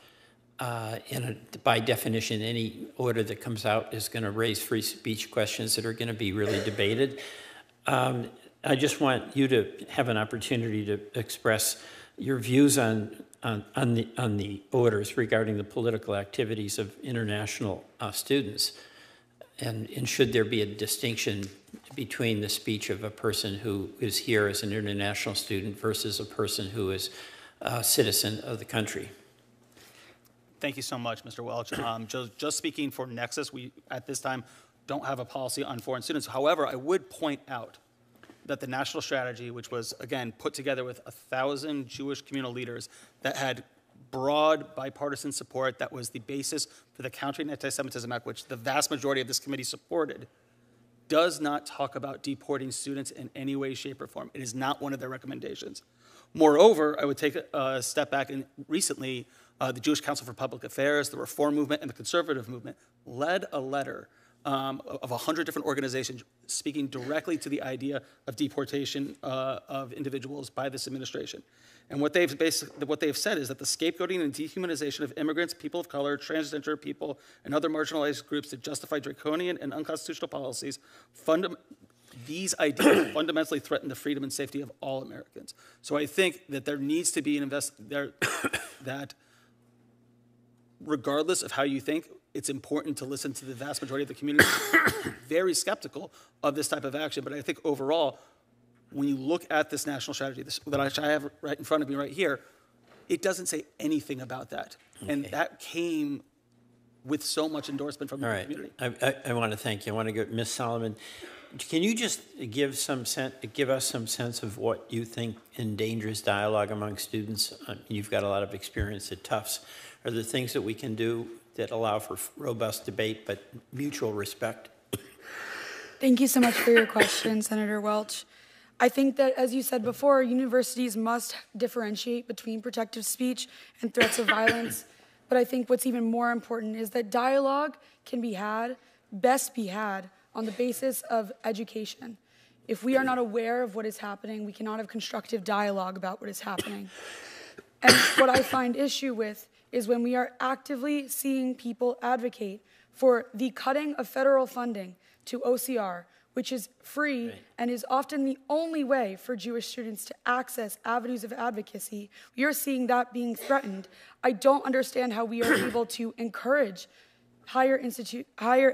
And by definition, any order that comes out is going to raise free speech questions that are going to be really debated. I just want you to have an opportunity to express your views on the orders regarding the political activities of international students. And should there be a distinction between the speech of a person who is here as an international student versus a person who is a citizen of the country? Thank you so much, Mr. Welch. Just speaking for Nexus, we at this time don't have a policy on foreign students. However, I would point out that the national strategy, which was, again, put together with 1,000 Jewish communal leaders that had broad bipartisan support, that was the basis for the Countering Anti-Semitism Act, which the vast majority of this committee supported, does not talk about deporting students in any way, shape, or form. It is not one of their recommendations. Moreover, I would take a step back, and recently, the Jewish Council for Public Affairs, the Reform Movement, and the Conservative Movement led a letter of 100 different organizations speaking directly to the idea of deportation of individuals by this administration. And what they've said is that the scapegoating and dehumanization of immigrants, people of color, transgender people, and other marginalized groups to justify draconian and unconstitutional policies, these ideas fundamentally threaten the freedom and safety of all Americans. So I think that there needs to be that regardless of how you think, it's important to listen to the vast majority of the community very skeptical of this type of action. But I think overall, when you look at this national strategy that I have right in front of me right here, it doesn't say anything about that. Okay. And that came with so much endorsement from the community. I want to thank you. I want to go, Ms. Solomon, can you just give us some sense of what you think endangers dialogue among students? You've got a lot of experience at Tufts. Are there things that we can do that allow for robust debate but mutual respect? Thank you so much for your question, Senator Welch. I think that, as you said before, universities must differentiate between protected speech and threats of violence. But I think what's even more important is that dialogue can be had, best be had, on the basis of education. If we are not aware of what is happening, we cannot have constructive dialogue about what is happening. And what I find issue with is when we are actively seeing people advocate for the cutting of federal funding to OCR, which is free and is often the only way for Jewish students to access avenues of advocacy, we are seeing that being threatened. I don't understand how we are able to encourage higher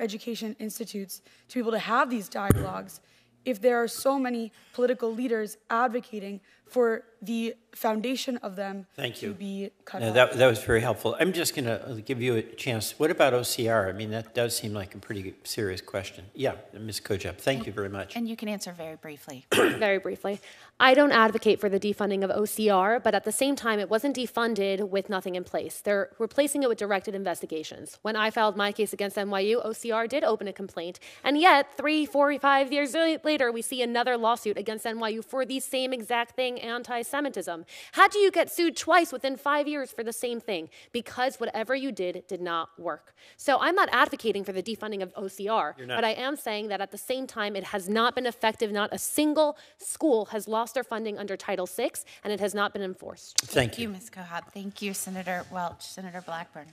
education institutes to be able to have these dialogues if there are so many political leaders advocating for the foundation of them to be cut off. That was very helpful. I'm just going to give you a chance. What about OCR? I mean, that does seem like a pretty serious question. Yeah, Ms. Kojab, thank you very much. And you can answer very briefly. Very briefly. I don't advocate for the defunding of OCR, but at the same time, it wasn't defunded with nothing in place. They're replacing it with directed investigations. When I filed my case against NYU, OCR did open a complaint, and yet 3, 4, 5 years later, we see another lawsuit against NYU for the same exact thing, anti-Semitism. How do you get sued twice within 5 years for the same thing? Because whatever you did not work. So I'm not advocating for the defunding of OCR, but I am saying that at the same time, it has not been effective. Not a single school has lost their funding under Title VI, and it has not been enforced. Thank you, Ms. Kohab. Thank you, Senator Welch. Senator Blackburn.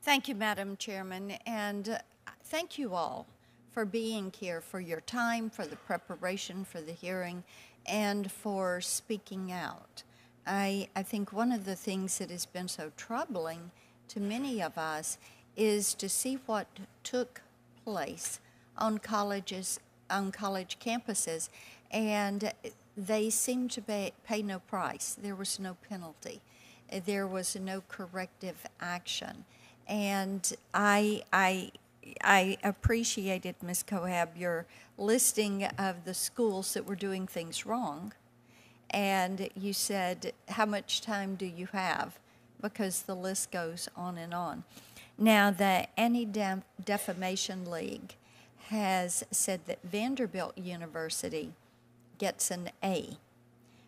Thank you, Madam Chairman, and thank you all for being here, for your time, for the preparation for the hearing, and for speaking out. I think one of the things that has been so troubling to many of us is to see what took place on college campuses, and they seemed to pay no price. There was no penalty. There was no corrective action. And I appreciated, Ms. Kohab, your listing of the schools that were doing things wrong. And you said, how much time do you have? Because the list goes on and on. Now, the Anti-Defamation League has said that Vanderbilt University gets an A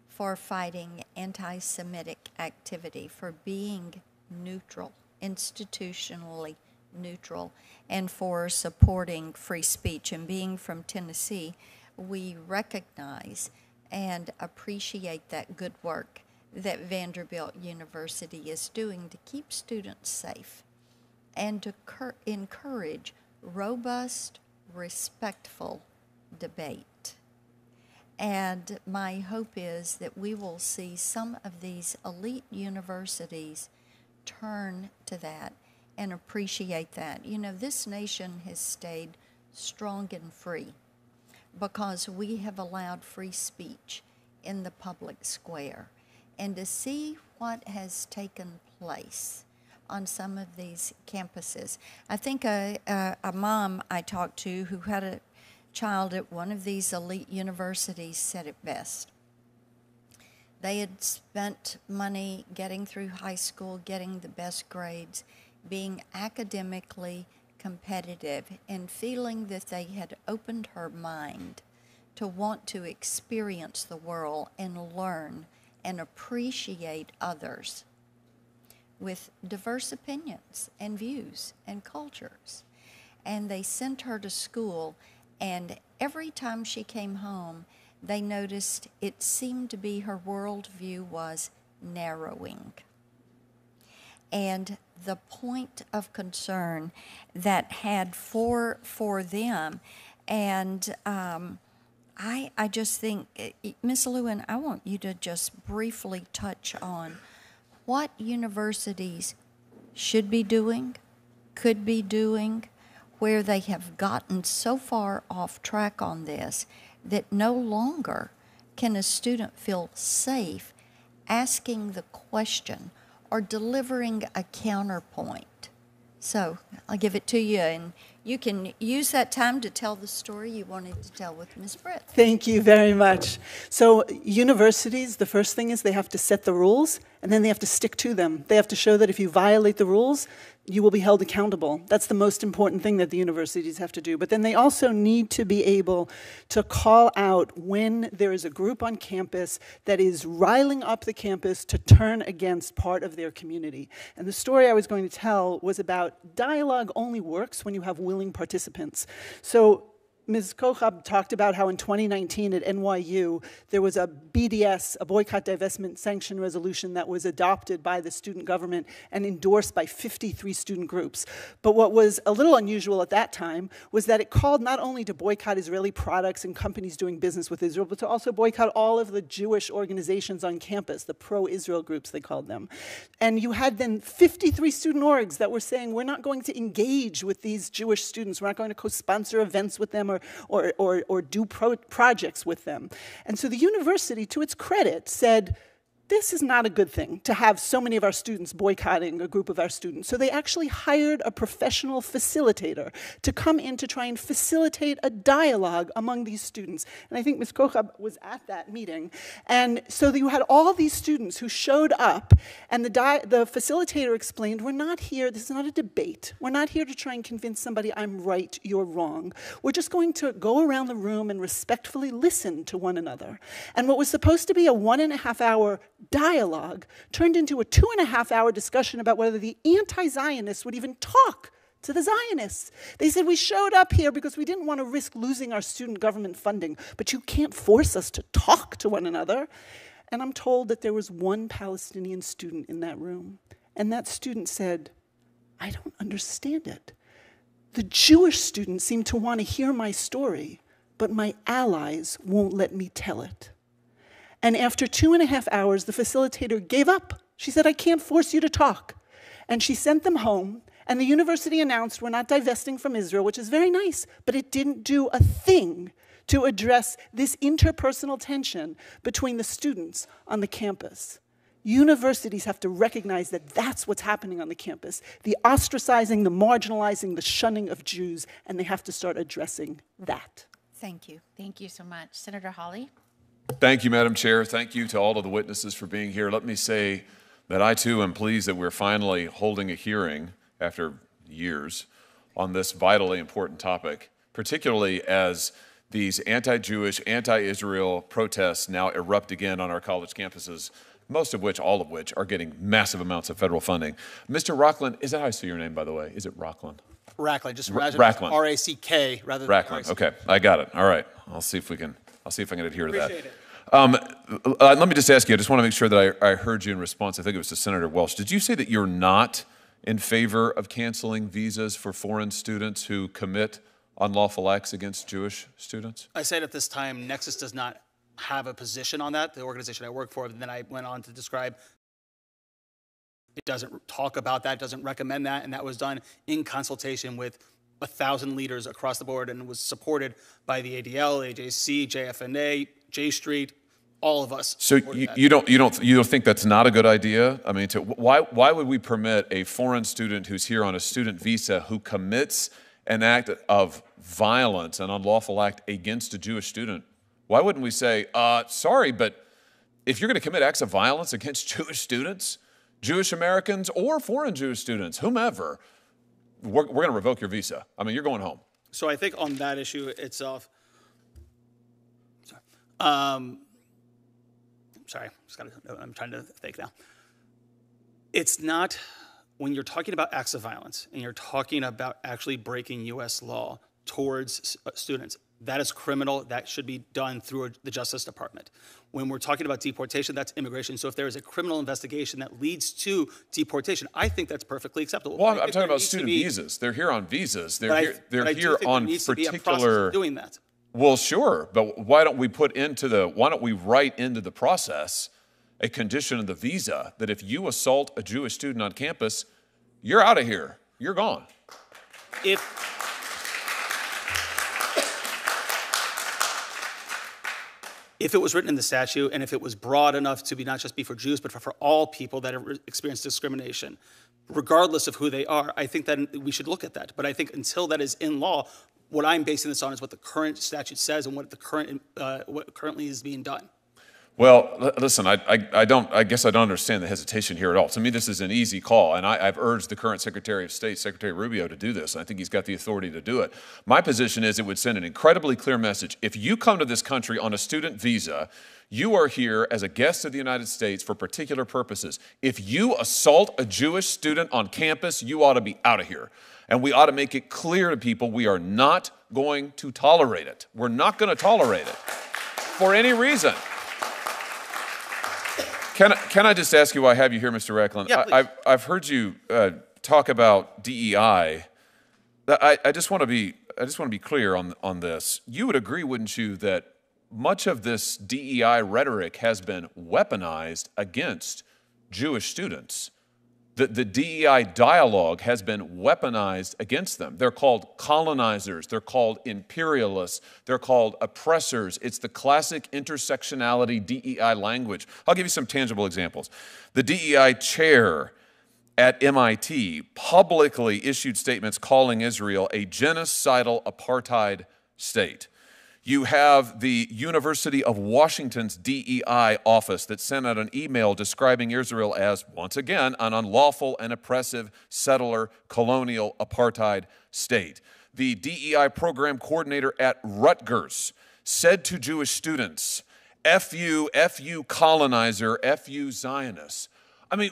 for fighting anti-Semitic activity, for being neutral, institutionally neutral, and for supporting free speech. And being from Tennessee, we recognize and appreciate that good work that Vanderbilt University is doing to keep students safe and to encourage robust, respectful debate. And my hope is that we will see some of these elite universities turn to that and appreciate that. You know, this nation has stayed strong and free because we have allowed free speech in the public square. And to see what has taken place on some of these campuses. I think a mom I talked to who had a child at one of these elite universities said it best. They had spent money getting through high school, getting the best grades, being academically competitive, and feeling that they had opened her mind to want to experience the world and learn and appreciate others with diverse opinions and views and cultures. And they sent her to school, and every time she came home, they noticed it seemed to be her worldview was narrowing. And the point of concern that had for them, and I just think, Ms. Lewin, I want you to just briefly touch on what universities should be doing, could be doing, where they have gotten so far off track on this that no longer can a student feel safe asking the question or delivering a counterpoint. So I'll give it to you, and you can use that time to tell the story you wanted to tell with Ms. Britt. Thank you very much. So universities, the first thing is they have to set the rules, and then they have to stick to them. They have to show that if you violate the rules, you will be held accountable. That's the most important thing that the universities have to do. But then they also need to be able to call out when there is a group on campus that is riling up the campus to turn against part of their community. And the story I was going to tell was about dialogue only works when you have willing participants. So Ms. Kochab talked about how in 2019 at NYU, there was a BDS, a boycott, divestment, sanction resolution that was adopted by the student government and endorsed by 53 student groups. But what was a little unusual at that time was that it called not only to boycott Israeli products and companies doing business with Israel, but to also boycott all of the Jewish organizations on campus, the pro-Israel groups, they called them. And you had then 53 student orgs that were saying, we're not going to engage with these Jewish students. We're not going to co-sponsor events with them or do projects with them. And so the university, to its credit, said, this is not a good thing to have so many of our students boycotting a group of our students. So they actually hired a professional facilitator to come in to try and facilitate a dialogue among these students. And I think Ms. Kochab was at that meeting. And so you had all these students who showed up, and the facilitator explained, we're not here, this is not a debate. We're not here to try and convince somebody I'm right, you're wrong. We're just going to go around the room and respectfully listen to one another. And what was supposed to be a 1.5-hour dialogue turned into a 2.5-hour discussion about whether the anti-Zionists would even talk to the Zionists. They said, we showed up here because we didn't want to risk losing our student government funding, but you can't force us to talk to one another. And I'm told that there was one Palestinian student in that room, and that student said, I don't understand it. The Jewish students seem to want to hear my story, but my allies won't let me tell it. And after 2.5 hours, the facilitator gave up. She said, I can't force you to talk. And she sent them home, and the university announced, we're not divesting from Israel, which is very nice, but it didn't do a thing to address this interpersonal tension between the students on the campus. Universities have to recognize that that's what's happening on the campus, the ostracizing, the marginalizing, the shunning of Jews, and they have to start addressing that. Thank you. Thank you so much. Senator Hawley? Thank you, Madam Chair. Thank you to all of the witnesses for being here. Let me say that I, too, am pleased that we're finally holding a hearing after years on this vitally important topic, particularly as these anti-Jewish, anti-Israel protests now erupt again on our college campuses, most of which, all of which, are getting massive amounts of federal funding. Mr. Rockland, is that how I say your name, by the way? Is it Rockland? Rackland, just Rackland. R-A-C-K rather than Rackland. R-A-C-K. Okay, I got it. All right, I'll see if I can adhere to that. Appreciate it. Let me just ask you, I just want to make sure that I heard you in response. I think it was to Senator Welch. Did you say that you're not in favor of canceling visas for foreign students who commit unlawful acts against Jewish students? I said at this time, Nexus does not have a position on that, the organization I work for, and then I went on to describe it doesn't talk about that, doesn't recommend that, and that was done in consultation with 1,000 leaders across the board and was supported by the ADL, AJC, JFNA, J Street, all of us. So you don't think that's not a good idea? I mean, why would we permit a foreign student who's here on a student visa who commits an act of violence, an unlawful act against a Jewish student? Why wouldn't we say, sorry, but if you're going to commit acts of violence against Jewish students, Jewish Americans or foreign Jewish students, whomever, we're going to revoke your visa. I mean, you're going home. So I think on that issue itself, I'm trying to think now. It's not, when you're talking about acts of violence and you're talking about actually breaking U.S. law towards students, that is criminal. That should be done through the Justice Department. When we're talking about deportation, that's immigration. So if there is a criminal investigation that leads to deportation, I think that's perfectly acceptable. Well, I'm talking about student visas. They're here on visas. They're here on particular. Doing that. Well, sure, but why don't we write into the process a condition of the visa that if you assault a Jewish student on campus, you're out of here. You're gone. If it was written in the statute and if it was broad enough to be not just be for Jews, but for all people that have experienced discrimination, regardless of who they are, I think that we should look at that. But I think until that is in law, what I'm basing this on is what the current statute says and what currently is being done. Well, listen, I guess I don't understand the hesitation here at all. To me, this is an easy call, and I've urged the current Secretary of State, Secretary Rubio, to do this. I think he's got the authority to do it. My position is it would send an incredibly clear message. If you come to this country on a student visa, you are here as a guest of the United States for particular purposes. If you assault a Jewish student on campus, you ought to be out of here. And we ought to make it clear to people we are not going to tolerate it. We're not going to tolerate it for any reason. Can I just ask you why I have you here, Mr. Racklin? Yeah, I've heard you talk about DEI. I just want to be clear on this. You would agree, wouldn't you, that much of this DEI rhetoric has been weaponized against Jewish students? The DEI dialogue has been weaponized against them. They're called colonizers. They're called imperialists. They're called oppressors. It's the classic intersectionality DEI language. I'll give you some tangible examples. The DEI chair at MIT publicly issued statements calling Israel a genocidal apartheid state. You have the University of Washington's DEI office that sent out an email describing Israel as, once again, an unlawful and oppressive settler colonial apartheid state. The DEI program coordinator at Rutgers said to Jewish students, F you colonizer, F you Zionists. I mean,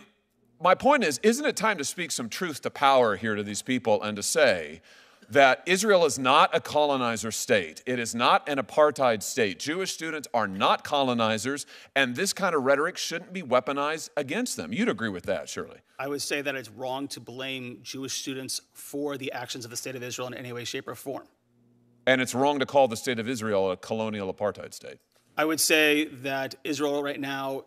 my point is, isn't it time to speak some truth to power here to these people and to say that Israel is not a colonizer state. It is not an apartheid state. Jewish students are not colonizers, and this kind of rhetoric shouldn't be weaponized against them. You'd agree with that, surely. I would say that it's wrong to blame Jewish students for the actions of the state of Israel in any way, shape, or form. And it's wrong to call the state of Israel a colonial apartheid state. I would say that Israel right now,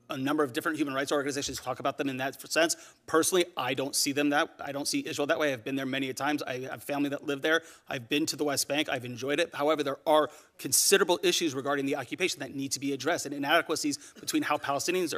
a number of different human rights organizations talk about them in that sense. Personally, I don't see them I don't see Israel that way. I've been there many times. I have family that live there. I've been to the West Bank. I've enjoyed it. However, there are considerable issues regarding the occupation that need to be addressed, and inadequacies between how Palestinians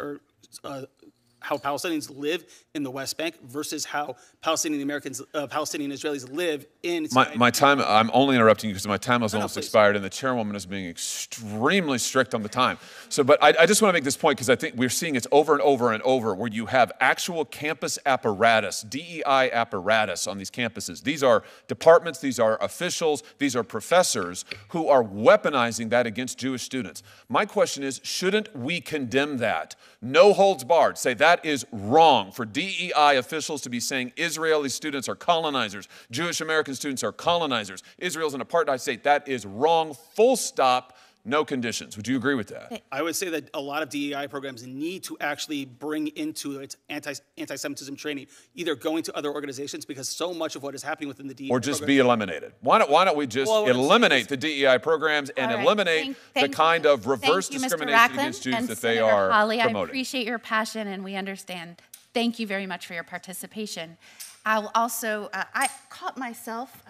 live in the West Bank versus how Palestinian Israelis live in. My time, I'm only interrupting you because my time has almost expired, and the chairwoman is being extremely strict on the time. So, but I just want to make this point because I think we're seeing it's over and over and over where you have actual campus apparatus, DEI apparatus on these campuses. These are departments, these are officials, these are professors who are weaponizing that against Jewish students. My question is, shouldn't we condemn that? No holds barred. Say that is wrong for DEI officials to be saying Israeli students are colonizers, Jewish American students are colonizers, Israel's an apartheid state. That is wrong, full stop, no conditions. Would you agree with that? I would say that a lot of DEI programs need to actually bring into its anti-Semitism training, either going to other organizations, because so much of what is happening within the DEI or just be eliminated. Why don't we just eliminate the DEI programs and eliminate the kind of reverse discrimination against Jews that they are promoting? I appreciate your passion, and we understand. Thank you very much for your participation. I'll also, I caught myself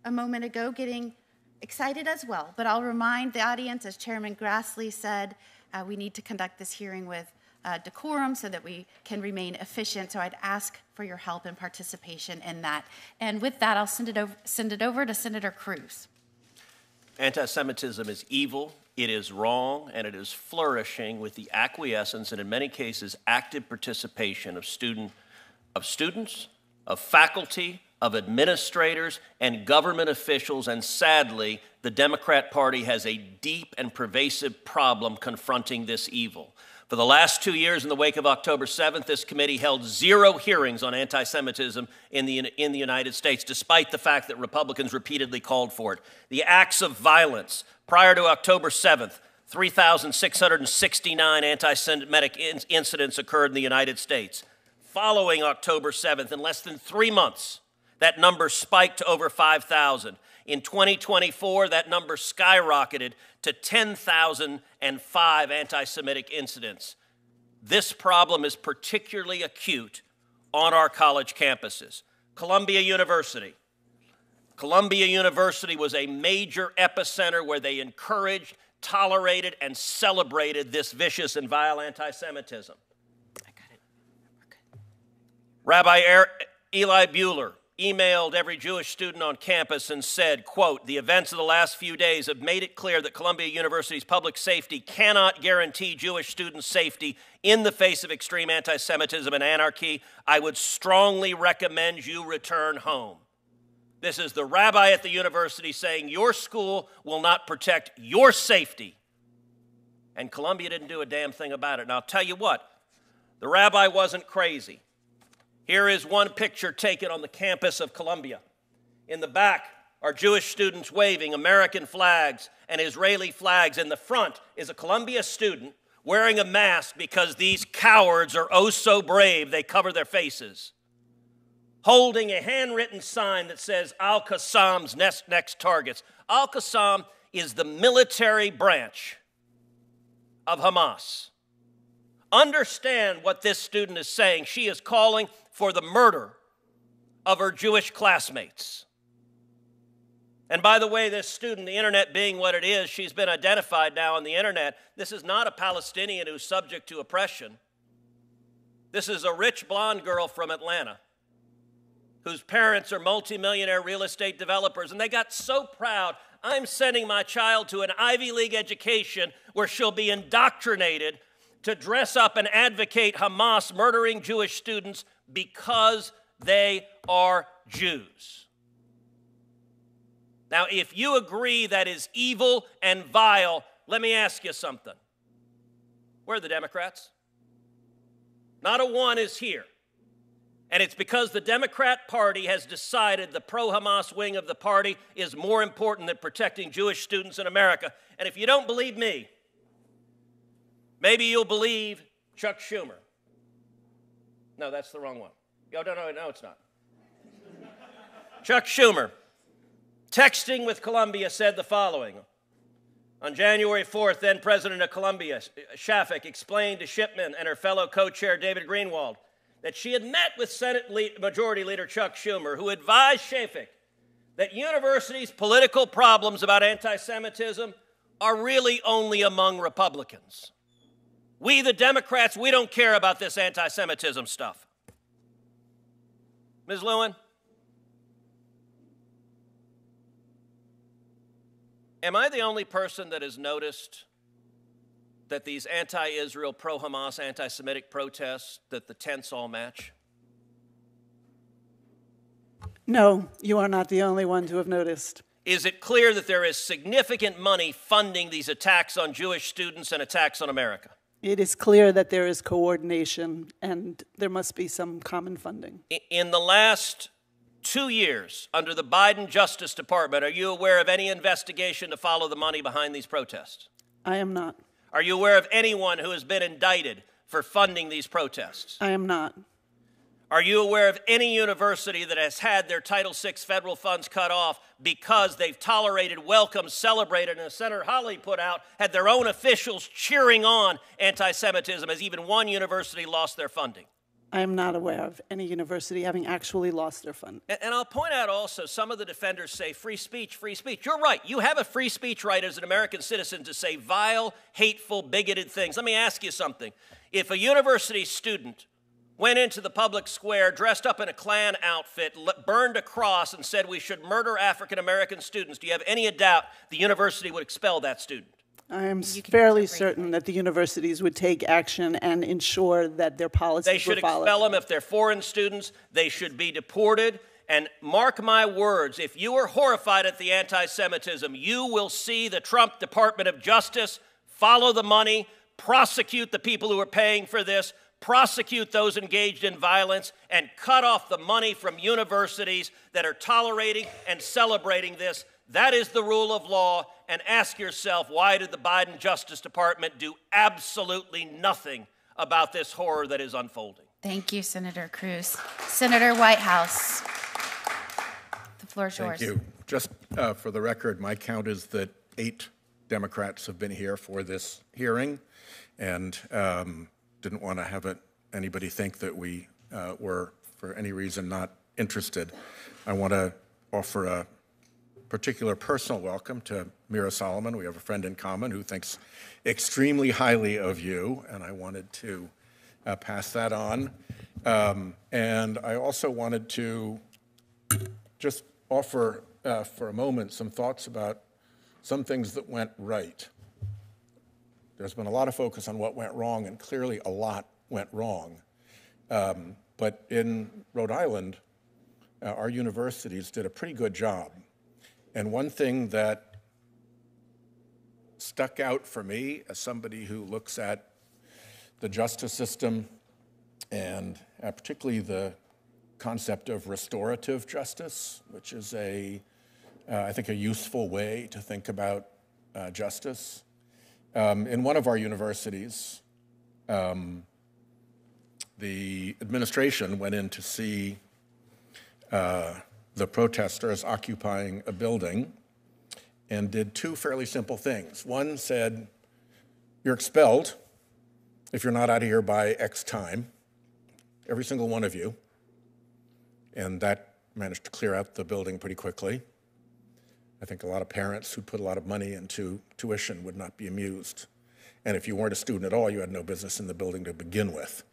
a moment ago getting excited as well, but I'll remind the audience, as Chairman Grassley said, we need to conduct this hearing with decorum so that we can remain efficient. So I'd ask for your help and participation in that. And with that, I'll send it over to Senator Cruz. Anti-Semitism is evil, it is wrong, and it is flourishing with the acquiescence and in many cases active participation of students, of faculty, of administrators and government officials, and sadly, the Democrat Party has a deep and pervasive problem confronting this evil. For the last 2 years, in the wake of October 7th, this committee held 0 hearings on anti-Semitism in the United States, despite the fact that Republicans repeatedly called for it. The acts of violence prior to October 7th, 3,669 anti-Semitic incidents occurred in the United States. Following October 7th, in less than 3 months, that number spiked to over 5,000. In 2024, that number skyrocketed to 10,005 anti-Semitic incidents. This problem is particularly acute on our college campuses. Columbia University was a major epicenter where they encouraged, tolerated, and celebrated this vicious and vile anti-Semitism. Rabbi Eli Buehler emailed every Jewish student on campus and said, quote, "The events of the last few days have made it clear that Columbia University's public safety cannot guarantee Jewish students' safety in the face of extreme anti-Semitism and anarchy. I would strongly recommend you return home." This is the rabbi at the university saying your school will not protect your safety. And Columbia didn't do a damn thing about it. And I'll tell you what, the rabbi wasn't crazy. Here is one picture taken on the campus of Columbia. In the back are Jewish students waving American flags and Israeli flags. In the front is a Columbia student wearing a mask because these cowards are oh so brave they cover their faces, holding a handwritten sign that says Al-Qassam's next targets. Al-Qassam is the military branch of Hamas. Understand what this student is saying. She is calling for the murder of her Jewish classmates. And by the way, this student, the internet being what it is, she's been identified now on the internet. This is not a Palestinian who's subject to oppression. This is a rich blonde girl from Atlanta whose parents are multimillionaire real estate developers, and they got so proud. I'm sending my child to an Ivy League education where she'll be indoctrinated to dress up and advocate Hamas murdering Jewish students because they are Jews. Now, if you agree that is evil and vile, let me ask you something. Where are the Democrats? Not a one is here. And it's because the Democrat Party has decided the pro-Hamas wing of the party is more important than protecting Jewish students in America. And if you don't believe me, maybe you'll believe Chuck Schumer. No, that's the wrong one. No, it's not. Chuck Schumer, texting with Columbia, said the following. On January 4th, then President of Columbia, Shafik, explained to Shipman and her fellow co-chair David Greenwald that she had met with Senate Majority Leader Chuck Schumer, who advised Shafik that universities' political problems about anti-Semitism are really only among Republicans. We, the Democrats, we don't care about this anti-Semitism stuff. Ms. Lewin, am I the only person that has noticed that these anti-Israel, pro-Hamas, anti-Semitic protests, that the tents all match? No, you are not the only one to have noticed. Is it clear that there is significant money funding these attacks on Jewish students and attacks on America? It is clear that there is coordination and there must be some common funding. In the last 2 years, under the Biden Justice Department, are you aware of any investigation to follow the money behind these protests? I am not. Are you aware of anyone who has been indicted for funding these protests? I am not. Are you aware of any university that has had their Title VI federal funds cut off because they've tolerated, welcomed, celebrated, and as Senator Hawley put out, had their own officials cheering on anti-Semitism as even one university lost their funding? I am not aware of any university having actually lost their funding. And I'll point out also, some of the defenders say free speech, free speech. You're right. You have a free speech right as an American citizen to say vile, hateful, bigoted things. Let me ask you something. If a university student went into the public square dressed up in a Klan outfit, burned a cross, and said we should murder African-American students, do you have any doubt the university would expel that student? I am fairly certain that the universities would take action and ensure that their policies They should were followed. expel them if they're foreign students. They should be deported. And mark my words, if you are horrified at the anti-Semitism, you will see the Trump Department of Justice follow the money, prosecute the people who are paying for this, prosecute those engaged in violence, and cut off the money from universities that are tolerating and celebrating this. That is the rule of law. And ask yourself, why did the Biden Justice Department do absolutely nothing about this horror that is unfolding? Thank you, Senator Cruz. Senator Whitehouse, the floor is yours. Thank you. Just for the record, my count is that 8 Democrats have been here for this hearing, and didn't want to have anybody think that we were, for any reason, not interested. I want to offer a particular personal welcome to Mira Solomon. We have a friend in common who thinks extremely highly of you, and I wanted to pass that on. And I also wanted to just offer for a moment some thoughts about some things that went right. There's been a lot of focus on what went wrong, and clearly a lot went wrong. But in Rhode Island, our universities did a pretty good job. And one thing that stuck out for me as somebody who looks at the justice system and particularly the concept of restorative justice, which is a I think, a useful way to think about justice. In one of our universities, the administration went in to see the protesters occupying a building and did two fairly simple things. One said, you're expelled if you're not out of here by X time, every single one of you. And that managed to clear out the building pretty quickly. I think a lot of parents who put a lot of money into tuition would not be amused. And if you weren't a student at all, you had no business in the building to begin with.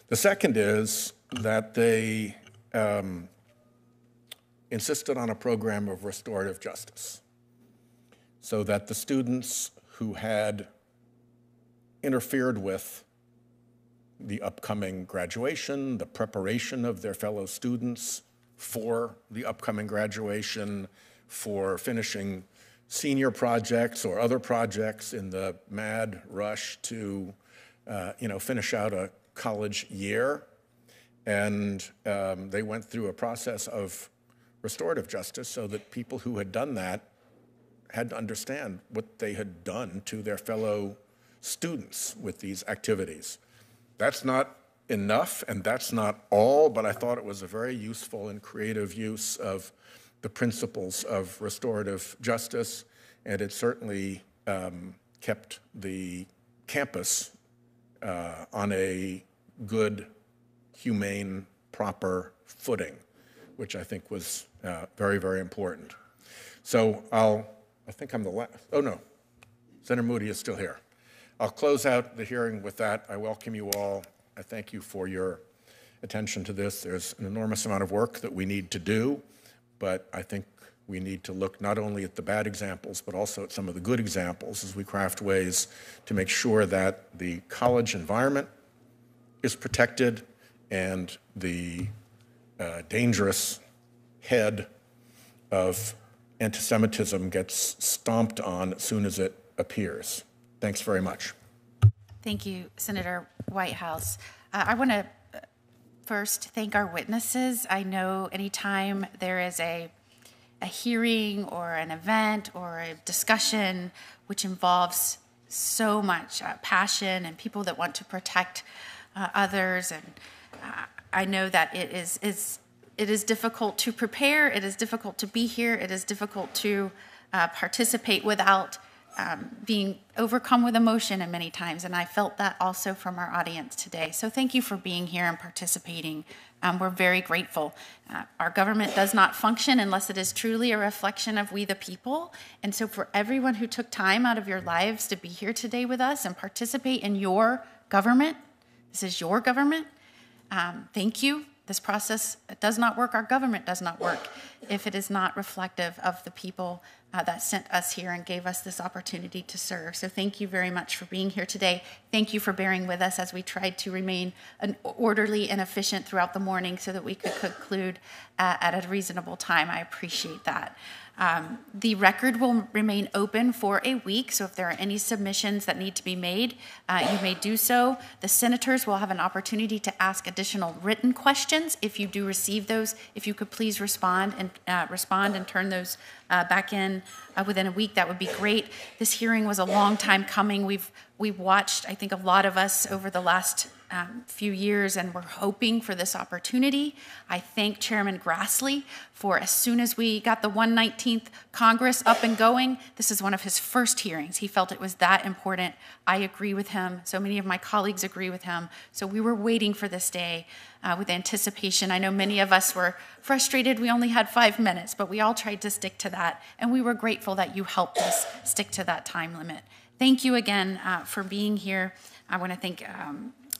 The second is that they insisted on a program of restorative justice, so that the students who had interfered with the upcoming graduation, the preparation of their fellow students for the upcoming graduation, for finishing senior projects or other projects in the mad rush to finish out a college year. And they went through a process of restorative justice so that people who had done that had to understand what they had done to their fellow students with these activities. That's not enough, and that's not all, but I thought it was a very useful and creative use of the principles of restorative justice, and it certainly kept the campus on a good, humane, proper footing, which I think was very, very important. So I think I'm the last, oh no, Senator Moody is still here. I'll close out the hearing with that. I welcome you all. I thank you for your attention to this. There's an enormous amount of work that we need to do, but I think we need to look not only at the bad examples, but also at some of the good examples as we craft ways to make sure that the college environment is protected and the dangerous head of anti-Semitism gets stomped on as soon as it appears. Thanks very much. Thank you, Senator Whitehouse. I want to first thank our witnesses. I know anytime there is a hearing or an event or a discussion which involves so much passion and people that want to protect others, and I know that it is difficult to prepare, it is difficult to be here, it is difficult to participate without being overcome with emotion and many times, and I felt that also from our audience today. So thank you for being here and participating. We're very grateful. Our government does not function unless it is truly a reflection of we the people, and so for everyone who took time out of your lives to be here today with us and participate in your government, this is your government, thank you. This process does not work, our government does not work if it is not reflective of the people that sent us here and gave us this opportunity to serve. So thank you very much for being here today. Thank you for bearing with us as we tried to remain orderly and efficient throughout the morning so that we could conclude at a reasonable time. I appreciate that. The record will remain open for a week, so if there are any submissions that need to be made, you may do so. The senators will have an opportunity to ask additional written questions. If you do receive those, if you could please respond and turn those back in within a week, that would be great. This hearing was a long time coming. We've watched, I think, a lot of us over the last few years, and we're hoping for this opportunity. I thank Chairman Grassley for, as soon as we got the 119th Congress up and going, this is one of his first hearings. He felt it was that important. I agree with him. So many of my colleagues agree with him. So we were waiting for this day with anticipation. I know many of us were frustrated. We only had 5 minutes, but we all tried to stick to that. And we were grateful that you helped us stick to that time limit. Thank you again for being here. I want to thank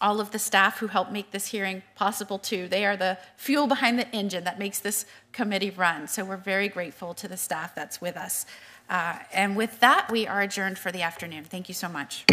all of the staff who helped make this hearing possible too. They are the fuel behind the engine that makes this committee run. So we're very grateful to the staff that's with us. And with that, we are adjourned for the afternoon. Thank you so much.